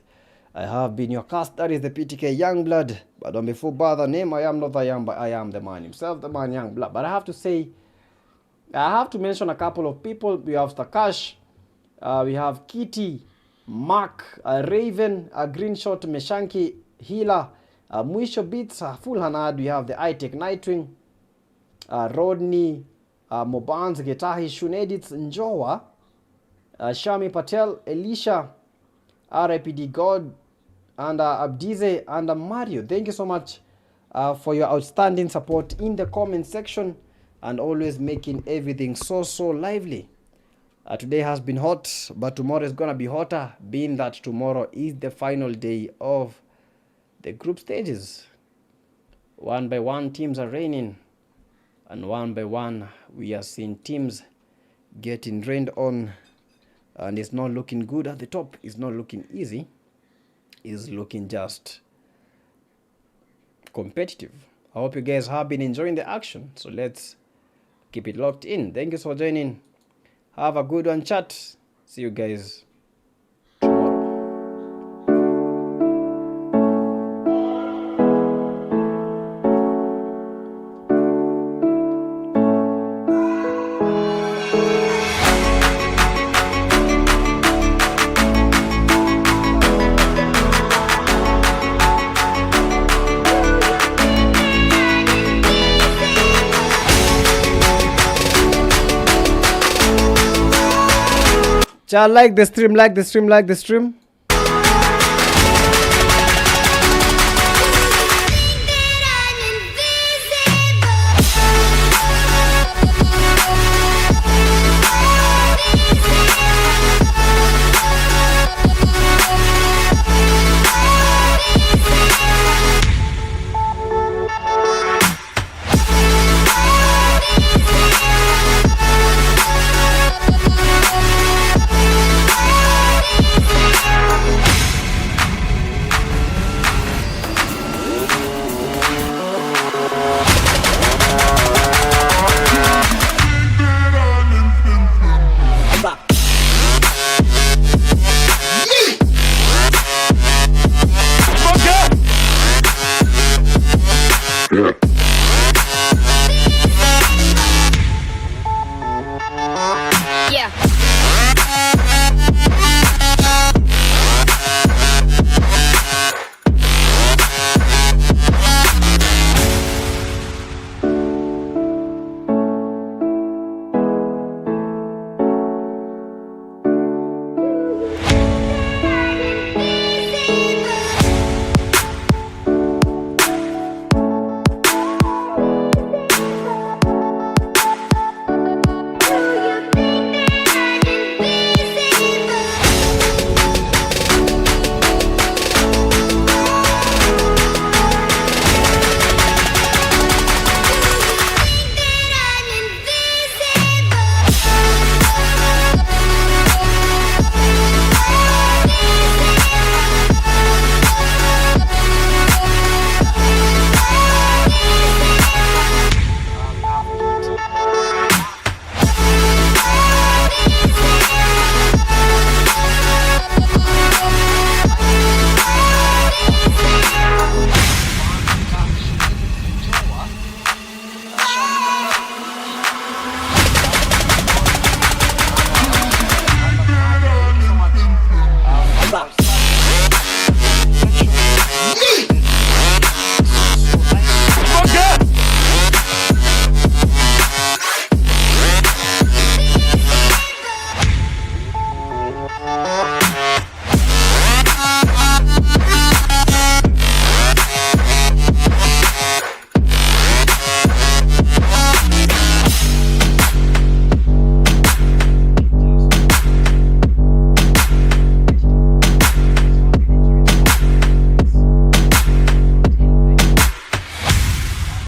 I have been your cast. That is the PTK Youngblood. But don't be fooled by the name. I am not the young, but I am the man himself, the man Youngblood. But I have to say, I have to mention a couple of people. We have Stakash, we have Kitty, Mark, Raven, Greenshot, Meshanki, Hila, Mwisho Beats, Full Hanad. We have the iTech Nightwing, Rodney, Mobans, Getahi, Shunedits, Njowa, Shami Patel, Elisha, RIPD God, and Abdize and Mario. Thank you so much for your outstanding support in the comment section. And always making everything so lively. Today has been hot, but tomorrow is gonna be hotter, being that tomorrow is the final day of the group stages. One by one, teams are reigning, and one by one, we are seeing teams getting rained on, and it's not looking good at the top. It's not looking easy. It's looking just competitive. I hope you guys have been enjoying the action. So let's keep it locked in. Thank you for joining. Have a good one, chat. See you guys tomorrow. Chat, like the stream, like the stream, like the stream.